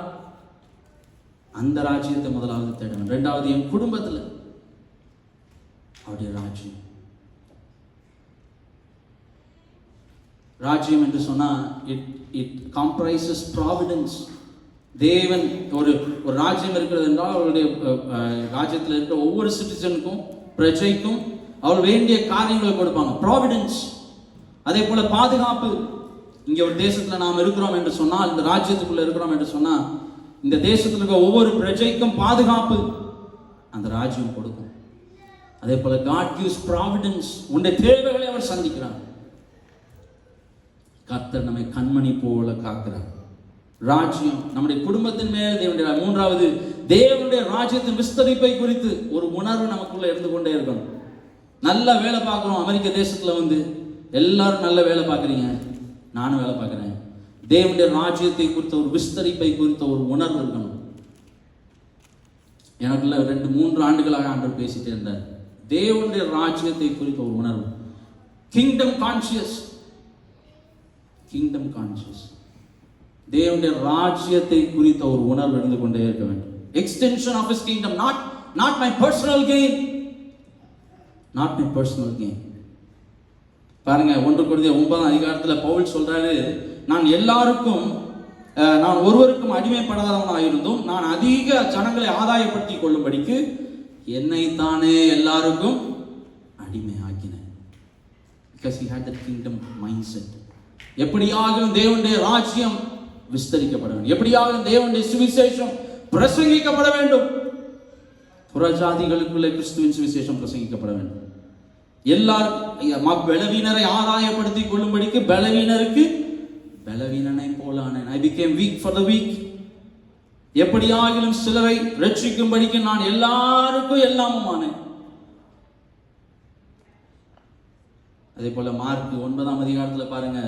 [SPEAKER 2] அந்த ராஜ்யத்தை முதலாவது தேடணும். ரெண்டாவது, என் குடும்பத்தில் அவருடைய ராஜ்யம். ராஜ்யம் என்று சொன்னா இட் கம்ப்ரைசஸ் ப்ராவிடன்ஸ். தேவன் ஒரு ராஜ்யம் இருக்கிறது என்றால் அவருடைய ராஜ்யத்தில் இருக்கிற ஒவ்வொரு சிட்டிசனுக்கும், பிரஜைக்கும் அவர் வேண்டிய காரியங்களை கொடுப்பாங்க. ப்ராவிடன்ஸ். அதே போல பாதுகாப்பு. இங்கே ஒரு தேசத்தில் நாம் இருக்கிறோம் என்று சொன்னால், இந்த ராஜ்யத்துக்குள்ள இருக்கிறோம் என்று சொன்னால், இந்த தேசத்தில் இருக்க ஒவ்வொரு பிரஜைக்கும் பாதுகாப்பு அந்த ராஜ்யம் கொடுக்கும். அதே போல God gives providence. உன்னுடைய தேவைகளை அவர் சந்திக்கிறார். கர்த்தர் நம்மை கண்மணி போல காக்கிறார். ராஜ்யம் நம்முடைய குடும்பத்தின் மேல் தேவனுடைய. மூன்றாவது, தேவனுடைய ராஜ்யத்தின் விஸ்தரிப்பை குறித்து ஒரு உணர்வு நமக்குள்ள இருந்து கொண்டே இருக்கணும். நல்ல வேலை பார்க்குறோம், அமெரிக்க தேசத்துல வந்து எல்லாரும் நல்ல வேலை பார்க்குறீங்க, நானும் வேலை பார்க்குறேன். தேவனுடைய ராஜ்யத்தை குறித்த ஒரு விஸ்தரிப்பை குறித்த ஒரு உணர்வு இருக்கணும். எனக்குள்ள 2-3 ஆண்டுகளாக ஆண்டவர் பேசிட்டே இருந்தார். தேவனுடைய ராஜ்யத்தை குறித்த ஒரு உணர்வு. Kingdom conscious. Kingdom conscious. தேவனுடைய ராஜ்யத்தை குறித்த ஒரு உணர்வு இருந்து கொண்டே இருக்க வேண்டும். Extension of his kingdom, not my personal gain. not my personal gain. பாருங்க, 1 கொரிந்தியர் 9 பவுல் சொல்றாரு, நான் ஒருவருக்கும் அடிமைப்படாதவனாக இருந்தும் நான் அதிக ஜனங்களை ஆதாயப்படுத்திக் கொள்ளும்படிக்கு என்னைத்தானே எல்லாருக்கும் அடிமை ஆக்கினேன். Because he had that kingdom mindset. எப்படியாகவும் தேவனுடைய ராஜ்யம் விஸ்தரிக்கப்பட வேண்டும், எப்படியாகவும் தேவனுடைய சுவிசேஷம் பிரசங்கிக்கப்பட வேண்டும், புறஜாதிகளுக்குள்ளே கிறிஸ்துவின் சுவிசேஷம் பிரசங்கிக்கப்பட வேண்டும். எல்லாரும் பலவீனரை ஆதாயப்படுத்திக் கொள்ளும்படிக்கு பலவீனருக்கு பலவீனனை போலானேன். I became weak for the weak. எப்படியாகிலும் சிலரை ரட்சிக்கும்படிக்கு நான் எல்லாருக்கும் எல்லாமும் ஆனேன். அதே போல மார்க் 9 பாருங்க,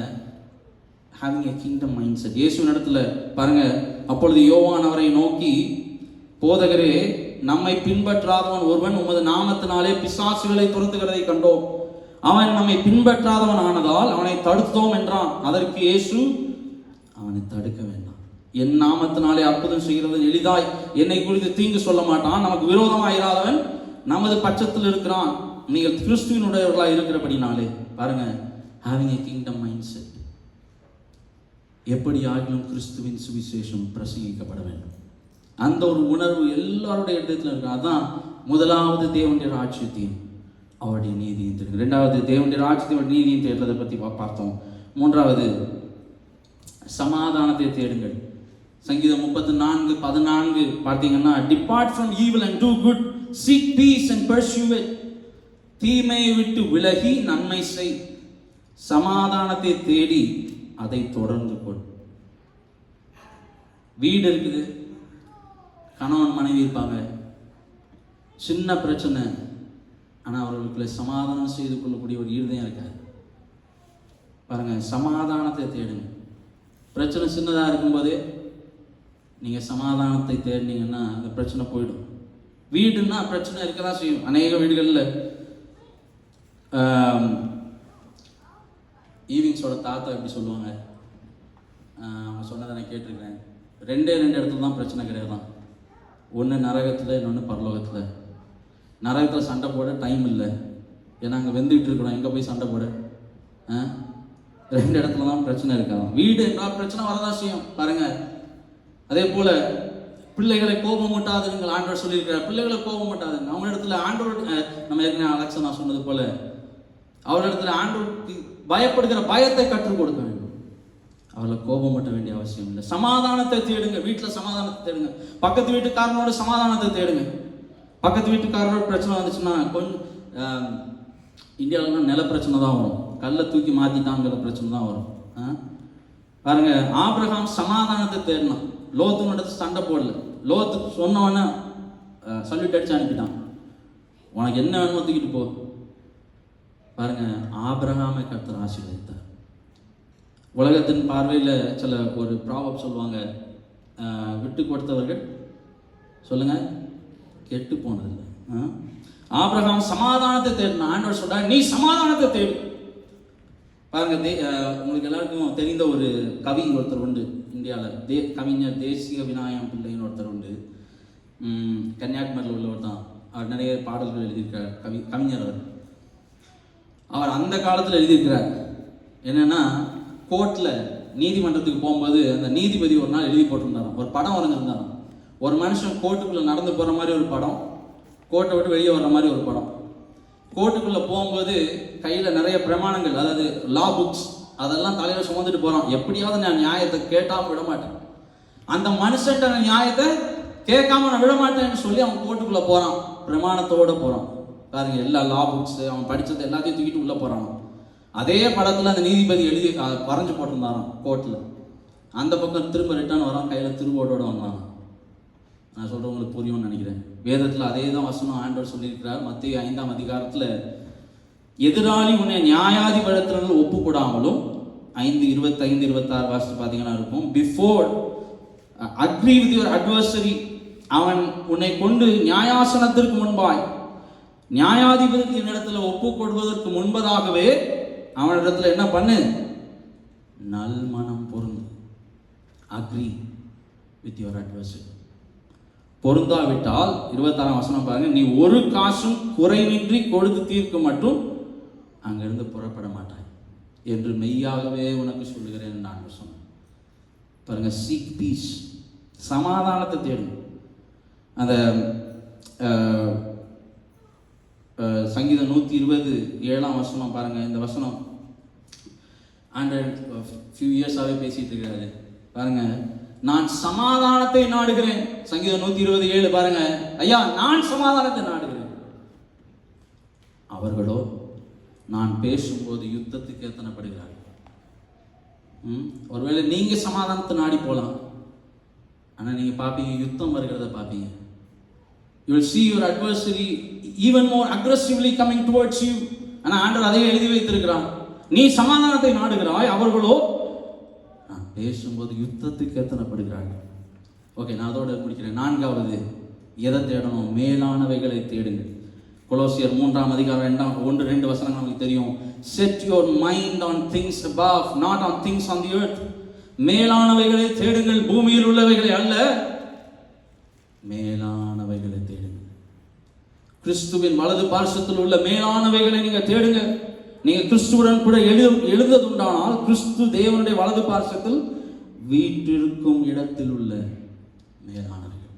[SPEAKER 2] having a kingdom mindset. இயேசுவின் இடத்துல பாருங்க, அப்பொழுது யோவான் அவரை நோக்கி, போதகரே, நம்மை பின்பற்றாதவன் ஒருவன் உமது நாமத்தினாலே பிசாசுகளை துரத்துகிறதை கண்டோம். அவன் நம்மை பின்பற்றாதவன் ஆனதால் அவனை தடுத்தோம் என்றான். அதற்கு இயேசு, அவனை தடுக்க வேண்டாம், என் நாமத்தினாலே அற்புதம் செய்கிறது எளிதாய் என்னை குறித்து தீங்கு சொல்ல மாட்டான். நமக்கு விரோதமாயிராதவன் நமது பட்சத்தில் இருக்கிறான். நீங்கள் கிறிஸ்துவினுடையவர்களாக இருக்கிறபடினாலே. பாருங்க, having a kingdom mindset. எப்படி ஆகிலும் கிறிஸ்துவின் சுவிசேஷம் பிரசங்கிக்கப்பட வேண்டும். அந்த ஒரு உணர்வு எல்லாருடைய இடத்துல இருக்கு. அதான் முதலாவது தேவனுடைய ராஜ்யத்தையும் அவருடைய நீதியும் தேடுங்க. ரெண்டாவது தேவனுடைய ராஜ்யத்தையும் நீதியும் தேடுறதை பற்றி பார்த்தோம். மூன்றாவது சமாதானத்தை தேடுங்கள். சங்கீதம் 34:14 பார்த்தீங்கன்னா, depart from evil and do good, seek peace and pursue it. தீமையை விட்டு விலகி நன்மை செய், சமாதானத்தை தேடி அதை தொடர்ந்து கொள். வீடு இருக்குது, கணவன் மனைவி இருப்பாங்க, சின்ன பிரச்சனை, ஆனால் அவர்களுக்குள்ள சமாதானம் செய்து கொள்ளக்கூடிய ஒரு இருதயம் இருக்காது. பாருங்க, சமாதானத்தை தேடுங்க. பிரச்சனை சின்னதாக இருக்கும்போதே நீங்கள் சமாதானத்தை தேடினீங்கன்னா அந்த பிரச்சனை போயிடும். வீடுன்னா பிரச்சனை இருக்க தான் செய்யும். அநேக வீடுகளில் ஈவிங்ஸோட தாத்தா எப்படி சொல்லுவாங்க, அவங்க சொன்னதை நான் கேட்டிருக்கிறேன். 2 இடத்துல தான் பிரச்சனை கிடையாதான். ஒன்று நரகத்தில், இன்னொன்று பரலோகத்தில். நரகத்தில் சண்டை போட டைம் இல்லை, ஏன்னா அங்கே வெந்துக்கிட்டு இருக்கிறோம், எங்கே போய் சண்டை போட? 2 இடத்துல தான் பிரச்சனை இருக்காதான். வீடு என்றால் பிரச்சனை வரதான் செய்யும். பாருங்க, அதே போல பிள்ளைகளை கோபம் மூட்டாதுங்கள் ஆண்டவர் சொல்லியிருக்கிறார். பிள்ளைகளை கோபம் மூட்டாதுங்க. அவங்க இடத்துல ஆண்டவர், நம்ம ஏற்கனவே அலெக்சா நான் சொன்னது போல, அவரிடத்துல ஆண்டவருக்கு பயப்படுகிற பயத்தை கற்றுக் கொடுக்க வேண்டும். அவளை கோபம் மூட்ட வேண்டிய அவசியம் இல்லை. சமாதானத்தை தேடுங்க. வீட்டில் சமாதானத்தை தேடுங்க. பக்கத்து வீட்டுக்காரனோட சமாதானத்தை தேடுங்க. பக்கத்து வீட்டுக்காரனோட பிரச்சனை வந்துச்சுன்னா, கொஞ்சம் இந்தியாவில்னா நில பிரச்சனை தான் வரும், கல்லை தூக்கி மாற்றிட்டாங்கிற பிரச்சனை தான் வரும். பாருங்க, ஆபிரகாம் சமாதானத்தை தேடினான். லோத்துன்னு எடுத்து சண்டை போடல. லோத்து சொன்னவொன்னே சல்யூட் அடிச்சு அனுப்பிட்டான், உனக்கு என்ன வேணுமோ தூக்கிட்டு போ. பாருங்க, ஆபிரகாமை கர்த்தர் ஆசீர்வதித்தார். உலகத்தின் பார்வையில் சில ஒரு ப்ராவர்ப் சொல்லுவாங்க, விட்டு கொடுத்தவர்கள் சொல்லுங்க கெட்டு போனதில்லை. ஆபிரகாம் சமாதானத்தை தேடினான். ஆண்டவர் சொல்றார், நீ சமாதானத்தை தேடு. பாருங்க, உங்களுக்கு எல்லாருக்கும் தெரிந்த ஒரு கவி ஒருத்தர் உண்டு இந்தியாவில், கவிஞர் தேசிக விநாயகம் பிள்ளைன்னு ஒருத்தர் உண்டு. கன்னியாகுமரியில் உள்ளவர் தான். அவர் நிறைய பாடல்கள் எழுதியிருக்கிறார். கவிஞர் அவர் அந்த காலத்தில் எழுதியிருக்கிறார். என்னன்னா, கோர்ட்டில் நீதிமன்றத்துக்கு போகும்போது அந்த நீதிபதி ஒரு நாள் எழுதி போட்டிருந்தாராம், ஒரு படம் வரைஞ்சிருந்தாராம். ஒரு மனுஷன் கோர்ட்டுக்குள்ளே நடந்து போகிற மாதிரி ஒரு படம், கோர்ட்டை விட்டு வெளியே வர்ற மாதிரி ஒரு படம். கோர்ட்டுக்குள்ளே போகும்போது கையில் நிறைய பிரமாணங்கள், அதாவது லா புக்ஸ், அதெல்லாம் தலையில் சுமந்துட்டு போகிறான். எப்படியாவது நான் நியாயத்தை கேட்காம விட மாட்டேன், அந்த மனுஷன்ட்ட நான் நியாயத்தை கேட்காம நான் விட மாட்டேன்னு சொல்லி அவன் கோர்ட்டுக்குள்ளே போகிறான், பிரமாணத்தோடு போகிறான். பாருங்க, எல்லா லா புக்ஸ் அவன் படித்தது எல்லாத்தையும் தூக்கிட்டு உள்ளே போகிறான். அதே படத்தில் அந்த நீதிபதி எழுதி வரைஞ்சு போட்டிருந்தாரான் கோர்ட்டில். அந்த பக்கம் திரும்ப ரிட்டர்ன் வரான், கையில் திருவோட்டோடு வந்தான். நான் சொல்கிறவங்களுக்கு புரியும்னு நினைக்கிறேன். வேதத்தில் அதே தான் வசனம் ஆண்டவர் சொல்லியிருக்கிறார். மத்திய 5ஆம் அதிகாரத்தில், எதிராளி உன்னை நியாயாதிபதியிடம் ஒப்பு கொடாமலும், 5:25-26 வாசித்து பார்த்தீங்கன்னா இருக்கும், before agri with your adversary, அவன் உன்னை கொண்டு நியாயாசனத்திற்கு முன்பாய் நியாயாதிபதியின் இடத்துல ஒப்பு கொடுவதற்கு முன்பதாகவே அவனிடத்துல என்ன பண்ணு, நல்மனம் பொருந்து. Agree with your adversary. பொருந்தாவிட்டால் 26ஆம் வசனம் பாருங்க, நீ ஒரு காசும் குறைவின்றி கொடுத்து தீர்க்க மட்டும் அங்கிருந்து புறப்பட மாட்டாய் என்று மெய்யாகவே உனக்கு சொல்லுகிறேன் நான் சொன்னேன். பாருங்க, சீக் பீஸ், சமாதானத்தை தேடும். அந்த சங்கீதம் 127ஆம் வசனம் பாருங்க. இந்த வசனம் ஃபியூ இயர்ஸாகவே பேசிட்டு இருக்கிறாரு. பாருங்க, நான் சமாதானத்தை நாடுகிறேன். சங்கீதம் 127 பாருங்க, ஐயா நான் சமாதானத்தை நாடுகிறேன், அவர்களோ நான் பேசும்போது யுத்தத்துக்கு எத்தனைப்படுகிறார்கள். ஒருவேளை நீங்க சமாதானத்தை நாடி போலாம், ஆனா நீங்க பாப்பீங்க யுத்தம் வருகிறத பாப்பீங்க. You will see your adversary even more aggressively coming towards you. ஆனா ஆண்டவர் அதையே எழுதி வைத்திருக்கிறான், நீ சமாதானத்தை நாடுகிறாய், அவர்களோ நான் பேசும்போது யுத்தத்துக்கு எத்தனைப்படுகிறார்கள். ஓகே, நான் அதோட முடிக்கிறேன். 4வது, எதை தேடணும்? மேலானவைகளை தேடுங்கள். கொலோசியர் 3ஆம் அதிகாரம் 1-2 வசனங்கள் நமக்கு தெரியும். Set your mind on things above, not on things on the earth. மேலானவைகளை தேடுங்கள், பூமியில் உள்ளவைகளை அல்ல, மேலானவைகளை தேடுங்கள். கிறிஸ்துவின் வலது பார்சத்தில் உள்ள மேலானவைகளை நீங்க தேடுங்க. நீங்க கிறிஸ்துவுடன் கூட எழுந்ததுண்டானால், கிறிஸ்து தேவனுடைய வலது பார்சத்தில் வீட்டிற்கும் இடத்தில் உள்ள மேலானவைகள்,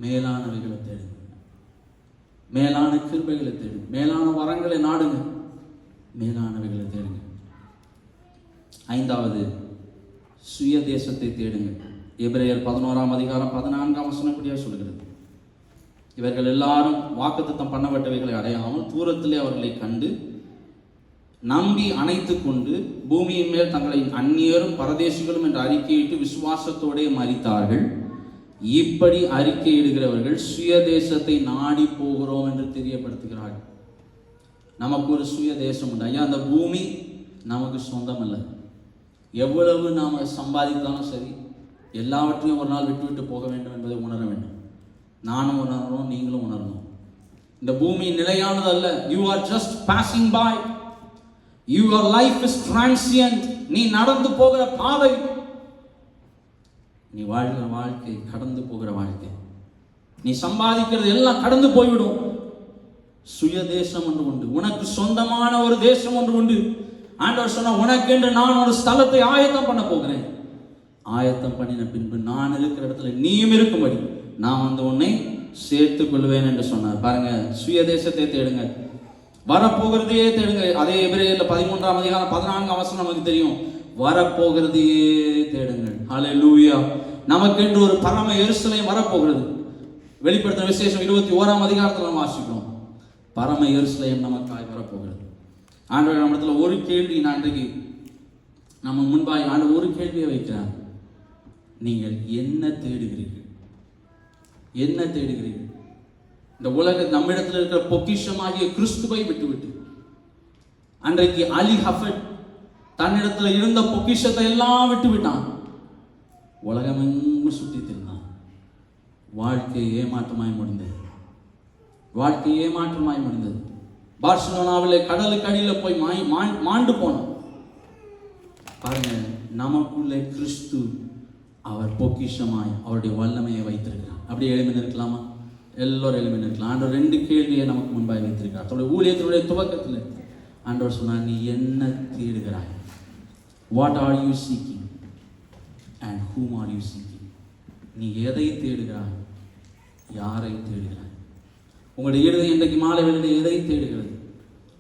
[SPEAKER 2] மேலானவைகளை தேடுங்க. மேலான கிருபைகளை தேடுங்க, மேலான வரங்களை நாடுங்க, மேலானவைகளை தேடுங்க. 5வது, சுய தேசத்தை தேடுங்க. எபிரேயர் 11ஆம் அதிகாரம் 14ஆம் வசனம் இப்படியா சொல்கிறது, இவர்கள் எல்லாரும் வாக்குத்தத்தம் பண்ணப்பட்டவைகளை அடையாமல் தூரத்திலே அவர்களை கண்டு நம்பி அணைத்து கொண்டு பூமியின் மேல் தங்களை அந்நியரும் பரதேசிகளும் என்று அறிக்கையிட்டு விசுவாசத்தோடே மரித்தார்கள். இப்படி அறிக்கையிடுகிறவர்கள் சுய தேசத்தை நாடி போகிறோம் என்று தெரியப்படுத்துகிறார்கள். நமக்கு ஒரு சுய தேசம் உண்டு. ஐயா, அந்த பூமி நமக்கு சொந்தம் அல்ல. எவ்வளவு நாம் சம்பாதித்தாலும் சரி, எல்லாவற்றையும் ஒரு நாள் விட்டு விட்டு போக வேண்டும் என்பதை உணர வேண்டும். நானும் உணரணும், நீங்களும் உணரணும். இந்த பூமி நிலையானது அல்ல. You are just passing by. Your life is transient. நீ நடந்து போகிற பாதை, நீ வாழ்கிற வாழ்க்கை கடந்து போகிற வாழ்க்கை. நீ சம்பாதிக்கிறது எல்லாம் கடந்து போய்விடும். சுய தேசம் ஒன்று உண்டு, உனக்கு சொந்தமான ஒரு தேசம் ஒன்று உண்டு. ஆண்டவர் சொன்னா, உனக்கென்று நான் ஒரு ஸ்தலத்தை ஆயத்தம் பண்ண போகிறேன். ஆயத்தம் பண்ணின பின்பு நான் இருக்கிற இடத்துல நீயும் இருக்கும்படி நான் வந்து உன்னை சேர்த்துக் கொள்வேன் என்று சொன்னார். பாருங்க, சுய தேசத்தை தேடுங்க, வரப்போகிறதையே தேடுங்க. அதே எபிரேயர்ல 13ஆம் அதிகாரம் 14ஆம் வசனம் நமக்கு தெரியும். வரப்போகிறதையே தேடுங்கள். ஹல்லேலூயா. நமக்கென்று ஒரு பரம எருசலேம் வரப்போகிறது. வெளிப்படுத்தின விசேஷம் 21ஆம் அதிகாரத்தில் நம்ம வாசிக்கிறோம். பரம எருசலேம் நமக்காய் வரப்போகிறது. ஆண்டவர் நம்மிடத்துல ஒரு கேள்வி, நான் இன்றைக்கு நம்ம முன்பாய் ஆண்டவர் ஒரு கேள்வியை வைக்கிறார். நீங்கள் என்ன தேடுகிறீர்கள்? என்ன தேடுகிறீர்கள்? இந்த உலக நம்மிடத்தில் இருக்கிற பொக்கிஷமாகிய கிறிஸ்துவை விட்டுவிட்டு, அன்றைக்கு அலி ஹஃபட் தன்னிடத்துல இருந்த பொக்கிஷத்தை எல்லாம் விட்டு விட்டான். உலகம் எங்கும் சுற்றி திரிந்தான். வாழ்க்கை ஏமாற்றமாய் முடிந்தது. வாழ்க்கை ஏமாற்றமாய் முடிந்தது. பார்சிலோனாவிலே கடலுக்கு அடியில் போய் மாண்டு போனான். பாருங்க, நமக்குள்ளே கிறிஸ்து அவர் பொக்கிஷமாய் அவருடைய வல்லமையை வைத்திருக்கிறார். அப்படியே எளிமையாக இருக்கலாமா? எல்லோரும் எளிமையாக இருக்கலாம். ஆண்டவர் 2 கேள்வியை நமக்கு முன்பாக வைத்திருக்கிறார். அவருடைய ஊழியத்தினுடைய துவக்கத்தில் ஆண்டவர் சொன்னார், நீ என்ன தேடுகிறாய்? What are you seeking and whom are you seeking? நீ எதை தேடுகிறாய்? யாரை தேடுகிறாய்? உங்களுடைய இருதயம் இன்றைக்கு மாலை வேளையில் எதை தேடுகிறது?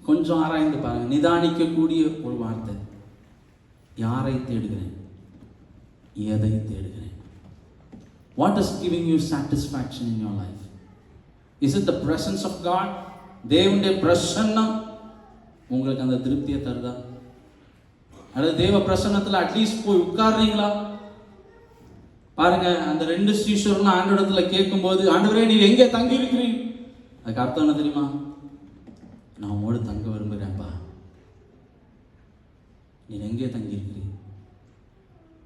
[SPEAKER 2] கொஞ்சம் ஆராய்ந்து பாருங்க. நிதானிக்கக்கூடிய ஒரு வார்த்தை. யாரை தேடுகிறேன்? எதை தேடுகிறேன்? What is giving you satisfaction in your life? Is it the presence of God? தேவனுடைய பிரசன்னம் உங்களுக்கு அந்த திருப்தியை தருதா? அல்லது தேவ பிரசன்னத்தில் அட்லீஸ்ட் போய் உட்கார்றீங்களா? பாருங்க, அந்த 2 சீஷர்களும் ஆண்டவரிடத்துல கேட்கும்போது, ஆண்டவரே நீர் எங்கே தங்கி இருக்கிறீர்? அதுக்கு அர்த்தம் என்ன தெரியுமா? நான் உங்களோடு தங்க விரும்புகிறேன்ப்பா. நீ எங்கே தங்கி இருக்கிறீர்?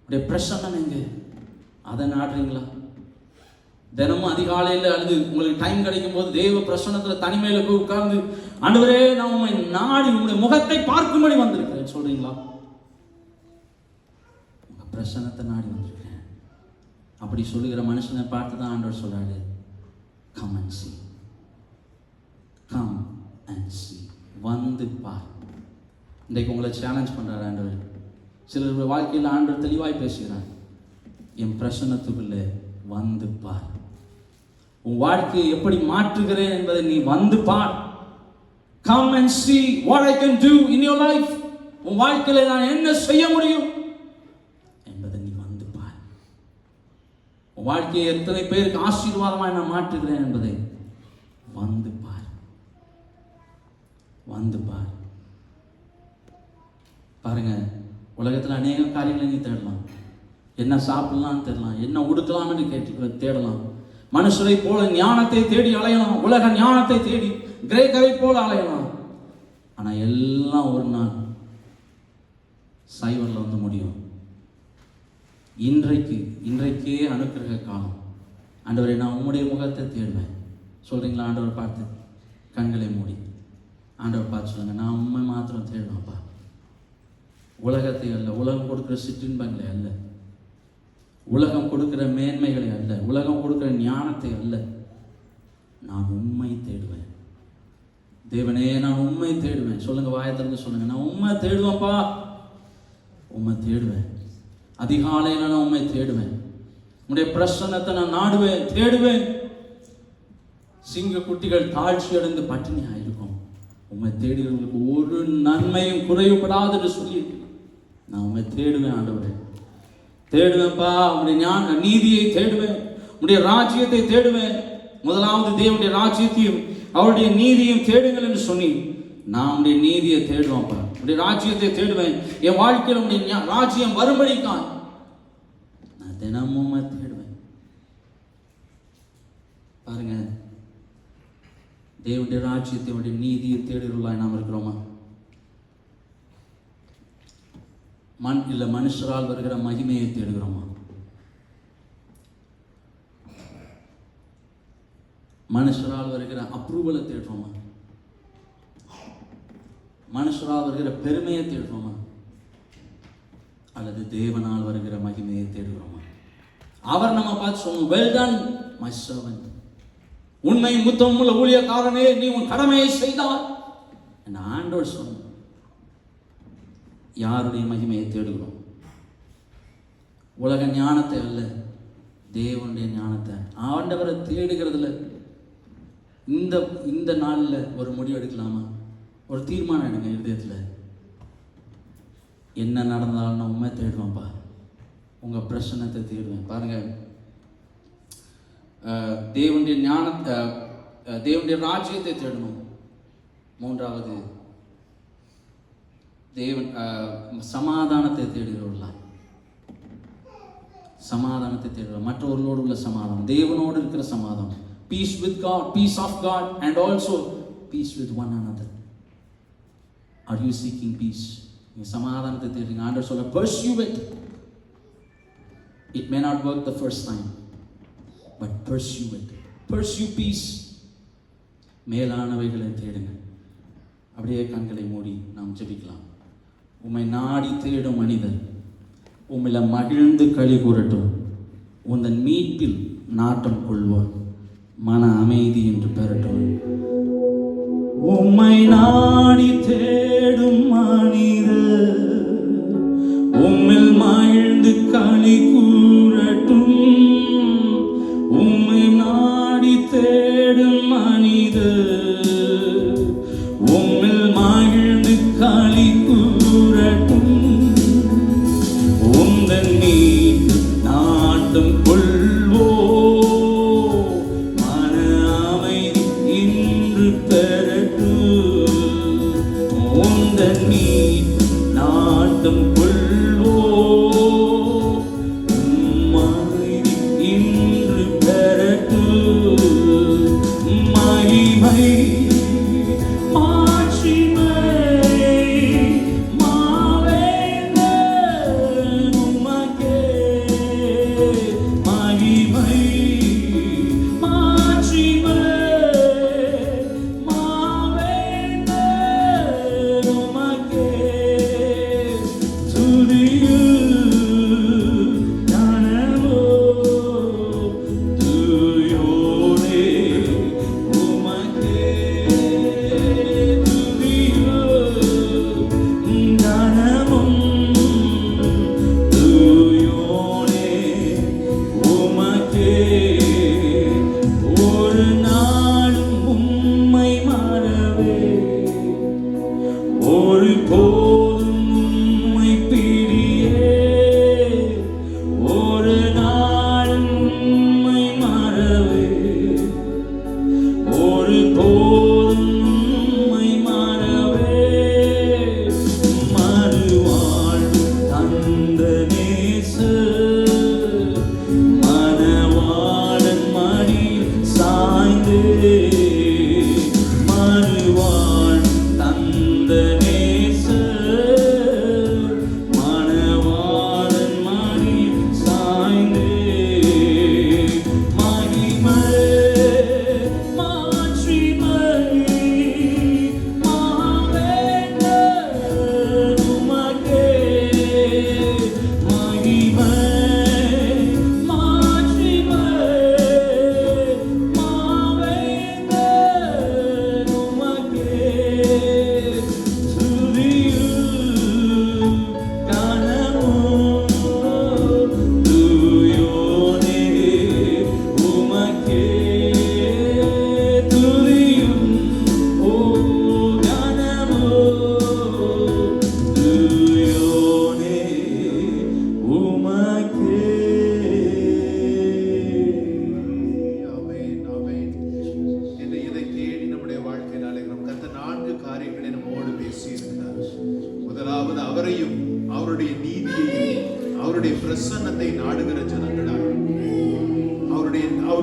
[SPEAKER 2] உடைய பிரசன்னம் எங்கே? அதை நாடுறீங்களா? தினமும் அதிகாலையில் அல்லது உங்களுக்கு டைம் கிடைக்கும் போது தேவ பிரசன்னத்தில் தனிமையில போய் உட்கார்ந்து, ஆண்டவரே நான் உண்மை நாடி உங்களுடைய முகத்தை பார்க்கும்படி வந்திருக்கிறேன் சொல்றீங்களா? உங்க பிரசன்னத்தை நாடி வந்திருக்கிறேன். அப்படி சொல்லுகிற மனுஷனை பார்த்து தான் ஆண்டவர் சொல்றாரு, come and see. Come and see. வந்து பார். இன்றைக்கு உங்களை சேலஞ்ச் பண்றாரு ஆண்டவர். சிலர் வாழ்க்கையில் ஆண்டவர் தெளிவாய் பேசுகிறார். என் பிரசன்னத்துக்குள்ளே வந்து பார். உன் வாழ்க்கையை எப்படி மாற்றுகிறேன் என்பதை நீ வந்து பார். Come and see what I can do in your life. உன் வாழ்க்கையில நான் என்ன செய்ய முடியும் என்பதை நீ வந்து பார். உன் வாழ்க்கையை எத்தனை பேருக்கு ஆசீர்வாதமாய் நான் மாற்றுகிறேன் என்பதை வந்து பார். வந்து பார். பாருங்க, உலகத்தில் அநேக காரியங்களை நீ தேடலாம். என்ன சாப்பிடலாம் தேடலாம், என்ன உடுக்கலாம் என்று கேட்டு தேடலாம். மனுஷரை போல ஞானத்தை தேடி அலையலாம், உலக ஞானத்தை தேடி கிரேக்கரை போல அலையலாம். ஆனா எல்லாம் ஒரு நாள் சைவரில் வந்து முடியும். இன்றைக்கே அனுக்கிரக காலம். ஆண்டவரை நான் உம்முடைய முகத்தை தேடுவேன் சொல்றீங்களா? ஆண்டவர் பார்த்து கண்களை மூடி ஆண்டவர் பார்த்து சொல்லுங்க, நான் உண்மை மாத்திரம் தேடுவேன்ப்பா. உலகத்தை அல்ல, உலகம் கொடுக்கிற சிற்றின்பங்களை அல்ல, உலகம் கொடுக்கிற மேன்மைகளை அல்ல, உலகம் கொடுக்கிற ஞானத்தை அல்ல, நான் உண்மை தேடுவேன். தேவனே நான் உண்மை தேடுவேன் சொல்லுங்க. வாயத்திலிருந்து சொல்லுங்க, நான் உண்மை தேடுவேன்ப்பா. உண்மை தேடுவேன். அதிகாலையில் நான் உண்மை தேடுவேன். உன்னுடைய பிரசன்னத்தை நான் நாடுவேன், தேடுவேன். சிங்க குட்டிகள் தாழ்ச்சி அடைந்து பட்டினி ஆயிருக்கும். உண்மை தேடுகிறவங்களுக்கு ஒரு நன்மையும் குறைவுபடாது என்று சொல்லி நான் உண்மை தேடுவேன். ஆண்டவரே தேடுவேன்ப்பா. உன்னுடைய ஞான நீதியை தேடுவேன், உன்னுடைய ராஜ்யத்தை தேடுவேன். முதலாவது தேவனுடைய ராஜ்யத்தையும் அவருடைய நீதியையும் தேடுங்கள் என்று சொன்னீர். நான் உடைய நீதியை தேடுவேன்ப்பா, உடைய ராஜ்யத்தை தேடுவேன். என் வாழ்க்கையில் உடைய ராஜ்யம் வரும்படிக்கான் நான் தினமும் தேடுவேன். பாருங்க, தேவனுடைய ராஜ்யத்தை உடைய நீதியை தேடுகிறவர்களாய் நாம் இருக்கிறோமா? மனுஷரால் வருகிற மகிமையை தேடுகிறோமா? மனுஷரால் வருகிற அப்ரூவலை தேடுறோமா? மனுஷரால் வருகிற பெருமையை தேடுறோமா? அல்லது தேவனால் வருகிற மகிமையை தேடுகிறோமா? அவர் நம்ம பார்த்து சொன்னோம், வெல் டன் மை சர்வன்ட், உண்மை முத்தமுள்ள ஊழியக்காரனே, நீ உன் கடமையை செய்தார் என் ஆண்டவர் சொன்ன. யாருடைய மகிமையை தேடுகிறோம்? உலக ஞானத்தை அல்ல, தேவனுடைய ஞானத்தை. ஆண்டவரை தேடுகிறதுல இந்த நாளில் ஒரு முடிவு எடுக்கலாமா? ஒரு தீர்மானம் எடுங்க இருதயத்தில். என்ன நடந்தாலும் நான் உண்மை தேடுவேன்ப்பா, உங்கள் பிரச்சனத்தை தேடுவேன். பாருங்க, தேவனுடைய ஞானத்தை, தேவனுடைய ராஜ்யத்தை தேடணும். மூன்றாவது, தேவன் சமாதானத்தை தேடுகிறவர்களா? சமாதானத்தை தேடுகிறோம், மற்றவர்களோடு உள்ள சமாதானம், தேவனோடு இருக்கிற சமாதானம். Peace with God, peace of God, and also peace with one another. Are you seeking peace? நீ சமாதானத்தை தேடுறீங்க. ஆண்டவர் சொல்ல, pursue it. It may not work the first time, but pursue it. Pursue peace. மேலானவைகளை தேடுங்க. அப்படியே கண்களை மூடி நாம் ஜெபிக்கலாம். உம்மை நாடி தேடும் மனிதர் உம்மில மகிழ்ந்து களி கூறட்டும். உந்தன் மீட்பில் நாட்டம் கொள்வார், மன அமைதி என்று பெறட்டும். உம்மை நாடி தேடும் மனிதர் உம்மில் மகிழ்ந்து களி கூறட்டும். உம்மை நாடி தேடும் மனிதர் உம்மில் மகிழ்ந்து களி கூறட்டும். உந்தன் மீது நாட்டம் கொள்வோ, மன அமைதி இன்று பெறட்டும். உந்தன் மீது நாட்டம் கொள்வோ, அமைதி இன்று பெறட்டும். மகிமை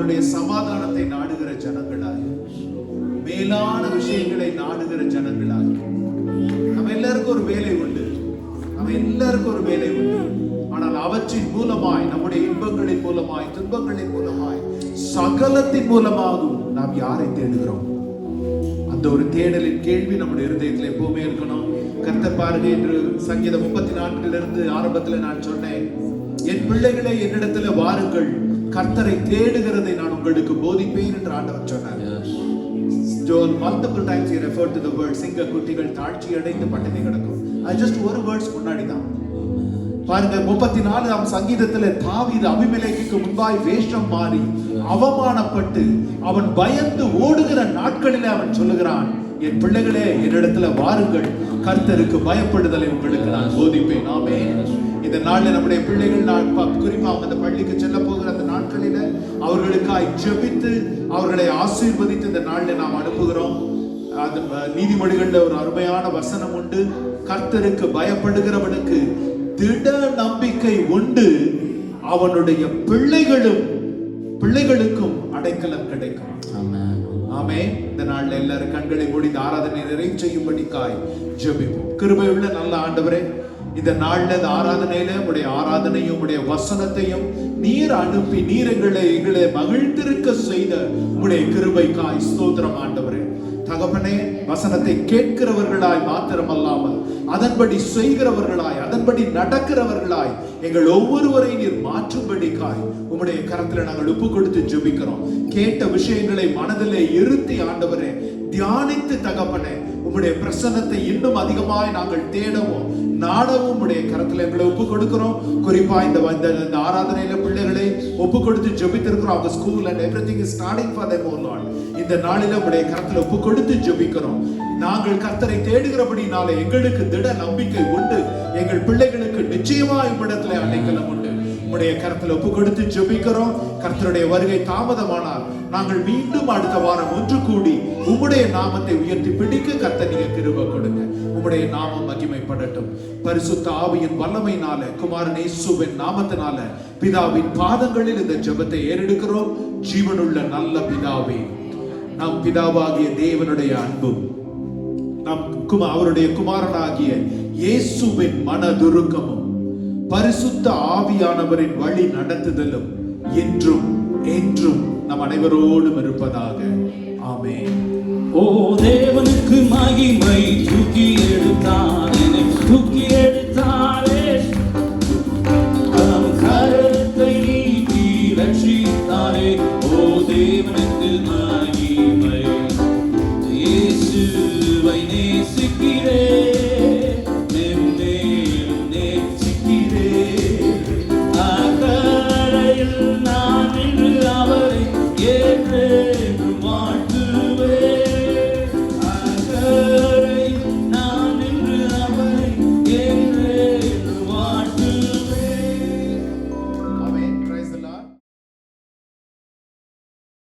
[SPEAKER 1] அவருடைய சமாதானத்தை நாடுகிற ஜனங்களாய், மேலான விஷயங்களை நாடுகிற ஜனங்களாய். நம்ம எல்லாருக்கும் ஒரு வேலை உண்டு, நம்ம எல்லாருக்கும் ஒரு வேலை உண்டு. ஆனால் அவற்றின் மூலமாய், நம்முடைய இன்பங்களின் மூலமாய், துன்பங்களின் மூலமாய், சகலத்தின் மூலமாகவும் நாம் யாரை தேடுகிறோம்? அந்த ஒரு தேடலின் கேள்வி நம்முடைய இருதயத்தில் எப்பவுமே இருக்கணும். கர்த்தர் பாருங்க, என்று சங்கீதம் 34 ஆரம்பத்தில் நான் சொன்னேன், என் பிள்ளைகளே என்னிடத்துல வாருங்கள், கர்த்தரை தேடுகிறதை நான் உங்களுக்கு போதிப்பேன் என்று ஆண்டவர் சொன்னார். Joel multiple times he referred to the word சிங்க குட்டிகள் தாழ்ச்சி அடைந்து பட்டினி கிடக்கும். அது ஜஸ்ட் ஒரு வேர்ட்ஸ் முன்னாடி தான். பாருங்க 34ஆம் சங்கீதத்துல தாவீது அபிமெலேக்குக்கு முன்பாய் வேஷம் மாறி அவமானப்பட்டு அவன் பயந்து ஓடுகிற நாட்களிலே அவன் சொல்லுகிறான், என் பிள்ளைகளே என்னிடத்துல வாருங்கள், கர்த்தருக்கு பயப்படுதலை உங்களுக்கு நான் போதிப்பேன். ஆமென். இந்த நாள்ல நம்முடைய பிள்ளைகள், நான் குறிப்பா அந்த பள்ளிக்கு செல்ல போகிற அந்த நாட்களில அவர்களுக்காய் ஜெபித்து அவர்களை ஆசீர்வதித்து இந்த நாள்ல நாம் அனுப்புகிறோம். அது நீதிமொழிகள்ல ஒரு அருமையான வசனம் உண்டு, கர்த்தருக்கு பயப்படுகிறவனுக்கு திட நம்பிக்கை உண்டு, அவனுடைய பிள்ளைகளுக்கும் அடைக்கலம் கிடைக்கும். ஆமென். இந்த நாள்ல எல்லாரும் கண்களை மூடி ஆராதனை நிறைவு செய்யும்படிக்காய் ஜெபிப்போம். கிருபையுள்ள நல்ல ஆண்டவரே, இந்த நாள்ல இந்த ஆராதனையில உடைய ஆராதனையும் உடைய வசனத்தையும் நீர் அனுப்பி நீர் எங்களை மகிழ்ந்திருக்க செய்த உடைய கிருபைக்காய் ஸ்தோத்திரம் ஆண்டவரே. தகப்பனே, வசனத்தை கேட்கிறவர்களாய் மாத்திரமல்லாமல் அதன்படி செய்கிறவர்களாய், அதன்படி நடக்கிறவர்களாய் எங்கள் ஒவ்வொருவரை நீர் மாற்றும்படிக்காய் உம்முடைய கரத்துல நாங்கள் ஒப்பு கொடுத்து ஜெபிக்கிறோம். கேட்ட விஷயங்களை மனதிலே இருத்தி ஆண்டவரே தியானித்து தகப்பனே உம்முடைய பிரசன்னத்தை இன்னும் அதிகமாய் நாங்கள் தேடவும் நாடவும் உடைய கரத்துல எங்களை ஒப்பு கொடுக்கிறோம். குறிப்பா இந்த ஆராதனையில பிள்ளைகளை ஒப்பு கொடுத்து ஜெபித்திருக்கிறோம். அவங்க school and everything is starting for them, oh Lord. இந்த நாளில உடைய கரத்துல ஒப்பு கொடுத்து ஜெபிக்கிறோம். நாங்கள் கர்த்தரை தேடுகிறபடினாலே எங்களுக்கு திட நம்பிக்கை உண்டு, எங்கள் பிள்ளைகளுக்கு நிச்சயமாய் உம்மிடத்துல அடைக்கலம் உண்டு. உம்முடைய கரத்துல ஒப்பு கொடுத்து ஜெபிக்கிறோம். கர்த்தருடைய வருகை தாமதமானால் நாங்கள் மீண்டும் அடுத்த வாரம் ஒன்று கூடி உம்முடைய நாமத்தை உயர்த்தி பிடிக்க கர்த்தர் நீங்க கிருபை கொடுங்க. உம்முடைய நாமம் மகிமைப்படட்டும். பரிசுத்த ஆவியின் வல்லமையினால, குமாரன் இயேசுவின் நாமத்தினால பிதாவின் பாதங்களில் இந்த ஜெபத்தை ஏறெடுக்கிறோம். ஜீவனுள்ள நல்ல பிதாவே, நம் பிதாவாகிய தேவனுடைய அன்பும் அவருடைய குமாரனாகிய இயேசுவின் மனதுருக்கமும் பரிசுத்த ஆவியானவரின் வழி நடத்துதலும் என்றும் என்றும் நம் அனைவரோடும் இருப்பதாக. ஆமென்.